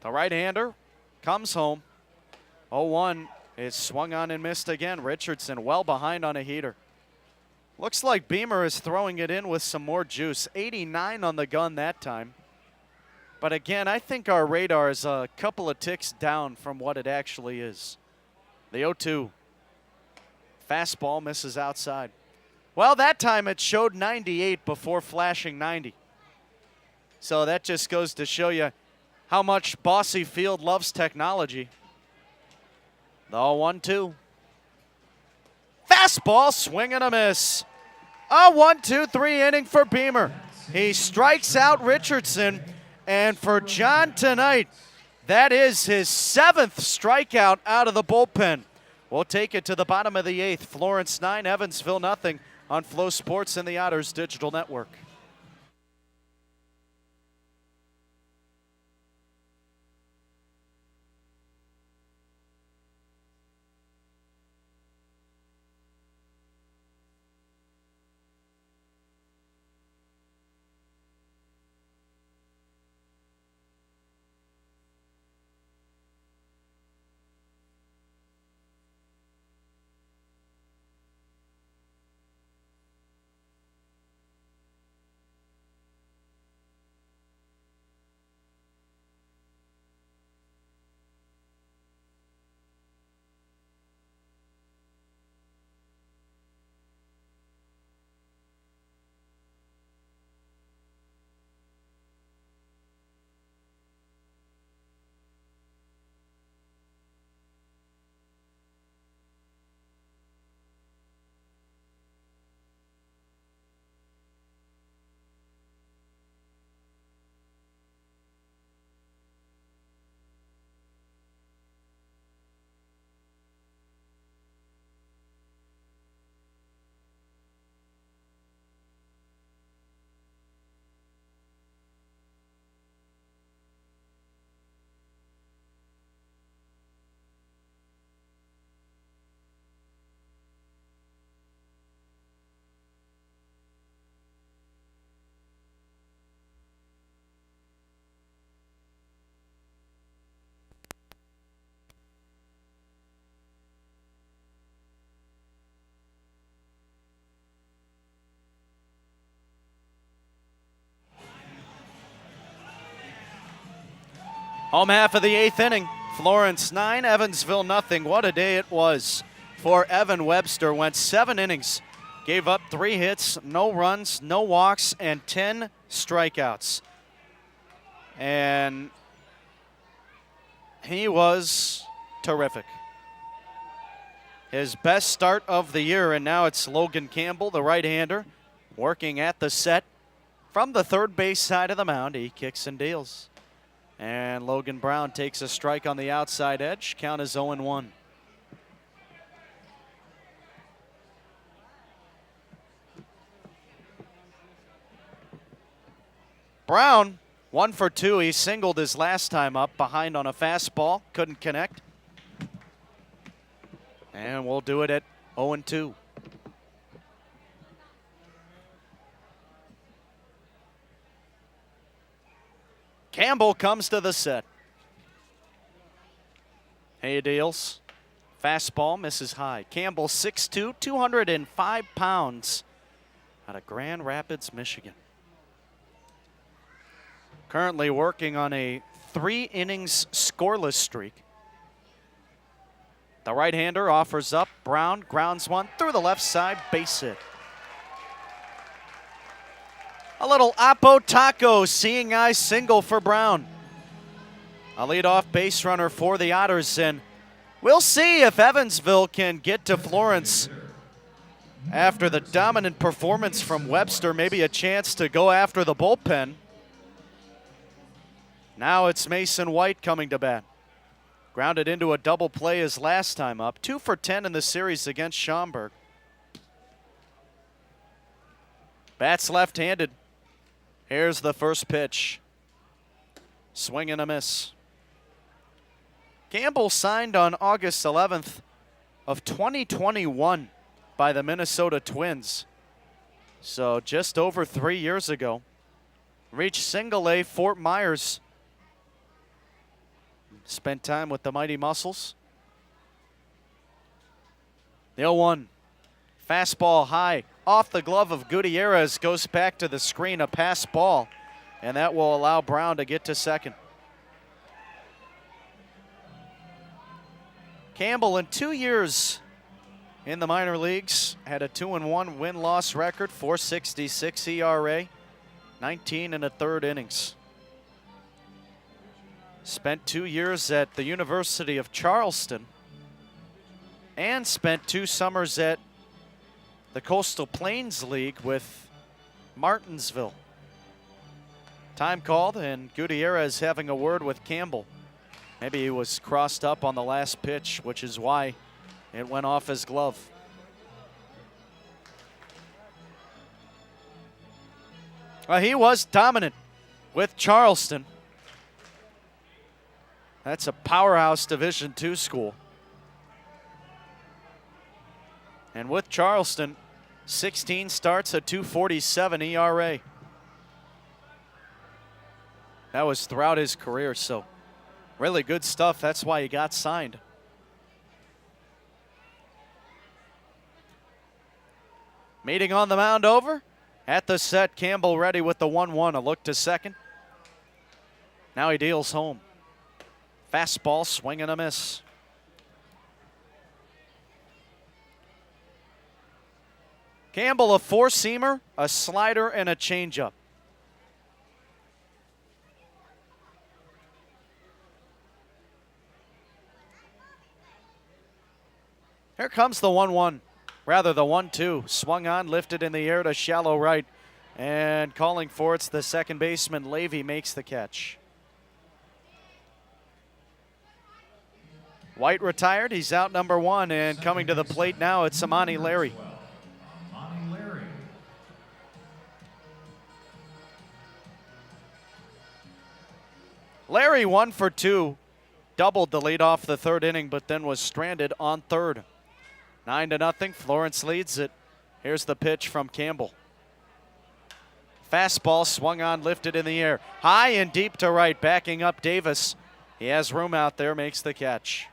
The right-hander comes home. 0-1 is swung on and missed again. Richardson well behind on a heater. Looks like Beamer is throwing it in with some more juice. 89 on the gun that time. But again, I think our radar is a couple of ticks down from what it actually is. The 0-2. Fastball misses outside. Well, that time it showed 98 before flashing 90. So that just goes to show you how much Bossy Field loves technology. The 1-2. Fastball, swing and a miss. A 1-2-3 inning for Beamer. He strikes out Richardson, and for John tonight, that is his 7th strikeout out of the bullpen. We'll take it to the bottom of the 8th. Florence 9, Evansville nothing on Flow Sports and the Otters Digital Network. Home half of the 8th inning. Florence 9, Evansville nothing. What a day it was for Evan Webster. Went 7 innings, gave up 3 hits, no runs, no walks, and 10 strikeouts. And he was terrific. His best start of the year, and now it's Logan Campbell, the right-hander, working at the set from the third base side of the mound. He kicks and deals. And Logan Brown takes a strike on the outside edge. Count is 0-1. Brown, 1 for 2. He singled his last time up, behind on a fastball. Couldn't connect. And we'll do it at 0-2. Campbell comes to the set. He deals. Fastball misses high. Campbell 6'2", 205 pounds out of Grand Rapids, Michigan. Currently working on a 3 innings scoreless streak. The right-hander offers up. Brown grounds one through the left side, base hit. A little Oppo Taco seeing eye single for Brown. A leadoff base runner for the Otters, and we'll see if Evansville can get to Florence after the dominant performance from Webster. Maybe a chance to go after the bullpen. Now it's Mason White coming to bat. Grounded into a double play his last time up. 2 for 10 in the series against Schaumburg. Bats left-handed. Here's the first pitch. Swing and a miss. Campbell signed on August 11th of 2021 by the Minnesota Twins. So just over 3 years ago. Reached single A Fort Myers spent time with the Mighty Muscles. The 0-1. Fastball high. Off the glove of Gutierrez. Goes back to the screen. A pass ball. And that will allow Brown to get to second. Campbell, in 2 years in the minor leagues, had a 2-1 win-loss record, .466 ERA, 19 1/3 innings. Spent 2 years at the University of Charleston and spent 2 summers at the Coastal Plains League with Martinsville. Time called, and Gutierrez having a word with Campbell. Maybe he was crossed up on the last pitch, which is why it went off his glove. Well, he was dominant with Charleston. That's a powerhouse Division II school. And with Charleston, 16 starts, a .247 ERA. That was throughout his career, so really good stuff. That's why he got signed. Meeting on the mound over. At the set, Campbell ready with the 1-1. A look to second. Now he deals home. Fastball, swing and a miss. Campbell, a four-seamer, a slider, and a changeup. Here comes the 1-1. Rather, the 1-2. Swung on, lifted in the air to shallow right. And calling for it's the second baseman, Levy, makes the catch. White retired. He's out number 1. And coming to the plate now, it's Amani Larry. Larry 1 for 2. Doubled the lead off the third inning, but then was stranded on third. 9-0. Florence leads it. Here's the pitch from Campbell. Fastball swung on, lifted in the air. High and deep to right, backing up Davis. He has room out there, makes the catch.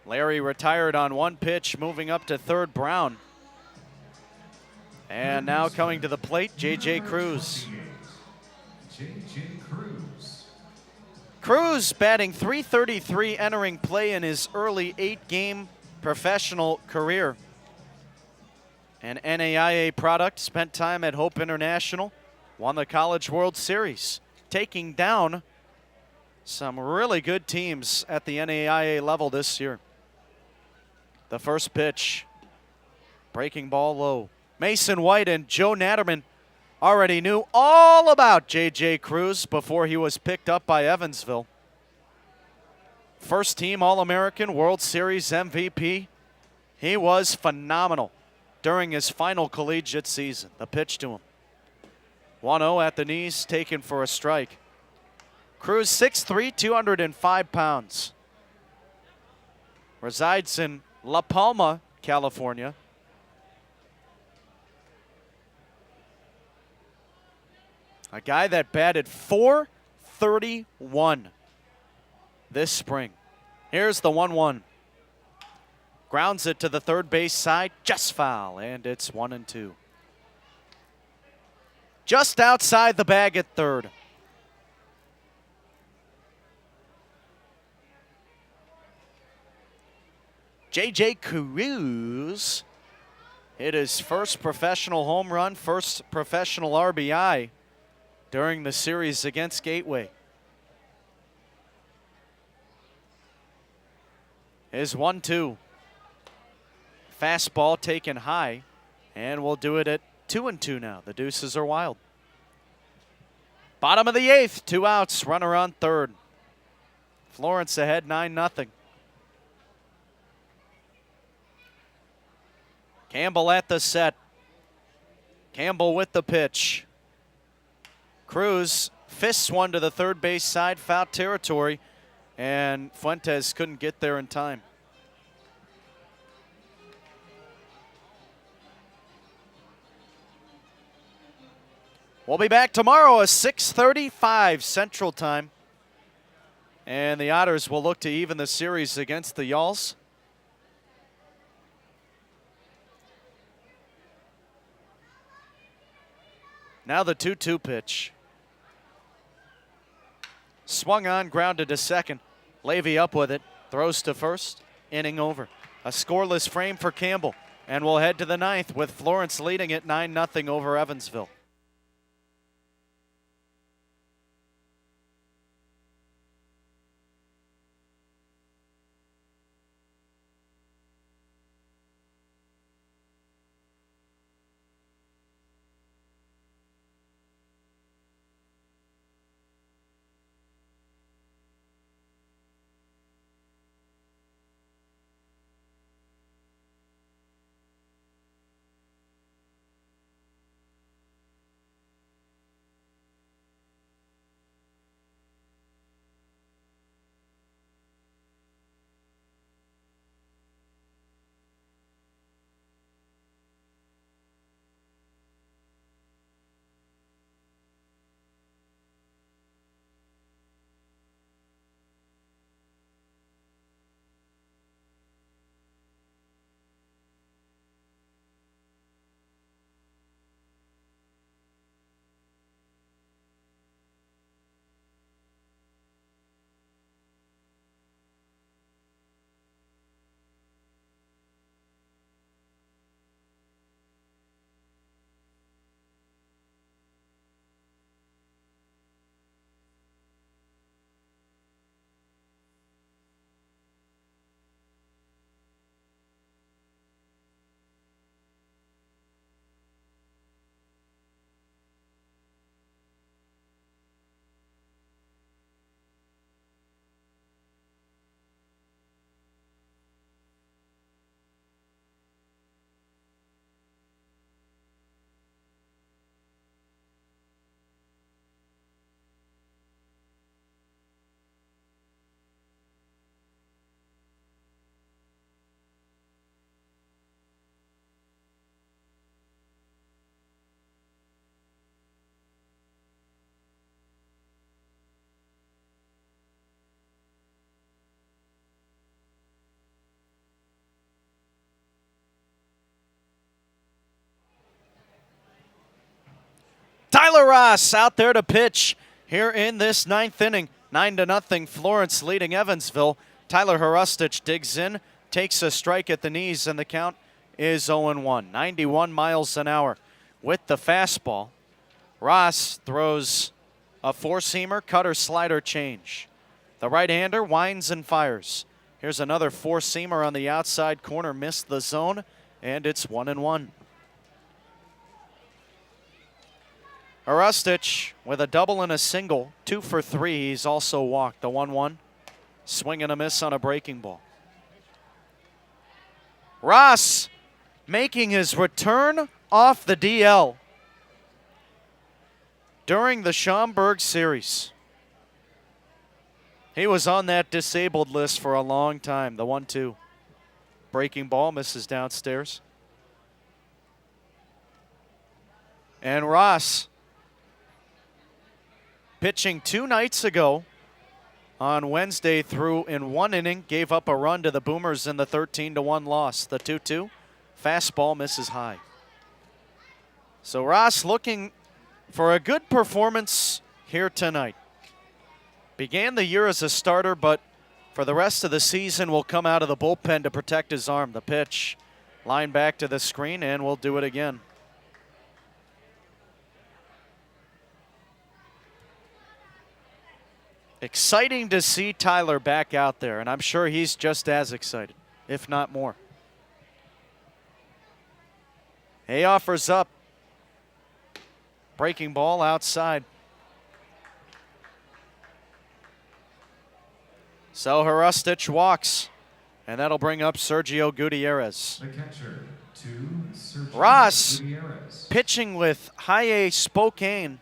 Larry retired on 1 pitch, moving up to third, Brown. And now coming to the plate, J.J. Cruz. Cruz batting .333, entering play in his early 8-game professional career. An NAIA product, spent time at Hope International, won the College World Series, taking down some really good teams at the NAIA level this year. The first pitch, breaking ball low. Mason White and Joe Natterman already knew all about J.J. Cruz before he was picked up by Evansville. First team All-American, World Series MVP. He was phenomenal during his final collegiate season. The pitch to him. 1-0 at the knees, taken for a strike. Cruz 6'3", 205 pounds. Resides in La Palma, California. A guy that batted .431 this spring. Here's the 1-1. Grounds it to the third base side, just foul, and it's 1-2. Just outside the bag at third. J.J. Cruz hit his first professional home run, first professional RBI during the series against Gateway. Is 1-2. Fastball taken high, and we'll do it at 2-2 now. The deuces are wild. Bottom of the 8th, 2 outs, runner on third. Florence ahead 9-0. Campbell at the set. Campbell with the pitch. Cruz fists one to the third base side, foul territory, and Fuentes couldn't get there in time. We'll be back tomorrow at 6:35 Central Time. And the Otters will look to even the series against the Yalls. Now the 2-2 pitch. Swung on, grounded to second. Levy up with it, throws to first, inning over. A scoreless frame for Campbell. And we'll head to the ninth with Florence leading it 9-0 over Evansville. Tyler Ross out there to pitch here in this ninth inning. 9-0 Florence leading Evansville. Tyler Harustich digs in, takes a strike at the knees, and the count is 0-1. 91 miles an hour with the fastball. Ross throws a four-seamer, cutter, slider change. The right-hander winds and fires. Here's another four-seamer on the outside corner, missed the zone, and it's 1-1. Harustich with a double and a single, 2 for 3. He's also walked. The 1-1. Swing and a miss on a breaking ball. Ross making his return off the DL during the Schaumburg series. He was on that disabled list for a long time. The 1-2. Breaking ball misses downstairs. And Ross, pitching 2 nights ago on Wednesday, threw in 1 inning, gave up a run to the Boomers in the 13-1 loss. The 2-2, fastball misses high. So Ross looking for a good performance here tonight. Began the year as a starter, but for the rest of the season will come out of the bullpen to protect his arm. The pitch, line back to the screen, and we'll do it again. Exciting to see Tyler back out there, and I'm sure he's just as excited, if not more. He offers up. Breaking ball outside. So Harustich walks, and that'll bring up Sergio Gutierrez. The catcher, Sergio Ross Gutierrez. pitching with High A Spokane,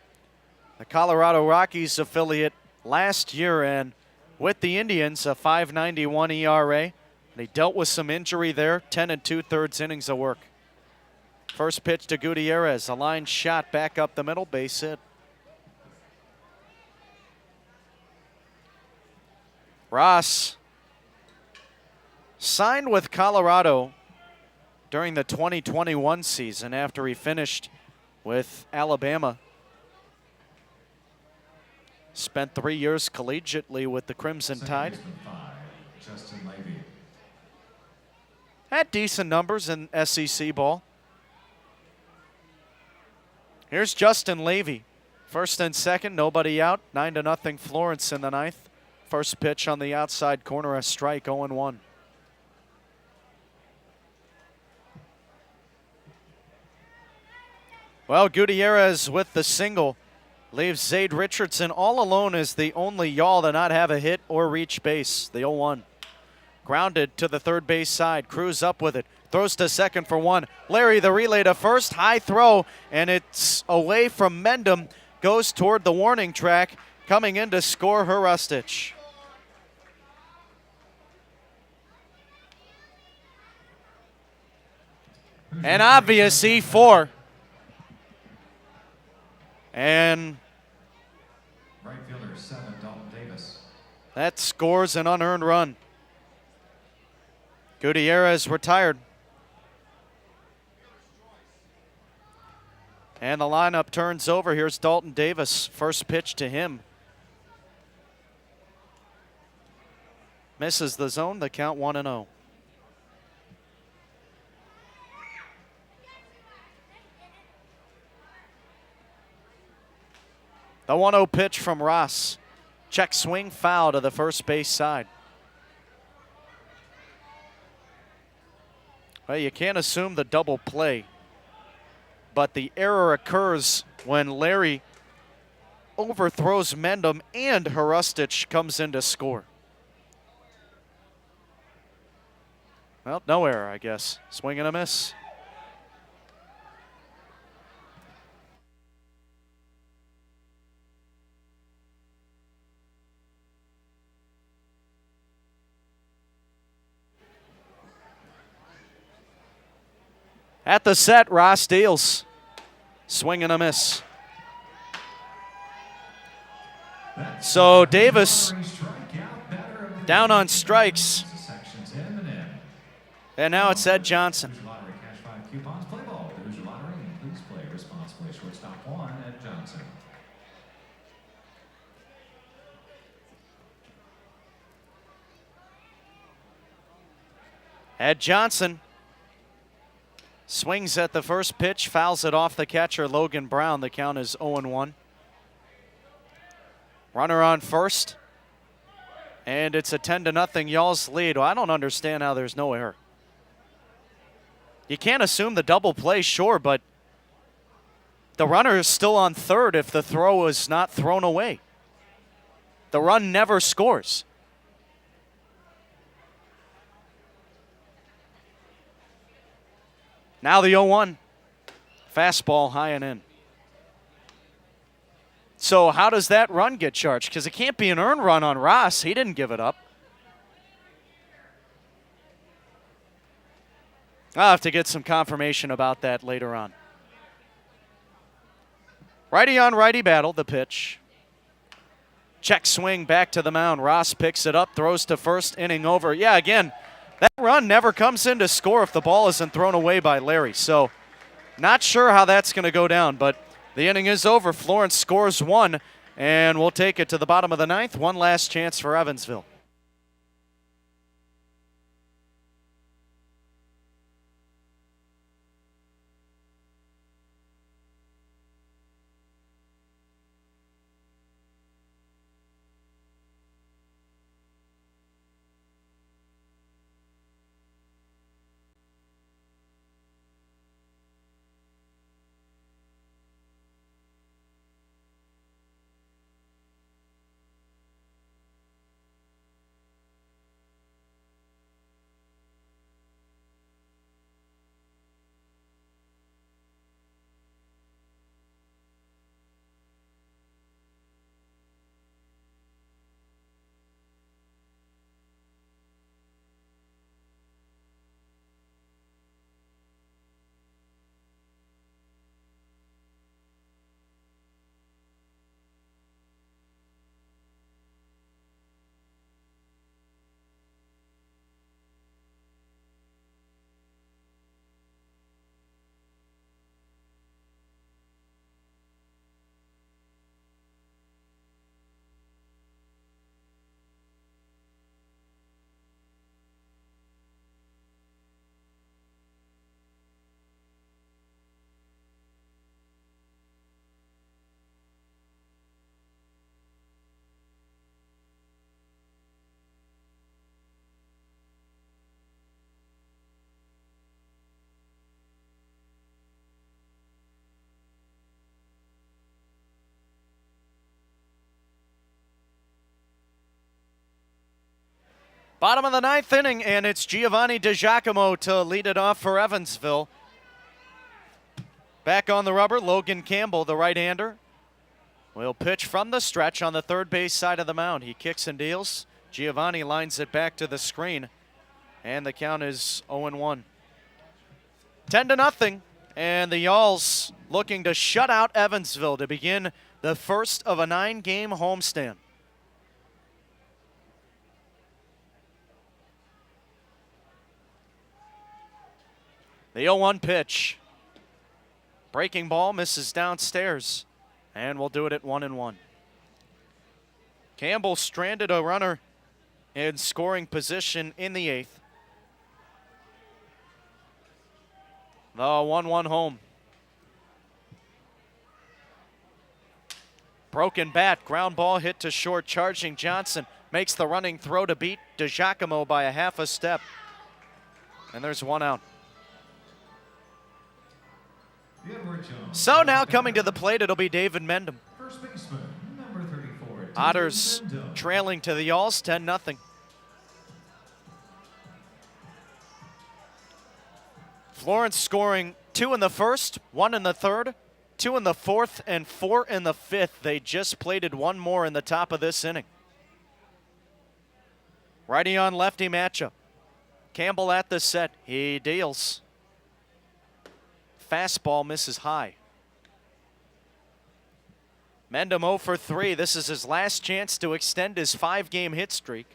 the Colorado Rockies affiliate, last year, and with the Indians, a .591 ERA. And he dealt with some injury there, 10 2/3 innings of work. First pitch to Gutierrez, a line shot back up the middle, base hit. Ross signed with Colorado during the 2021 season after he finished with Alabama. Spent 3 years collegiately with the Crimson Tide. Justin Levy. Had decent numbers in SEC ball. Here's Justin Levy. First and second, nobody out. 9-0 Florence in the ninth. First pitch on the outside corner, a strike, 0-1. Well, Gutierrez with the single leaves Zade Richardson all alone as the only Y'all to not have a hit or reach base. The 0-1. Grounded to the third base side. Cruz up with it. Throws to second for one. Larry the relay to first. High throw, and it's away from Mendham. Goes toward the warning track. Coming in to score Hrustic. An obvious E4. And Right fielder 7, Dalton Davis. that scores an unearned run. Gutierrez retired. And the lineup turns over. Here's Dalton Davis. First pitch to him. Misses the zone. The count 1-0. The 1-0 pitch from Ross. Check swing, foul to the first base side. Well, you can't assume the double play, but the error occurs when Larry overthrows Mendham and Hrustic comes in to score. Well, no error, I guess. Swing and a miss. At the set, Ross deals. Swing and a miss. So Davis down on strikes. And now it's Ed Johnson. Lottery Cash 5 coupons. Play ball. There's your lottery, and please play responsibly. Shortstop 1, Ed Johnson. Ed Johnson swings at the first pitch, fouls it off the catcher, Logan Brown. The count is 0-1. Runner on first. And it's a 10-0 Y'all's lead. Well, I don't understand how there's no error. You can't assume the double play, sure, but the runner is still on third if the throw is not thrown away. The run never scores. Now the 0-1. Fastball high and in. So how does that run get charged? Because it can't be an earned run on Ross. He didn't give it up. I'll have to get some confirmation about that later on. Righty on righty battle, the pitch. Check swing back to the mound. Ross picks it up, throws to first, inning over. Yeah, again, that run never comes in to score if the ball isn't thrown away by Larry. So not sure how that's going to go down, but the inning is over. Florence scores one, and we'll take it to the bottom of the ninth. One last chance for Evansville. Bottom of the ninth inning, and it's Giovanni DiGiacomo to lead it off for Evansville. Back on the rubber, Logan Campbell, the right-hander, will pitch from the stretch on the third base side of the mound. He kicks and deals. Giovanni lines it back to the screen, and the count is 0-1. 10-0, and the Y'alls looking to shut out Evansville to begin the first of a 9-game homestand. The 0-1 pitch. Breaking ball misses downstairs, and we'll do it at 1-1. Campbell stranded a runner in scoring position in the 8th. The 1-1 home. Broken bat, ground ball hit to short, charging Johnson. Makes the running throw to beat DiGiacomo by a half a step. And there's one out. So now coming to the plate, it'll be David Mendham. First baseman, number 34. Otters David Mendham. trailing to the Y'alls 10-0. Florence scoring 2 in the first, 1 in the third, 2 in the fourth, and 4 in the fifth. They just plated one more in the top of this inning. Righty on lefty matchup. Campbell at the set. He deals. Fastball misses high. Mendham 0 for 3. This is his last chance to extend his 5-game hit streak.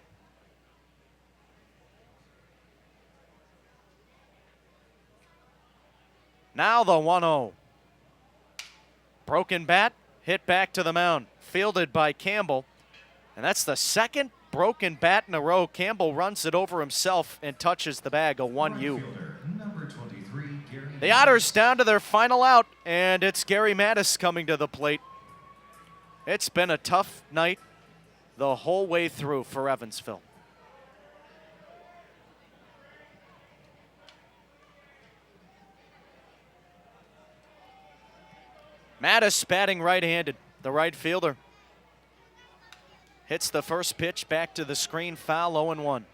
Now the 1-0. Broken bat, hit back to the mound. Fielded by Campbell. And that's the second broken bat in a row. Campbell runs it over himself and touches the bag, a 1U. Number 23, Gary. The Otters down to their final out, and it's Gary Mattis coming to the plate. It's been a tough night the whole way through for Evansville. Mattis batting right-handed, the right fielder. Hits the first pitch back to the screen, foul, 0-1.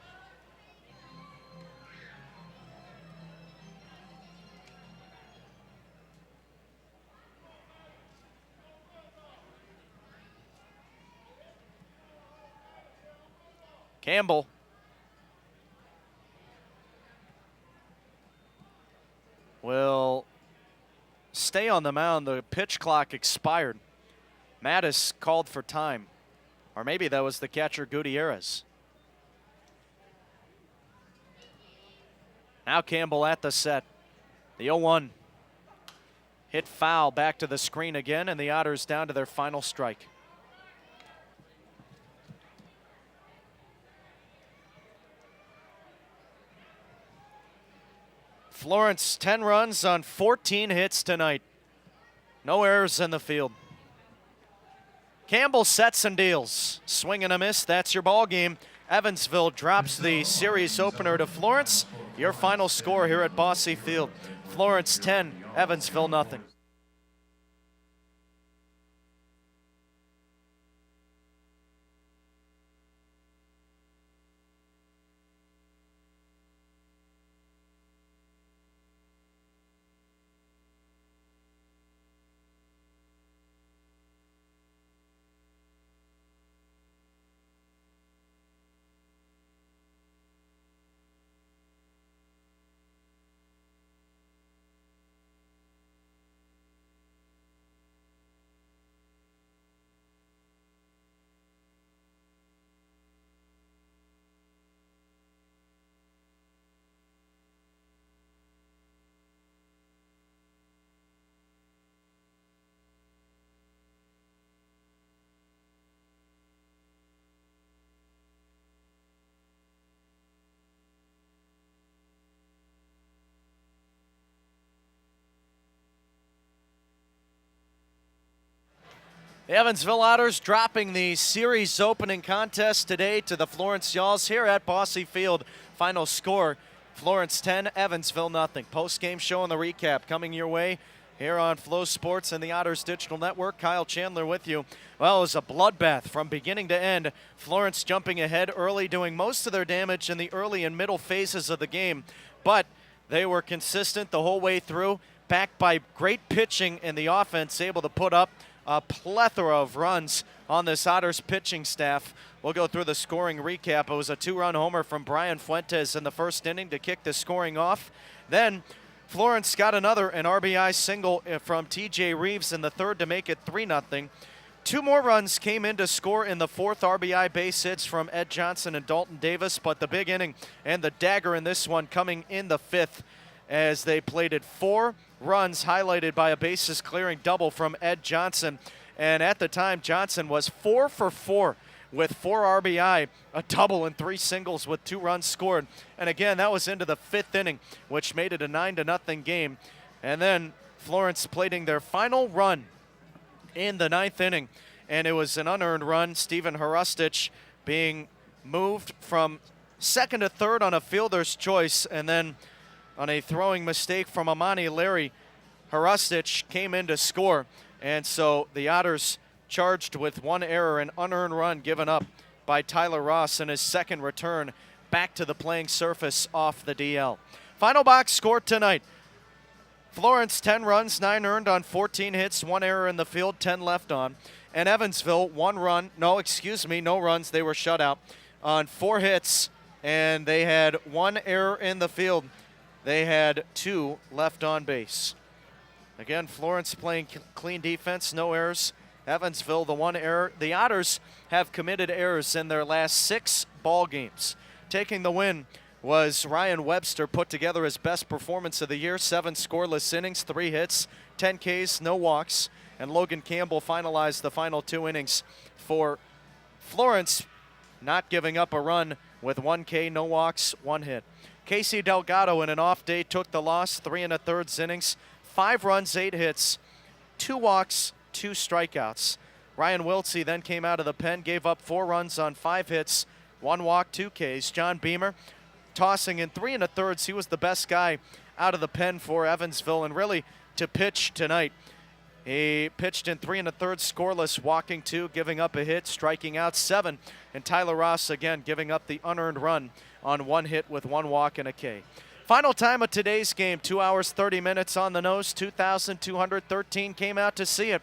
Campbell. Will stay on the mound. The pitch clock expired. Mattis called for time. Or maybe that was the catcher, Gutierrez. Now Campbell at the set. The 0-1. Hit foul back to the screen again, and the Otters down to their final strike. Florence, 10 runs on 14 hits tonight. No errors in the field. Campbell sets and deals. Swing and a miss, that's your ball game. Evansville drops the series opener to Florence. Your final score here at Bosse Field. Florence 10, Evansville nothing. The Evansville Otters dropping the series opening contest today to the Florence Y'alls here at Bosse Field. Final score, Florence 10, Evansville nothing. Post-game show and the recap coming your way here on Flow Sports and the Otters Digital Network. Kyle Chandler with you. Well, it was a bloodbath from beginning to end. Florence jumping ahead early, doing most of their damage in the early and middle phases of the game, but they were consistent the whole way through, backed by great pitching in the offense, able to put up a plethora of runs on this Otters pitching staff. We'll go through the scoring recap. It was a 2-run homer from Brian Fuentes in the first inning to kick the scoring off. Then Florence got an RBI single from TJ Reeves in the third to make it 3-0. 2 more runs came in to score in the fourth, RBI base hits from Ed Johnson and Dalton Davis, but the big inning and the dagger in this one coming in the fifth as they plated 4 runs, highlighted by a bases clearing double from Ed Johnson. And at the time, Johnson was 4 for 4 with 4 RBI, a double and 3 singles with 2 runs scored. And again, that was into the 5th inning, which made it a 9-0 game. And then Florence plating their final run in the 9th inning, and it was an unearned run. Steven Hrustic being moved from second to third on a fielder's choice, and then on a throwing mistake from Amani Larry, Hrustic came in to score. And so the Otters charged with 1 error, an unearned run given up by Tyler Ross in his second return back to the playing surface off the DL. Final box score tonight. Florence 10 runs, 9 earned on 14 hits, 1 error in the field, 10 left on. And Evansville, no runs, they were shut out on 4 hits, and they had 1 error in the field. They had 2 left on base. Again, Florence playing clean defense, no errors. Evansville, the 1 error. The Otters have committed errors in their last 6 ball games. Taking the win was Ryan Webster, put together his best performance of the year, 7 scoreless innings, 3 hits, 10 Ks, no walks. And Logan Campbell finalized the final 2 innings for Florence, not giving up a run with 1 K, no walks, 1 hit. Casey Delgado in an off day took the loss, 3 1/3 innings, 5 runs, 8 hits, 2 walks, 2 strikeouts. Ryan Wiltsey then came out of the pen, gave up 4 runs on 5 hits, 1 walk, 2 Ks. John Beamer tossing in 3 1/3. He was the best guy out of the pen for Evansville, and really to pitch tonight. He pitched in 3 1/3 scoreless, walking 2, giving up a hit, striking out 7. And Tyler Ross again giving up the unearned run on 1 hit with 1 walk and a K. Final time of today's game, 2 hours, 30 minutes on the nose. 2,213 came out to see it.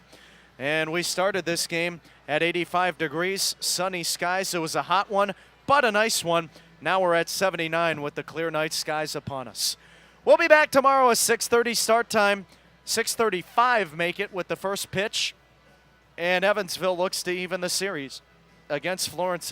And we started this game at 85 degrees, sunny skies. It was a hot one, but a nice one. Now we're at 79 with the clear night skies upon us. We'll be back tomorrow at 6:30 start time. 6:35 make it with the first pitch. And Evansville looks to even the series against Florence,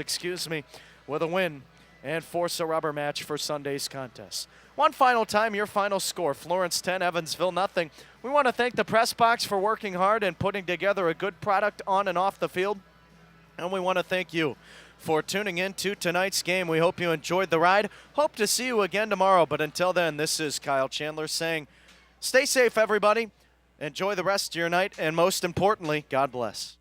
with a win and force a rubber match for Sunday's contest. One final time, your final score, Florence 10, Evansville nothing. We want to thank the press box for working hard and putting together a good product on and off the field. And we want to thank you for tuning in to tonight's game. We hope you enjoyed the ride. Hope to see you again tomorrow. But until then, this is Kyle Chandler saying, stay safe, everybody. Enjoy the rest of your night. And most importantly, God bless.